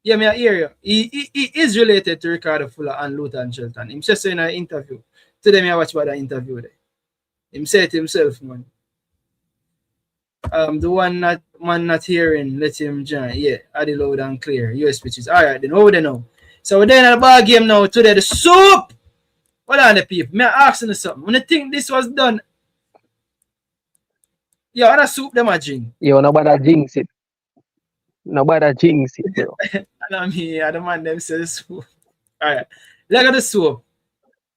yeah, me I hear you. He is related to Ricardo Fuller and Luther and Shelton. Him just in an interview. Today me I watch about the interview there. Him say it himself, man. The one not hearing, let him join. Yeah, add it loud and clear. US pitches. Alright, then over there now. So we're there in the ball game now today. The soup! Hold on the people. Me asking you something. When you think this was done, yeah, what a soup them a drink? Yo, nobody jinx it. Nobody jinx it, bro. I mean, I don't mind them say the soup. Alright. Look at the soup.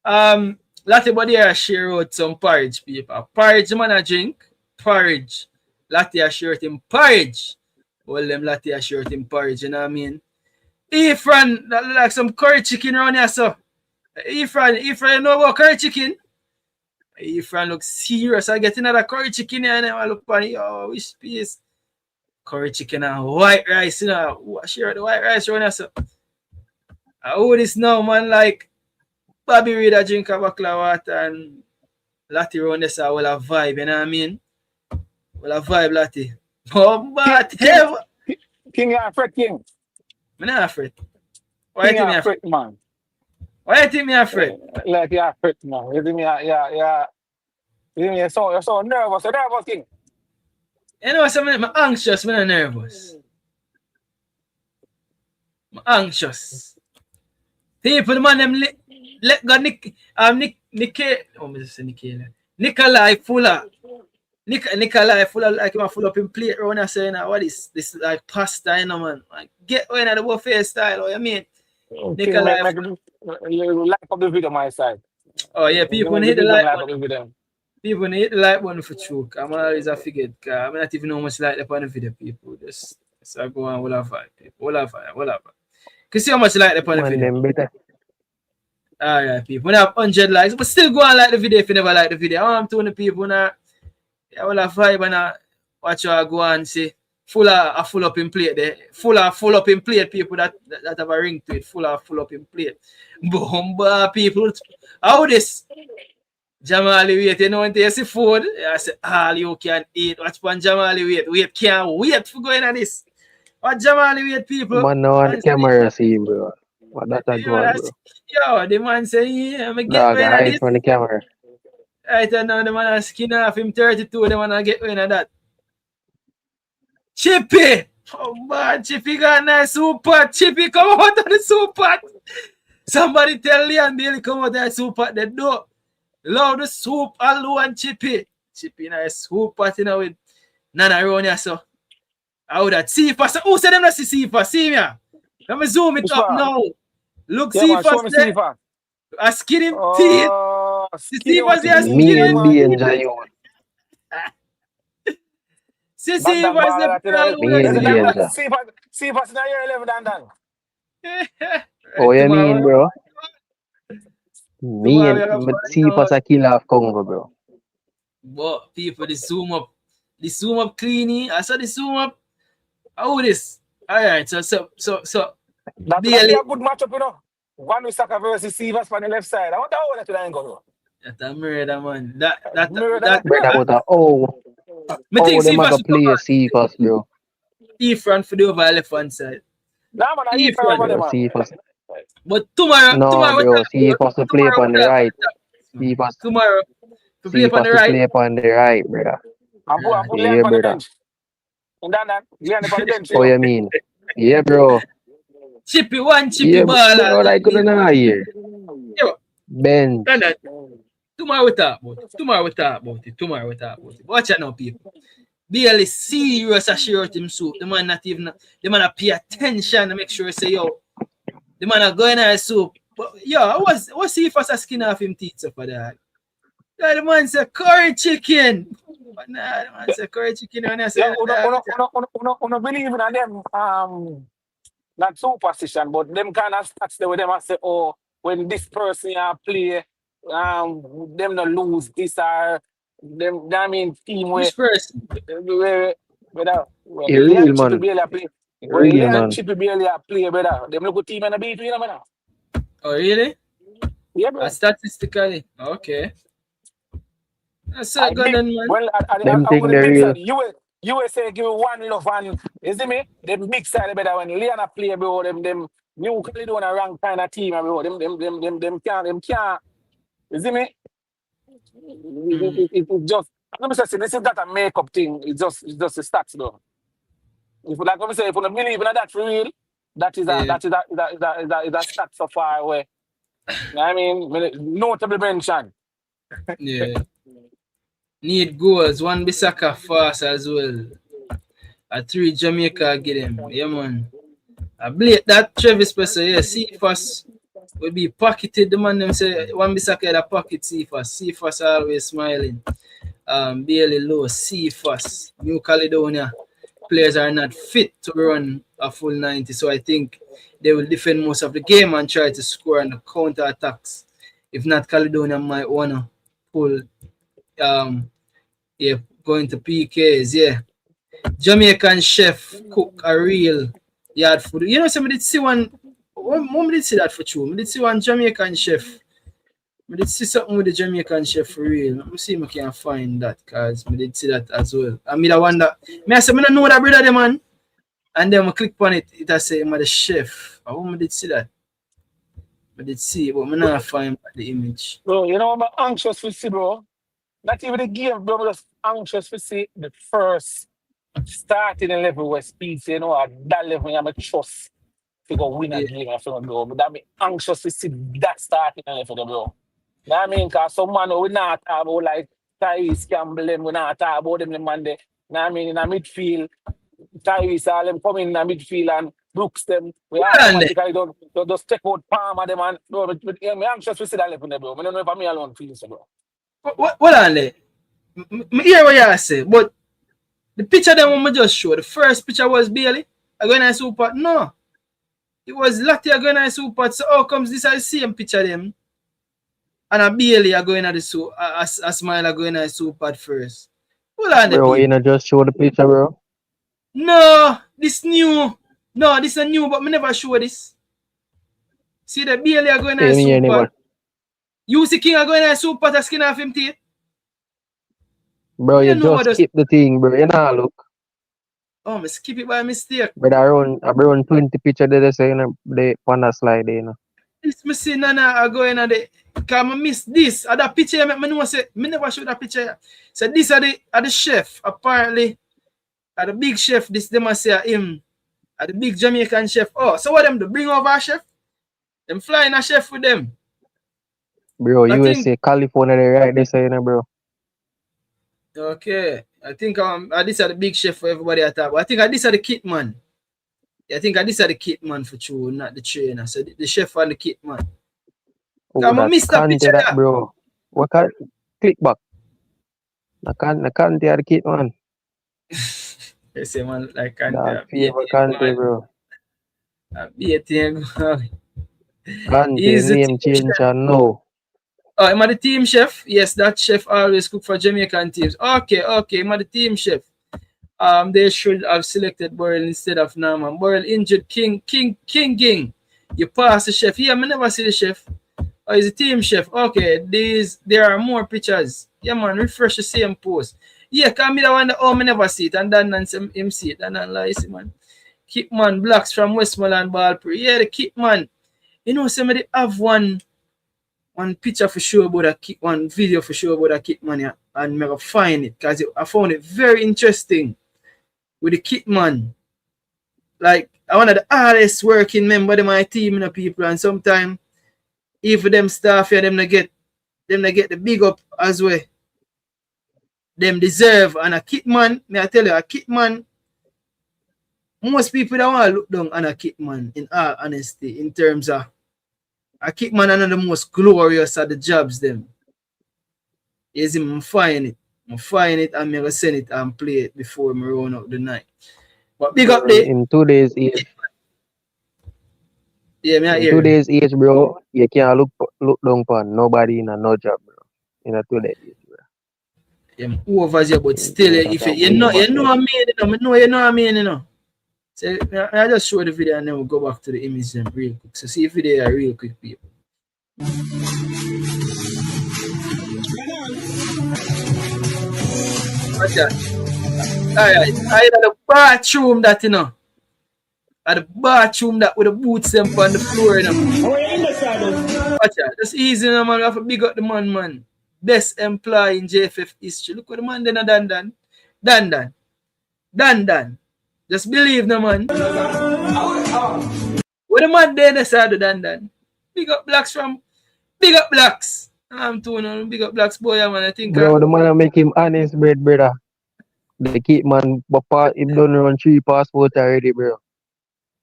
Lottie body here share out some porridge, people. Porridge man a drink. Porridge. Lottie a share him porridge. Well, them Lottie a share him porridge, you know what I mean? Efran, that look like some curry chicken around here, so. Efran, you know about curry chicken? Efran looks serious. I get another curry chicken here and I look on it. Oh, which piece? Curry chicken and white rice, you know. Share the white rice around here, so. I owe this now, man, like Bobby Reed a drink a bottle of water and Lottie round this will a vibe, you know what I mean? Will a vibe, Lottie. Oh, but King, you're afraid, King. I'm not afraid. Why you think me afraid, man? Why you think me afraid? Like you're afraid, man. You think me, you're so nervous. You're nervous, King. You know, I'm anxious when I'm nervous. I'm anxious. People, man, them let go Nick, Nikolai Fuller. Nikolai Fuller like him full up in plate around and saying, what is this like pasta, you know, man? Like, get away in the buffet style, what you mean? Okay, Nikolai you like up the video my side. Oh yeah, people Make hit the video like like up button. the video. People hit the like button for true. I'm always a figure. I'm not even know much like the on the video, people. Just go on, we'll have fun, people. We'll have fun. Can see how much like the on the video. Alright, people. We have 100 likes, but still go and like the video if you never like the video. I'm telling the people now. Yeah, we'll have vibe and watch you go and see full up in plate there. Full up in plate, people that have a ring to it. Full up in plate. Bomba people. How this? Jamali wait, you know when you see food, I say all you can eat. Watch one Jamali wait, can't wait for going on this. What Jamali wait, people? Man, no on the camera see him, bro. What that a do, bro? Yo, the man say, yeah, I'm Dog, get I hide from the camera. Right now, the man skin off him 32, the man get win of that. Chippy! Oh man, Chippy got a nice soup pot. Chippy come out of the soup pot. Somebody tell Leon Bailey come out of the soup pot. The door. Love the soup alone, Chippy. Chippy nice soup pot, you know, with Nana around here, so. How that? FIFA. Who said them not see FIFA? See me? Let me zoom it up now. Look, yeah, FIFA. FIFA. I skin him teeth. CFA's there skin him teeth. CFA's the CFA's now you're 11 and done. Oh, you mean, bro? Me and CFA's a killer of Congo, bro. But people, the zoom up cleany. I saw the zoom up. How this? Alright, so that be a good matchup, you know. One with Saka versus Sivas on the left side. I wonder how that line go. That's a murder, man. That was a me think they might play Sivas, bro. E-front for the over left hand side. Nah, man, Sivas. But tomorrow, bro, Sivas to play on the right. Sivas tomorrow to play on the right. Play on the right, brother. Yeah, brother. Oh, you mean? Yeah, bro. Chippy ball. Bro, like good enough here. Ben. Tomorrow we talk about it. Watch out now, people. Barely serious assured him soup. The man pay attention to make sure say, yo, the man are going on soup. But yo, what's he first skin off him teeth for that? Yeah, the man said curry chicken. But nah, the man said curry chicken. When I say I believe in them not superstition, but them kind of stats there with them I say, oh, when this person play, them not lose this or them I mean team where real man. Chippy barely play better. Them look good team and a beat you know, man. Oh really? Yeah, bro. Statistically. Okay. That's a good one, man. Well, I USA give one love and you see me? Them big side better when Leona play, bro. Them new Caledonia rank kind of team, bro. Them can't. You see me? It just let me say this is not a makeup thing. It's just the stats, though. If you like, let me say, if you don't believe in that for real, that is a stat so far away. I mean, notable mention. Yeah. Need goals. One Bissaka fast as well. A 3 Jamaica get him. Yeah, man. I believe that Travis Presser, yeah, CFAS will be pocketed. The man them say one Bissaka had a pocket CFAS. CFAS always smiling. Barely low. CFAS. New Caledonia. Players are not fit to run a full 90. So I think they will defend most of the game and try to score on the counter attacks. If not, Caledonia might wanna pull going to PKs, yeah. Jamaican chef cook a real yard food. You know, somebody did see one. Mom did see that for true. I did see one Jamaican chef. I did see something with the Jamaican chef for real. Let me see if I can find that, because I did see that as well. I mean, I wonder. I said, I don't know that brother, the man. And then I click on it. It has say, I'm the chef. I did see that. I did see it, but I not find the image. Bro, you know, I'm anxious to see, bro. Not even the game, bro. I'm just anxious to see the first starting level where speed, you know, at that level, I'm a trust to go win a game after bro. But I'm anxious to see that starting level, bro. You know what I mean? Because some man we not have like Tyrese Campbell, them, we not talk about them man there. Now I mean in a midfield, Tyrese all them come in a midfield and Brooks them. We automatically don't just check out Palmer them and no, I'm anxious to see that level there, bro. I don't know if I'm alone feeling so, bro. What on there? I hear what you say, but the picture that I just show, the first picture was Bailey. I go in a super. No. It was Lottie going to the super. So how comes this is the same picture them? And a Bailey are going to the super. A Smile are going to the super first. Hold on, bro, you know, just show the picture, bro. No, this new. No, this is new, but me never show this. See the Bailey are going to the super. You see King are going to the super to skin off him teeth. Bro, you just skip the thing, bro. You know, look. Oh, me skip it by mistake. But around 20 picture there, they say, you know, they on a slide, you know. This me see Nana are going on the. Because I miss this. That picture, I know say, me never show that picture. So this are the chef. Apparently, are the big chef. This them must say him. Are the big Jamaican chef. Oh, so what them do? Bring over a chef? Them flying a chef with them. Bro, USA, California, they right there, say, you know, bro. Okay. I think these are the big chef for everybody at top. I think these are the kit man. I think these are the kit man for true, not the trainer. So the chef and the kit man. Oh, I missed that picture, that, bro. What can click back? I can't the kit man. They say man like can't bro. He's name change and no. Oh, am I the team chef? Yes, that chef always cook for Jamaican teams. Okay, am I the team chef? They should have selected Burrell instead of Norman. Burrell injured King. You pass the chef. Yeah, I never see the chef. Oh, he's a team chef. Okay, there are more pictures. Yeah, man, refresh the same post. Yeah, come me the one that I never see it, and then him see it, and then like man. Kitman Blacks from Westmoreland Ball Pree. Yeah, the Kitman. You know, somebody have one picture for sure about a kit, one video for sure about a Kitman, yeah, and never find it because I found it very interesting with the Kitman. Like, I one of the hardest working member of my team, you know, people, and sometimes even them staff here, them they get the big up as well. Them deserve, and a Kitman, may I tell you, a Kitman, most people don't want to look down on a Kitman, in all honesty, in terms of a Kitman and the most glorious of the jobs them. Is him find it. I find it and I'm gonna send it and play it before I run out the night. But big up there. In 2 days age. Yeah, me I hear 2 days age, bro. You can't look down on nobody in a no job, bro. In a 2 days age, bro. Yeah, over here, but still, if you know what I mean, you know what I mean, you know. So I just show the video and then we'll go back to the image then real quick. So see if video are real quick, people. Watch that. Alright, I had the bathroom that, you know. At the bathroom that with the boots them on the floor, you know. Watch that. That's easy, you know, man. We have to big up the man. Best employee in JFF history. Look what the man then Dan. Just believe no man. What the man there decide to Dan. Big up Blacks. I'm too no big up Blacks boy, man. I think bro, the man make him honest, brother. The kid man, but him done run 3 passports already, bro.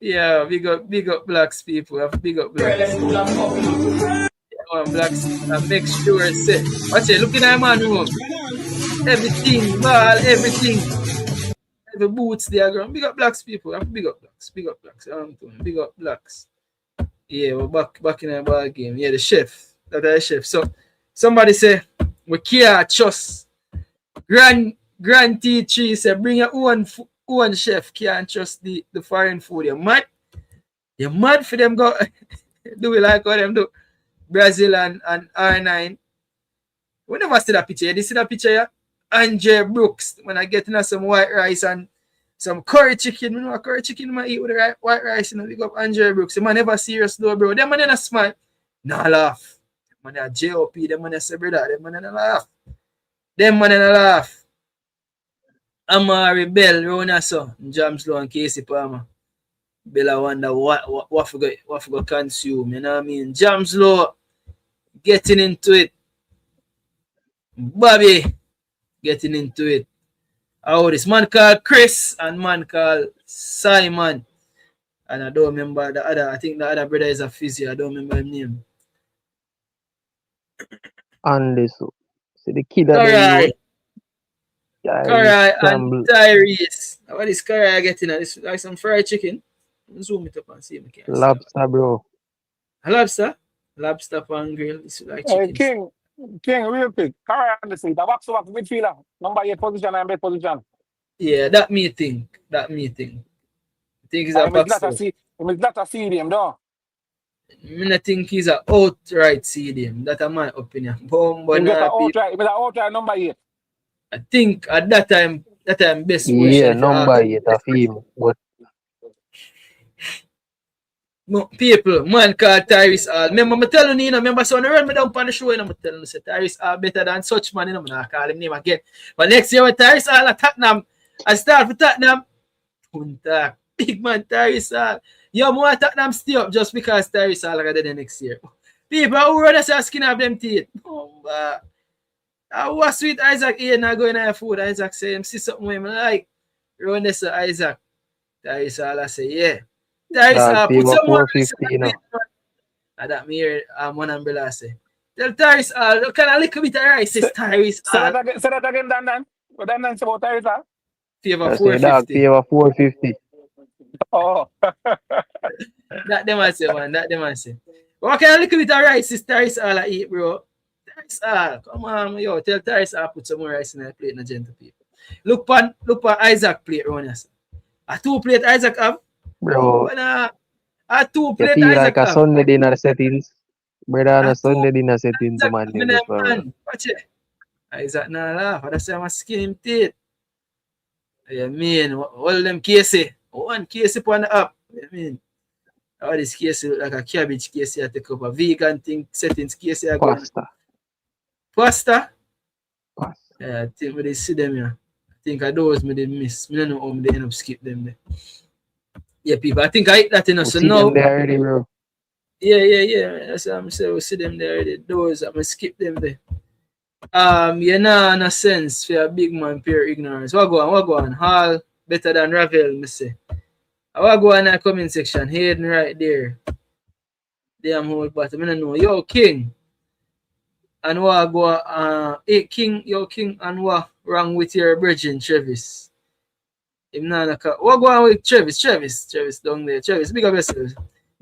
Yeah, big up Blacks people. Have big up Blacks. Yeah, Blacks. And make sure say. Watch it, look at that man room. Everything, ball, everything. The boots there, girl. Big up Blacks people. Big up Blacks. Big up Blacks. Yeah, we're back in the ball game. Yeah, the chef. That's the chef. So somebody say we can't trust. Grand T3 say bring your own chef. Can't trust the foreign food. You're mad for them go do we like what them do? Brazil and R9. We never see that picture. You see that picture here? Andre Brooks, when I get some white rice and some curry chicken, you know, curry chicken I eat with the white rice, you know, big up Andre Brooks. The man never serious though, bro. Them man in a smile, nah laugh. Man a JOP, them man a say brother, them man in a laugh. Amari Bell, Rona so, James Low and Casey Palmer. Bella wonder what for consume, you know what I mean? James Low getting into it. Bobby. getting into it. Oh, this man called Chris and man called Simon. And I don't remember the other. I think the other brother is a physio. I don't remember his name. And this, see the kid that Karai. Karai and Campbell. Tyrese. What is Karai getting at? This like some fried chicken. Zoom it up and see if I can Lobster, bro. A lobster? Lobster pan grill. This is like chicken. King, real quick. Carry on the seat. The box to back midfielder. Number 8 position and best position. Yeah, that me think. I think he's a box. It's not a CDM, though. I think he's an outright CDM. That's my opinion. It's an outright number 8. I think at that time best position. Yeah, number 8 of him. But no, people, man called Tyrese Hall. Remember, I'm telling you, remember, so I run me down on the show and I'm telling you, Tyrese Hall better than such man, I'm not call him name again. But next year, when Tyrese Hall at Tottenham, I start for Tottenham, big man Tyrese Hall. Yo, more Tottenham stay up just because Tyrese Hall got the next year. People who run us skin of them teeth. I was sweet Isaac here now going on food. Isaac say, him see something with him like. Run this Isaac. Tyrese Hall, I say, yeah. Tyrese Hall, put some more. That me hear one umbrella say. Tell Tyrese Hall, can a little bit of rice, says Tyrese Hall. Say that again, Dan. What Dan say about Tyrese Hall? Favor 450. Favor 450. Oh. That them I say, man. That them I say. What can a little bit of rice is Tyrese Hall I eat, bro? Tyrese Hall, come on, yo. Tell Tyrese Hall put some more rice in the plate in the gentle people. Look on Isaac plate, Ron. A 2 plate Isaac have. Bro, a 2 you plate feel Isaac like a have. Sunday dinner settings. Brother, on a Sunday dinner settings, man. Watch it. Isaac nah laugh. I say I'm skin him teeth. I mean, all them cases. One case upon the app. I mean, all this case look like a cabbage case. I take up a vegan thing settings case. Pasta? Yeah, I think we did see them here. I think I those me did miss. I don't know how they end up skip them there. Yeah, people. I think I hit that enough. So now. Already, bro. Yeah. That's what I'm saying. We see them there already. Those I'm gonna skip them there. You know, in a sense, for a big man, pure ignorance. What go on? Hall better than Ravel, me say. What go on in the comment section? Hayden right there. Damn whole bottom. I don't know. Yo, King. And what go King, and what wrong with your virgin Travis? What go on with Travis down there. Travis, big up yourself.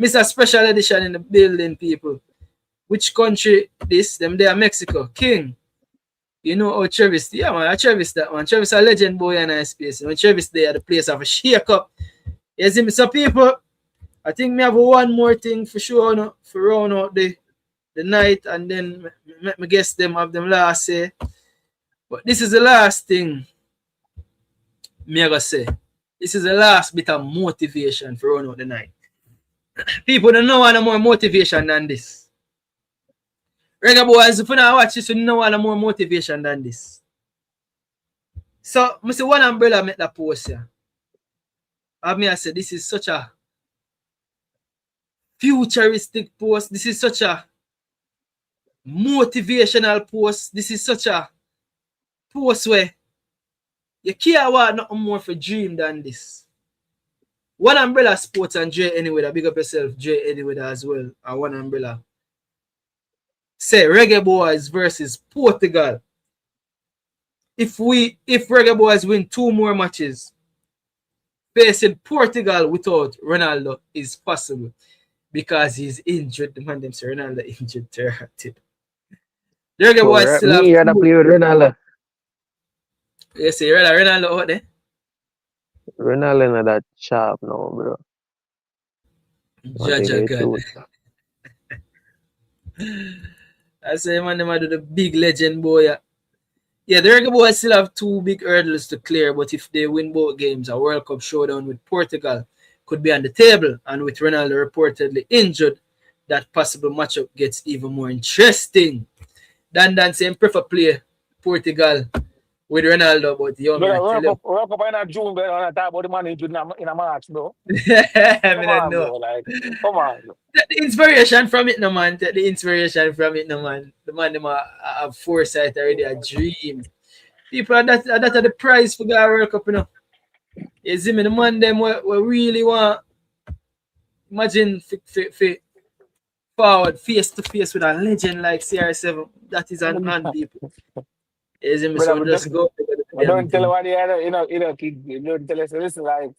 Mr. Special Edition in the building, people. Which country this? Them there Mexico. King. You know how Travis, yeah man, Travis that one. Travis a legend boy in a space. When Travis there, the place have a shake up. You see me? So people, I think me have one more thing for sure, no, for round out the night, and then me guess them have them last say. But this is the last thing me I gonna say. This is the last bit of motivation for round out the night. People don't know any more motivation than this. Reggae Boyz, if you not watch this, you know any more motivation than this. So, I say one umbrella make that post here. I say this is such a futuristic post. This is such a motivational post. This is such a post where you can't want nothing more for dream than this. One umbrella sports and Dre anyway, big up yourself, Dre anyway as well. And one umbrella. Say Reggae Boyz versus Portugal. If Reggae Boyz win 2 more matches, facing Portugal without Ronaldo is possible because he's injured. The man them say Ronaldo injured. The Reggae Boyz still have. Me play with Ronaldo. You say Ronaldo out there? Ronaldo not that sharp now, bro. Jaja God. I say man, them do the big legend boy. Yeah, the Reggae Boyz still have 2 big hurdles to clear, but if they win both games, a World Cup showdown with Portugal could be on the table, and with Ronaldo reportedly injured, that possible matchup gets even more interesting. Dan saying prefer play Portugal with Ronaldo, but the young man World Cup in June, but I talk about the man injured in a March, bro. Come on, bro, like, come on. Take the inspiration from it, no man. The man them have foresight already, a dream. People are that are the prize for the World Cup, you know. You see me, the man them we really want. Imagine forward face to face with a legend like CR7. That is an on people. You see me, But so just go. I don't tell you what they are, kid, you don't tell us, listen, like,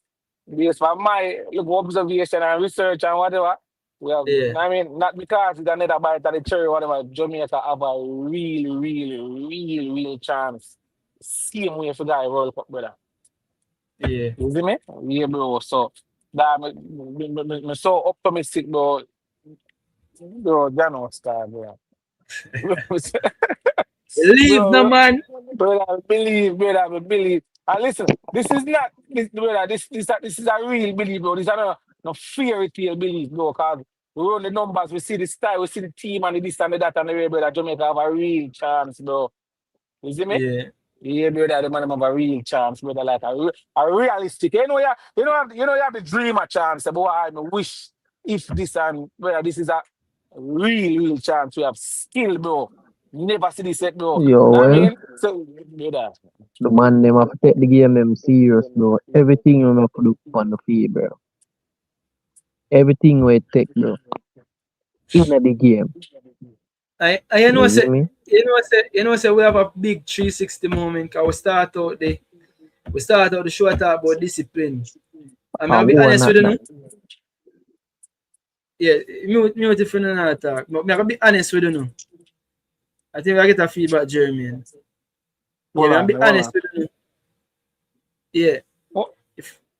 based on my look observation and research and whatever. Well, I mean, not because it's another bite of the cherry, whatever. Jamaica have a real chance. Same way for the World Cup, brother. Yeah. You see me? Yeah, bro. So, that I'm so optimistic, bro. Bro, you know, star, bro. Believe no man. Brother, I believe. And listen, this is not this brother, this is a real belief, bro. This is not no fairy tale belief, bro. Cause we run the numbers, we see the style, we see the team and the this and the that and the way, brother. Jamaica have a real chance, bro. You see me? Yeah. Yeah, brother, the man have a real chance, brother. Like a realistic. You have the dreamer chance, but I wish if this and brother, this is a real chance. We have skill, bro. Never see this yet, bro. Yo, I well, mean, so brother. the man them have to take the game them serious, bro. Everything you have to do on the field, bro. Everything we take, bro. In the game. I say we have a big 360 moment because we start out the show talk about discipline. I mean, I'll be honest with you. Yeah, me different than that talk. But I'll be honest with you. I think I get a feedback, Jeremy. Yeah, I'll be honest with you. Yeah.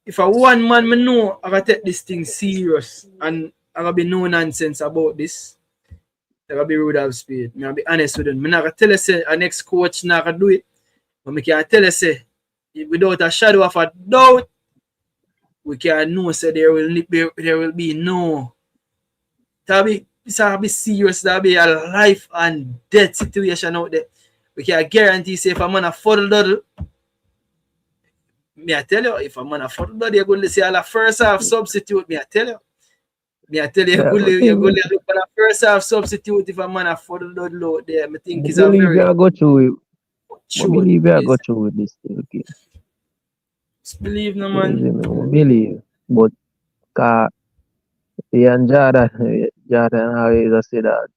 If I one man me know I gotta take this thing serious and I gotta be no nonsense about this. I gotta be rude of speed. I'll be honest with you. I'm not gonna tell you say our next coach not gonna do it. But I can tell you say without a shadow of a doubt, we can know say there will be no. That'll be serious. That'll be a life and death situation out there. We can guarantee say if a man a fuddle duddle, me I tell you, if a man a fuddle duddle, you're going to see all the first half substitute. Me I tell you, you're going to look for the first half substitute if a man a fuddle duddle out there. I think it's a very. I go through it. I believe I go through with this thing. Okay. Just believe no man. Believe, but and Jordan always say that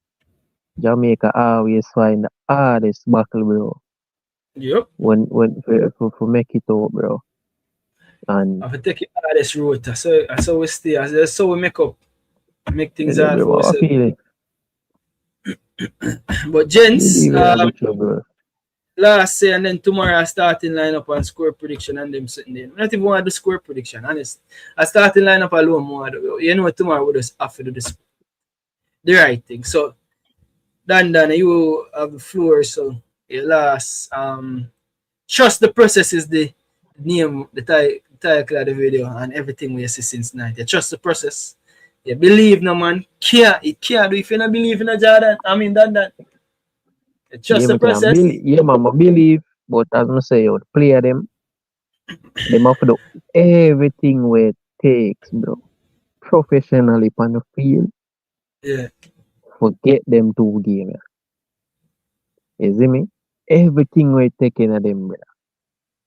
Jamaica always find the hardest battle, bro. Yep. When for make it out, bro. And I take it hardest route. So we stay. So we make things hard for us. I feel it. But gents, last say and then tomorrow I starting lineup and score prediction and them sitting there. I not even want to do score prediction, honest. I starting lineup alone more. You know tomorrow we just have to do the right thing. So Dan, you have the floor, so your last trust the process is the name, the title of the video and everything we see since night. You trust the process. You believe no man. It can't do if you not believe in a Jordan. I mean Dan. Trust the process. I believe, but as I say, you play them have to do everything where it takes, bro. Professionally on the field. Yeah. Forget them 2 games. You see me? Everything we're taking at them, brother.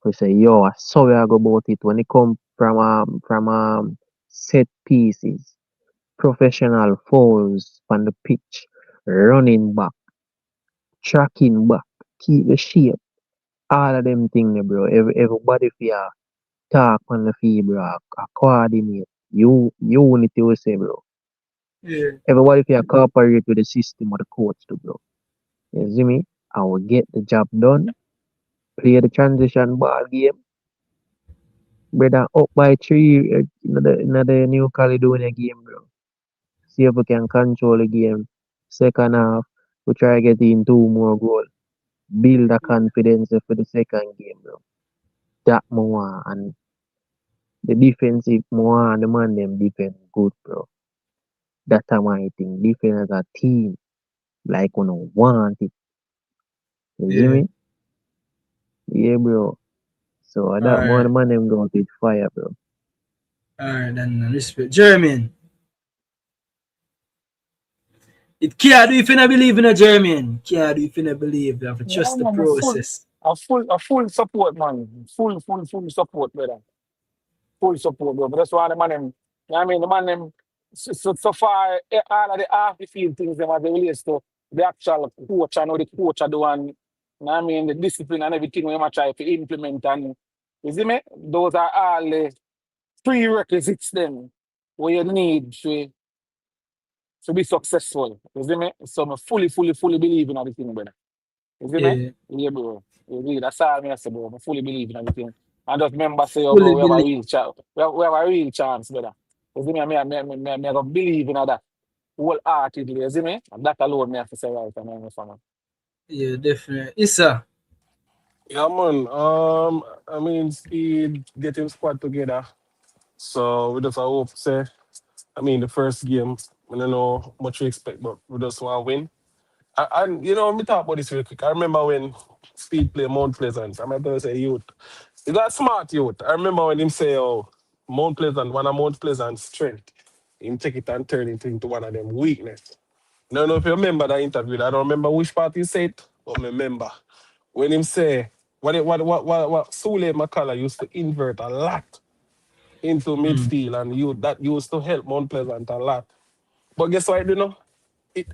We say, yo, I'm sorry I go about it when it come from set pieces, professional fouls on the pitch, running back, tracking back, keep the shape, all of them things, bro. Everybody feel talk on the field, bro. Coordinate, unity, we say, bro. Yeah. Everybody feel cooperate with the system or the coach, too, bro. You see me? I will get the job done. Play the transition ball game. Brother, up by 3 in the New Caledonia game, bro. See if we can control the game. Second half, we try to get in 2 more goals. Build the confidence for the second game, bro. That more and the defensive more and the man them defend good, bro. That's my thing. Defense as a team, like we don't want it. You see me? Yeah, bro. So that more the man them go with fire, bro. Alright, then respect. Jeremy. It can't do if you not believe in a Jeremy. Can't do if you not believe. You have to trust the process. A full support, man. Full support, brother. Full support, bro. But that's why the man them, you know what I mean? The man them, so far, all of the off the field things them as they relates to the actual coach and how the coach are doing, you know what I mean? The discipline and everything we might try to implement. And you see me? Those are all the prerequisites then what you need to be successful. You see me? So I fully believe in everything, brother. You see me? Yeah. Yeah, bro. You see, that's all I say, bro. I fully believe in everything. And just remember, say, oh, bro, Fully we have a believe. real chance. We have a real chance, brother. You see me? I go believe in that wholeheartedly. You see me? And that alone, me have to say right. Man. Yeah, definitely. Issa. Yeah, man. I mean, Speed getting squad together. So we just hope, say, I mean, the first game, I don't know much we expect, but we just want to win. And you know, let me talk about this real quick. I remember when Speed played Mount Pleasant. I'm going to say youth. He's a smart youth. I remember when him say, oh, Mount Pleasant, one of Mount Pleasant's strength. Him take it and turn it into one of them weakness. I don't know if you remember that interview. I don't remember which part he said, but I remember when him say what Sule McCullough used to invert a lot into midfield, and that used to help Mount Pleasant a lot. But guess what, you know? It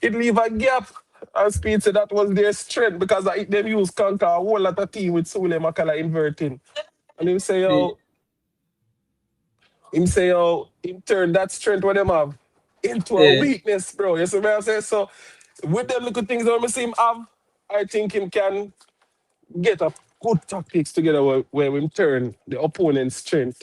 leave a gap. And Speed said that was their strength because them used conquer a whole lot of team with Sule McCullough inverting. And him say, him turn that strength what them have into a weakness, bro. You see what I'm saying? So with them little things that we see him have, I think him can get a good tactics together where we turn the opponent's strength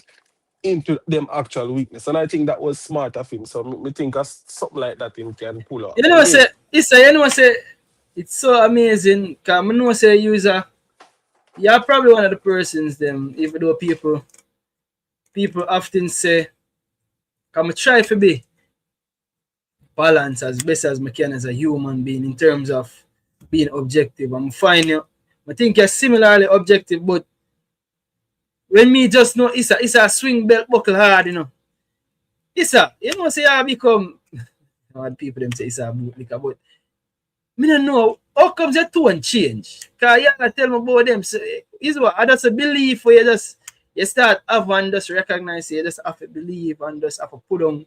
into them actual weakness. And I think that was smart of him. So me think of something like that him can pull off. You know, say, it's so amazing. Because I know, say, you're probably one of the persons, them, even though people often say, I'm try to be balanced as best as I can as a human being in terms of being objective. I'm fine. I think you're similarly objective, but when me just know it's a swing belt buckle hard, you know. You know, say I become hard people them say it's a bootlicker, but me don't know how comes that tone change. Cause you tell me about them. So is what I just a belief where you start have and just recognize you just have to believe and just have to put on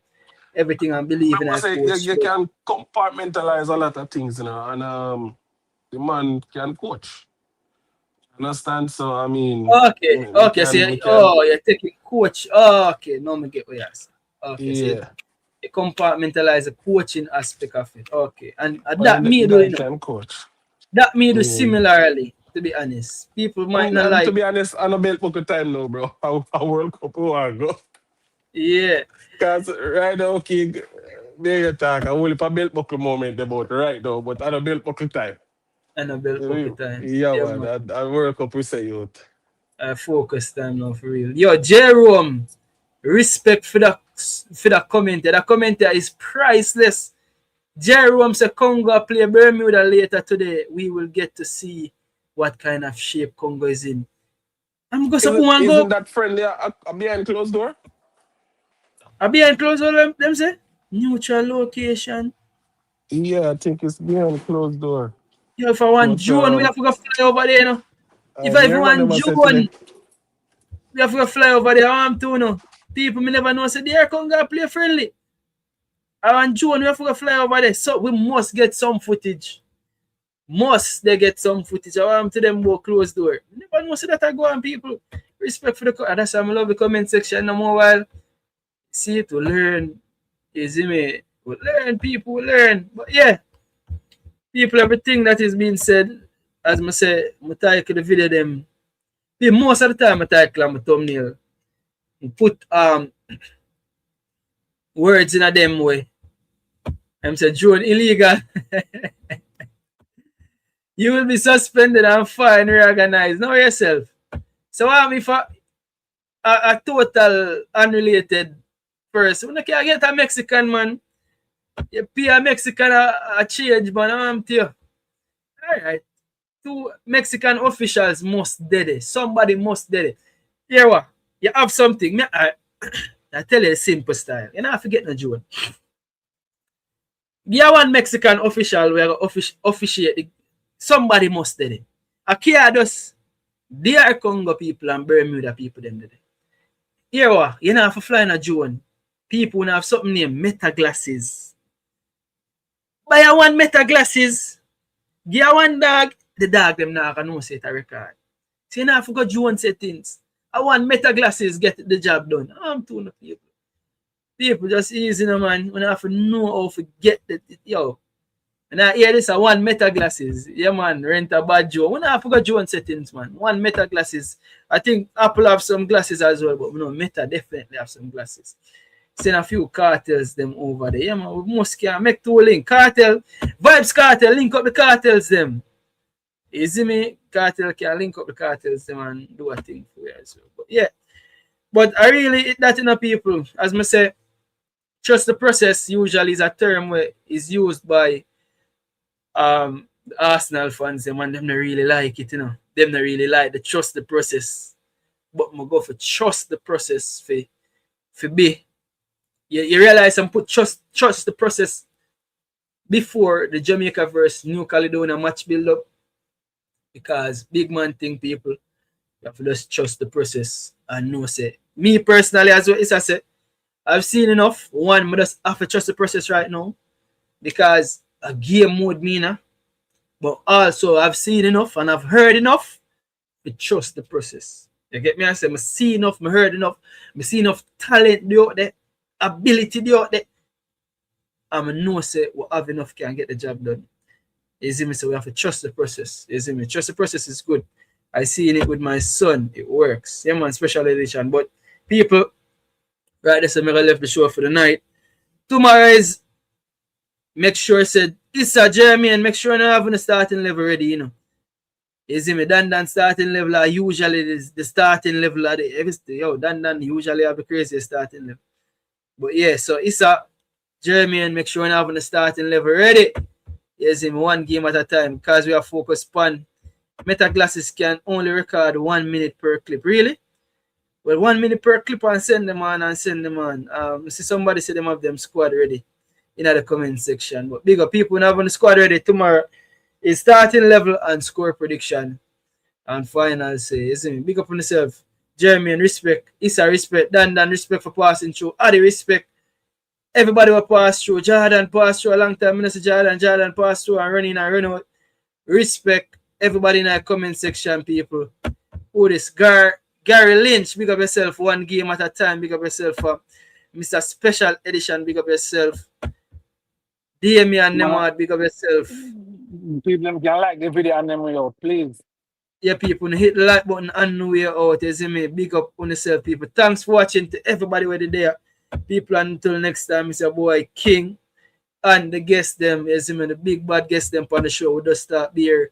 everything and believe in that. You can compartmentalize a lot of things, you know, and the man can coach. Understand? So I mean, okay. So you're taking coach. Okay, now me get what you're saying. Okay, yeah. So you compartmentalize the coaching aspect of it. Okay, and that me do, you know, coach. That me do similarly. To be honest, people might not like. To be honest, I no belt buckle time now, bro. I World Cup a go. Yeah. Cause right now, okay, there you talk. I will a belt buckle moment about right now, but I no belt buckle time. And a belt buckle time. Yeah, man. I World Cup we say youth. Focus time now for real. Yo, Jerome, respect for that comment. That comment is priceless. Jerome said Congo play Bermuda later today. We will get to see what kind of shape Congo is in. I'm going to go. Isn't that friendly behind closed door? Behind closed door, them say? Neutral location. Yeah, I think it's behind closed door. Yeah, if I want June, we have to go fly over there, you know. If I want June, we have to go fly over there. I want to, you know. People me never know say they are Congo play friendly. I want June, we have to go fly over there. So we must get some footage. They get some footage. I want to them go close door. You never know say that I go on people. Respect for the that's why I love the comment section no more while. See to learn. You see me? We learn, people will learn. But yeah. People, everything that is being said, as I say, I title the video them. Most of the time I title on my thumbnail. I put words in a them way. I'm saying drone illegal. You will be suspended and fined, reorganized. Know yourself. So if a total unrelated person, you can't get a Mexican man. You pay a Mexican a change, man. I'm to you. Alright. 2 Mexican officials must dead it. Somebody must dead it. Here what? You have something. I tell you a simple style. You don't forget no June. You have one Mexican official where officiate. Somebody must dead it. I can't just DR Congo people and Bermuda people them today. Here what? You know, if you fly in a drone, people have something named meta glasses. Buy a one meta glasses, give a one dog, the dog them now can know say it a record. So you know, if you go drone settings, I want meta glasses get the job done. I'm too no people. People just easy, no man. When I have to know how to get the yo. And I hear this, I want meta glasses. Yeah, man, rent a bad Joe. When I have to go Joe settings, man. One meta glasses. I think Apple have some glasses as well, but no, Meta definitely have some glasses. Send a few cartels them over there. Yeah, man, we must can make two link. Cartel, Vibes Cartel, link up the cartels them. You see me? Cartel can link up the cartels them and do a thing for you as well. But yeah. But I really that in a people, as I say, trust the process usually is a term where is used by Arsenal fans them and them not really like it, you know. Them not really like the trust the process. But I go for trust the process for be. You realize and put trust the process before the Jamaica versus New Caledonia match build up. Because big man thing people, you have to just trust the process and know say. Me personally as well, I say I've seen enough. One, I just have to trust the process right now. Because a game mode meaner. But also I've seen enough and I've heard enough to trust the process. You get me? I say I see enough, I heard enough, I see enough talent out there, ability out there. And I know say we have enough can get the job done. You see me? So we have to trust the process. You see me? Trust the process is good. I see it with my son. It works. Yeah, man, special edition. But people, right, this is me left the show for the night. Tomorrow is make sure said this is Jeremy and make sure I have the starting level ready, you know. You see me, Dan starting level are usually the starting level of the everything. Yo, Dan usually have the craziest starting level. But yeah, so it's a Jeremy and make sure I have the starting level ready. You see me, one game at a time because we are focused on meta glasses can only record 1 minute per clip. Really? Well, 1 minute per clip and send them on. See somebody say them have them squad ready in the comment section. But bigger people have on the squad ready tomorrow is starting level and score prediction and final say. You see me? Big up on yourself. Jeremy and respect. Issa respect. Dan respect for passing through. Adi respect. Everybody will pass through. Jordan pass through a long time. Minister Jordan pass through and running and run out. Respect everybody in the comment section, people. Who this? Gary Lynch, big up yourself. One game at a time. Big up yourself. Mr. Special Edition, big up yourself. Damian Nemad, big up yourself. People can like the video and them way out, please. Yeah, people, hit the like button on the way out. You see me? Big up on yourself, people. Thanks for watching to everybody where they there. People, until next time, it's your boy King and the guest them. You see me? The big bad guest them on the show. We just start there.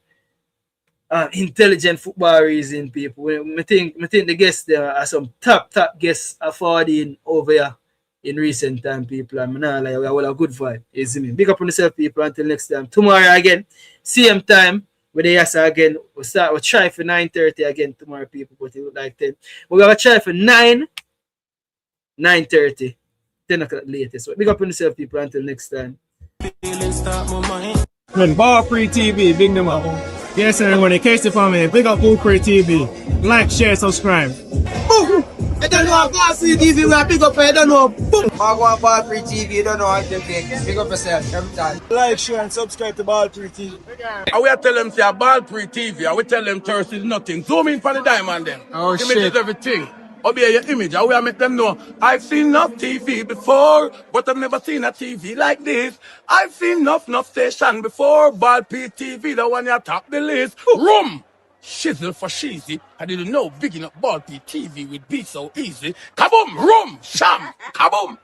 Intelligent football reason, people. I think the guests there are some top guests affording over here in recent time, people. I'm not like we have a good vibe. You see me? Big up on yourself, people. Until next time. Tomorrow again, same time. With the yes again. We'll try for 9:30 again tomorrow, people. But it would like 10. We're gonna try for 9:30. 10 o'clock latest. So big up on yourself, people. Until next time. When Pree TV, big them up. Yes, everyone, in case for me, big up Pree TV. Like, share, subscribe. I don't know about Pree TV, we are big up, I don't know. I go about Pree TV, you don't know how to take. Big up yourself every time. Like, share, and subscribe to Pree TV. I will tell them, say, Pree TV, I will tell them thirst is nothing. Zoom in for the diamond then. Oh, image shit. is everything. Obey your image. I will make them know. I've seen enough TV before, but I've never seen a TV like this. I've seen enough station before. TV, the one you top the list. Room. Shizzle for cheesy. I didn't know big enough TV would be so easy. Kaboom! Room! Sham! Kaboom!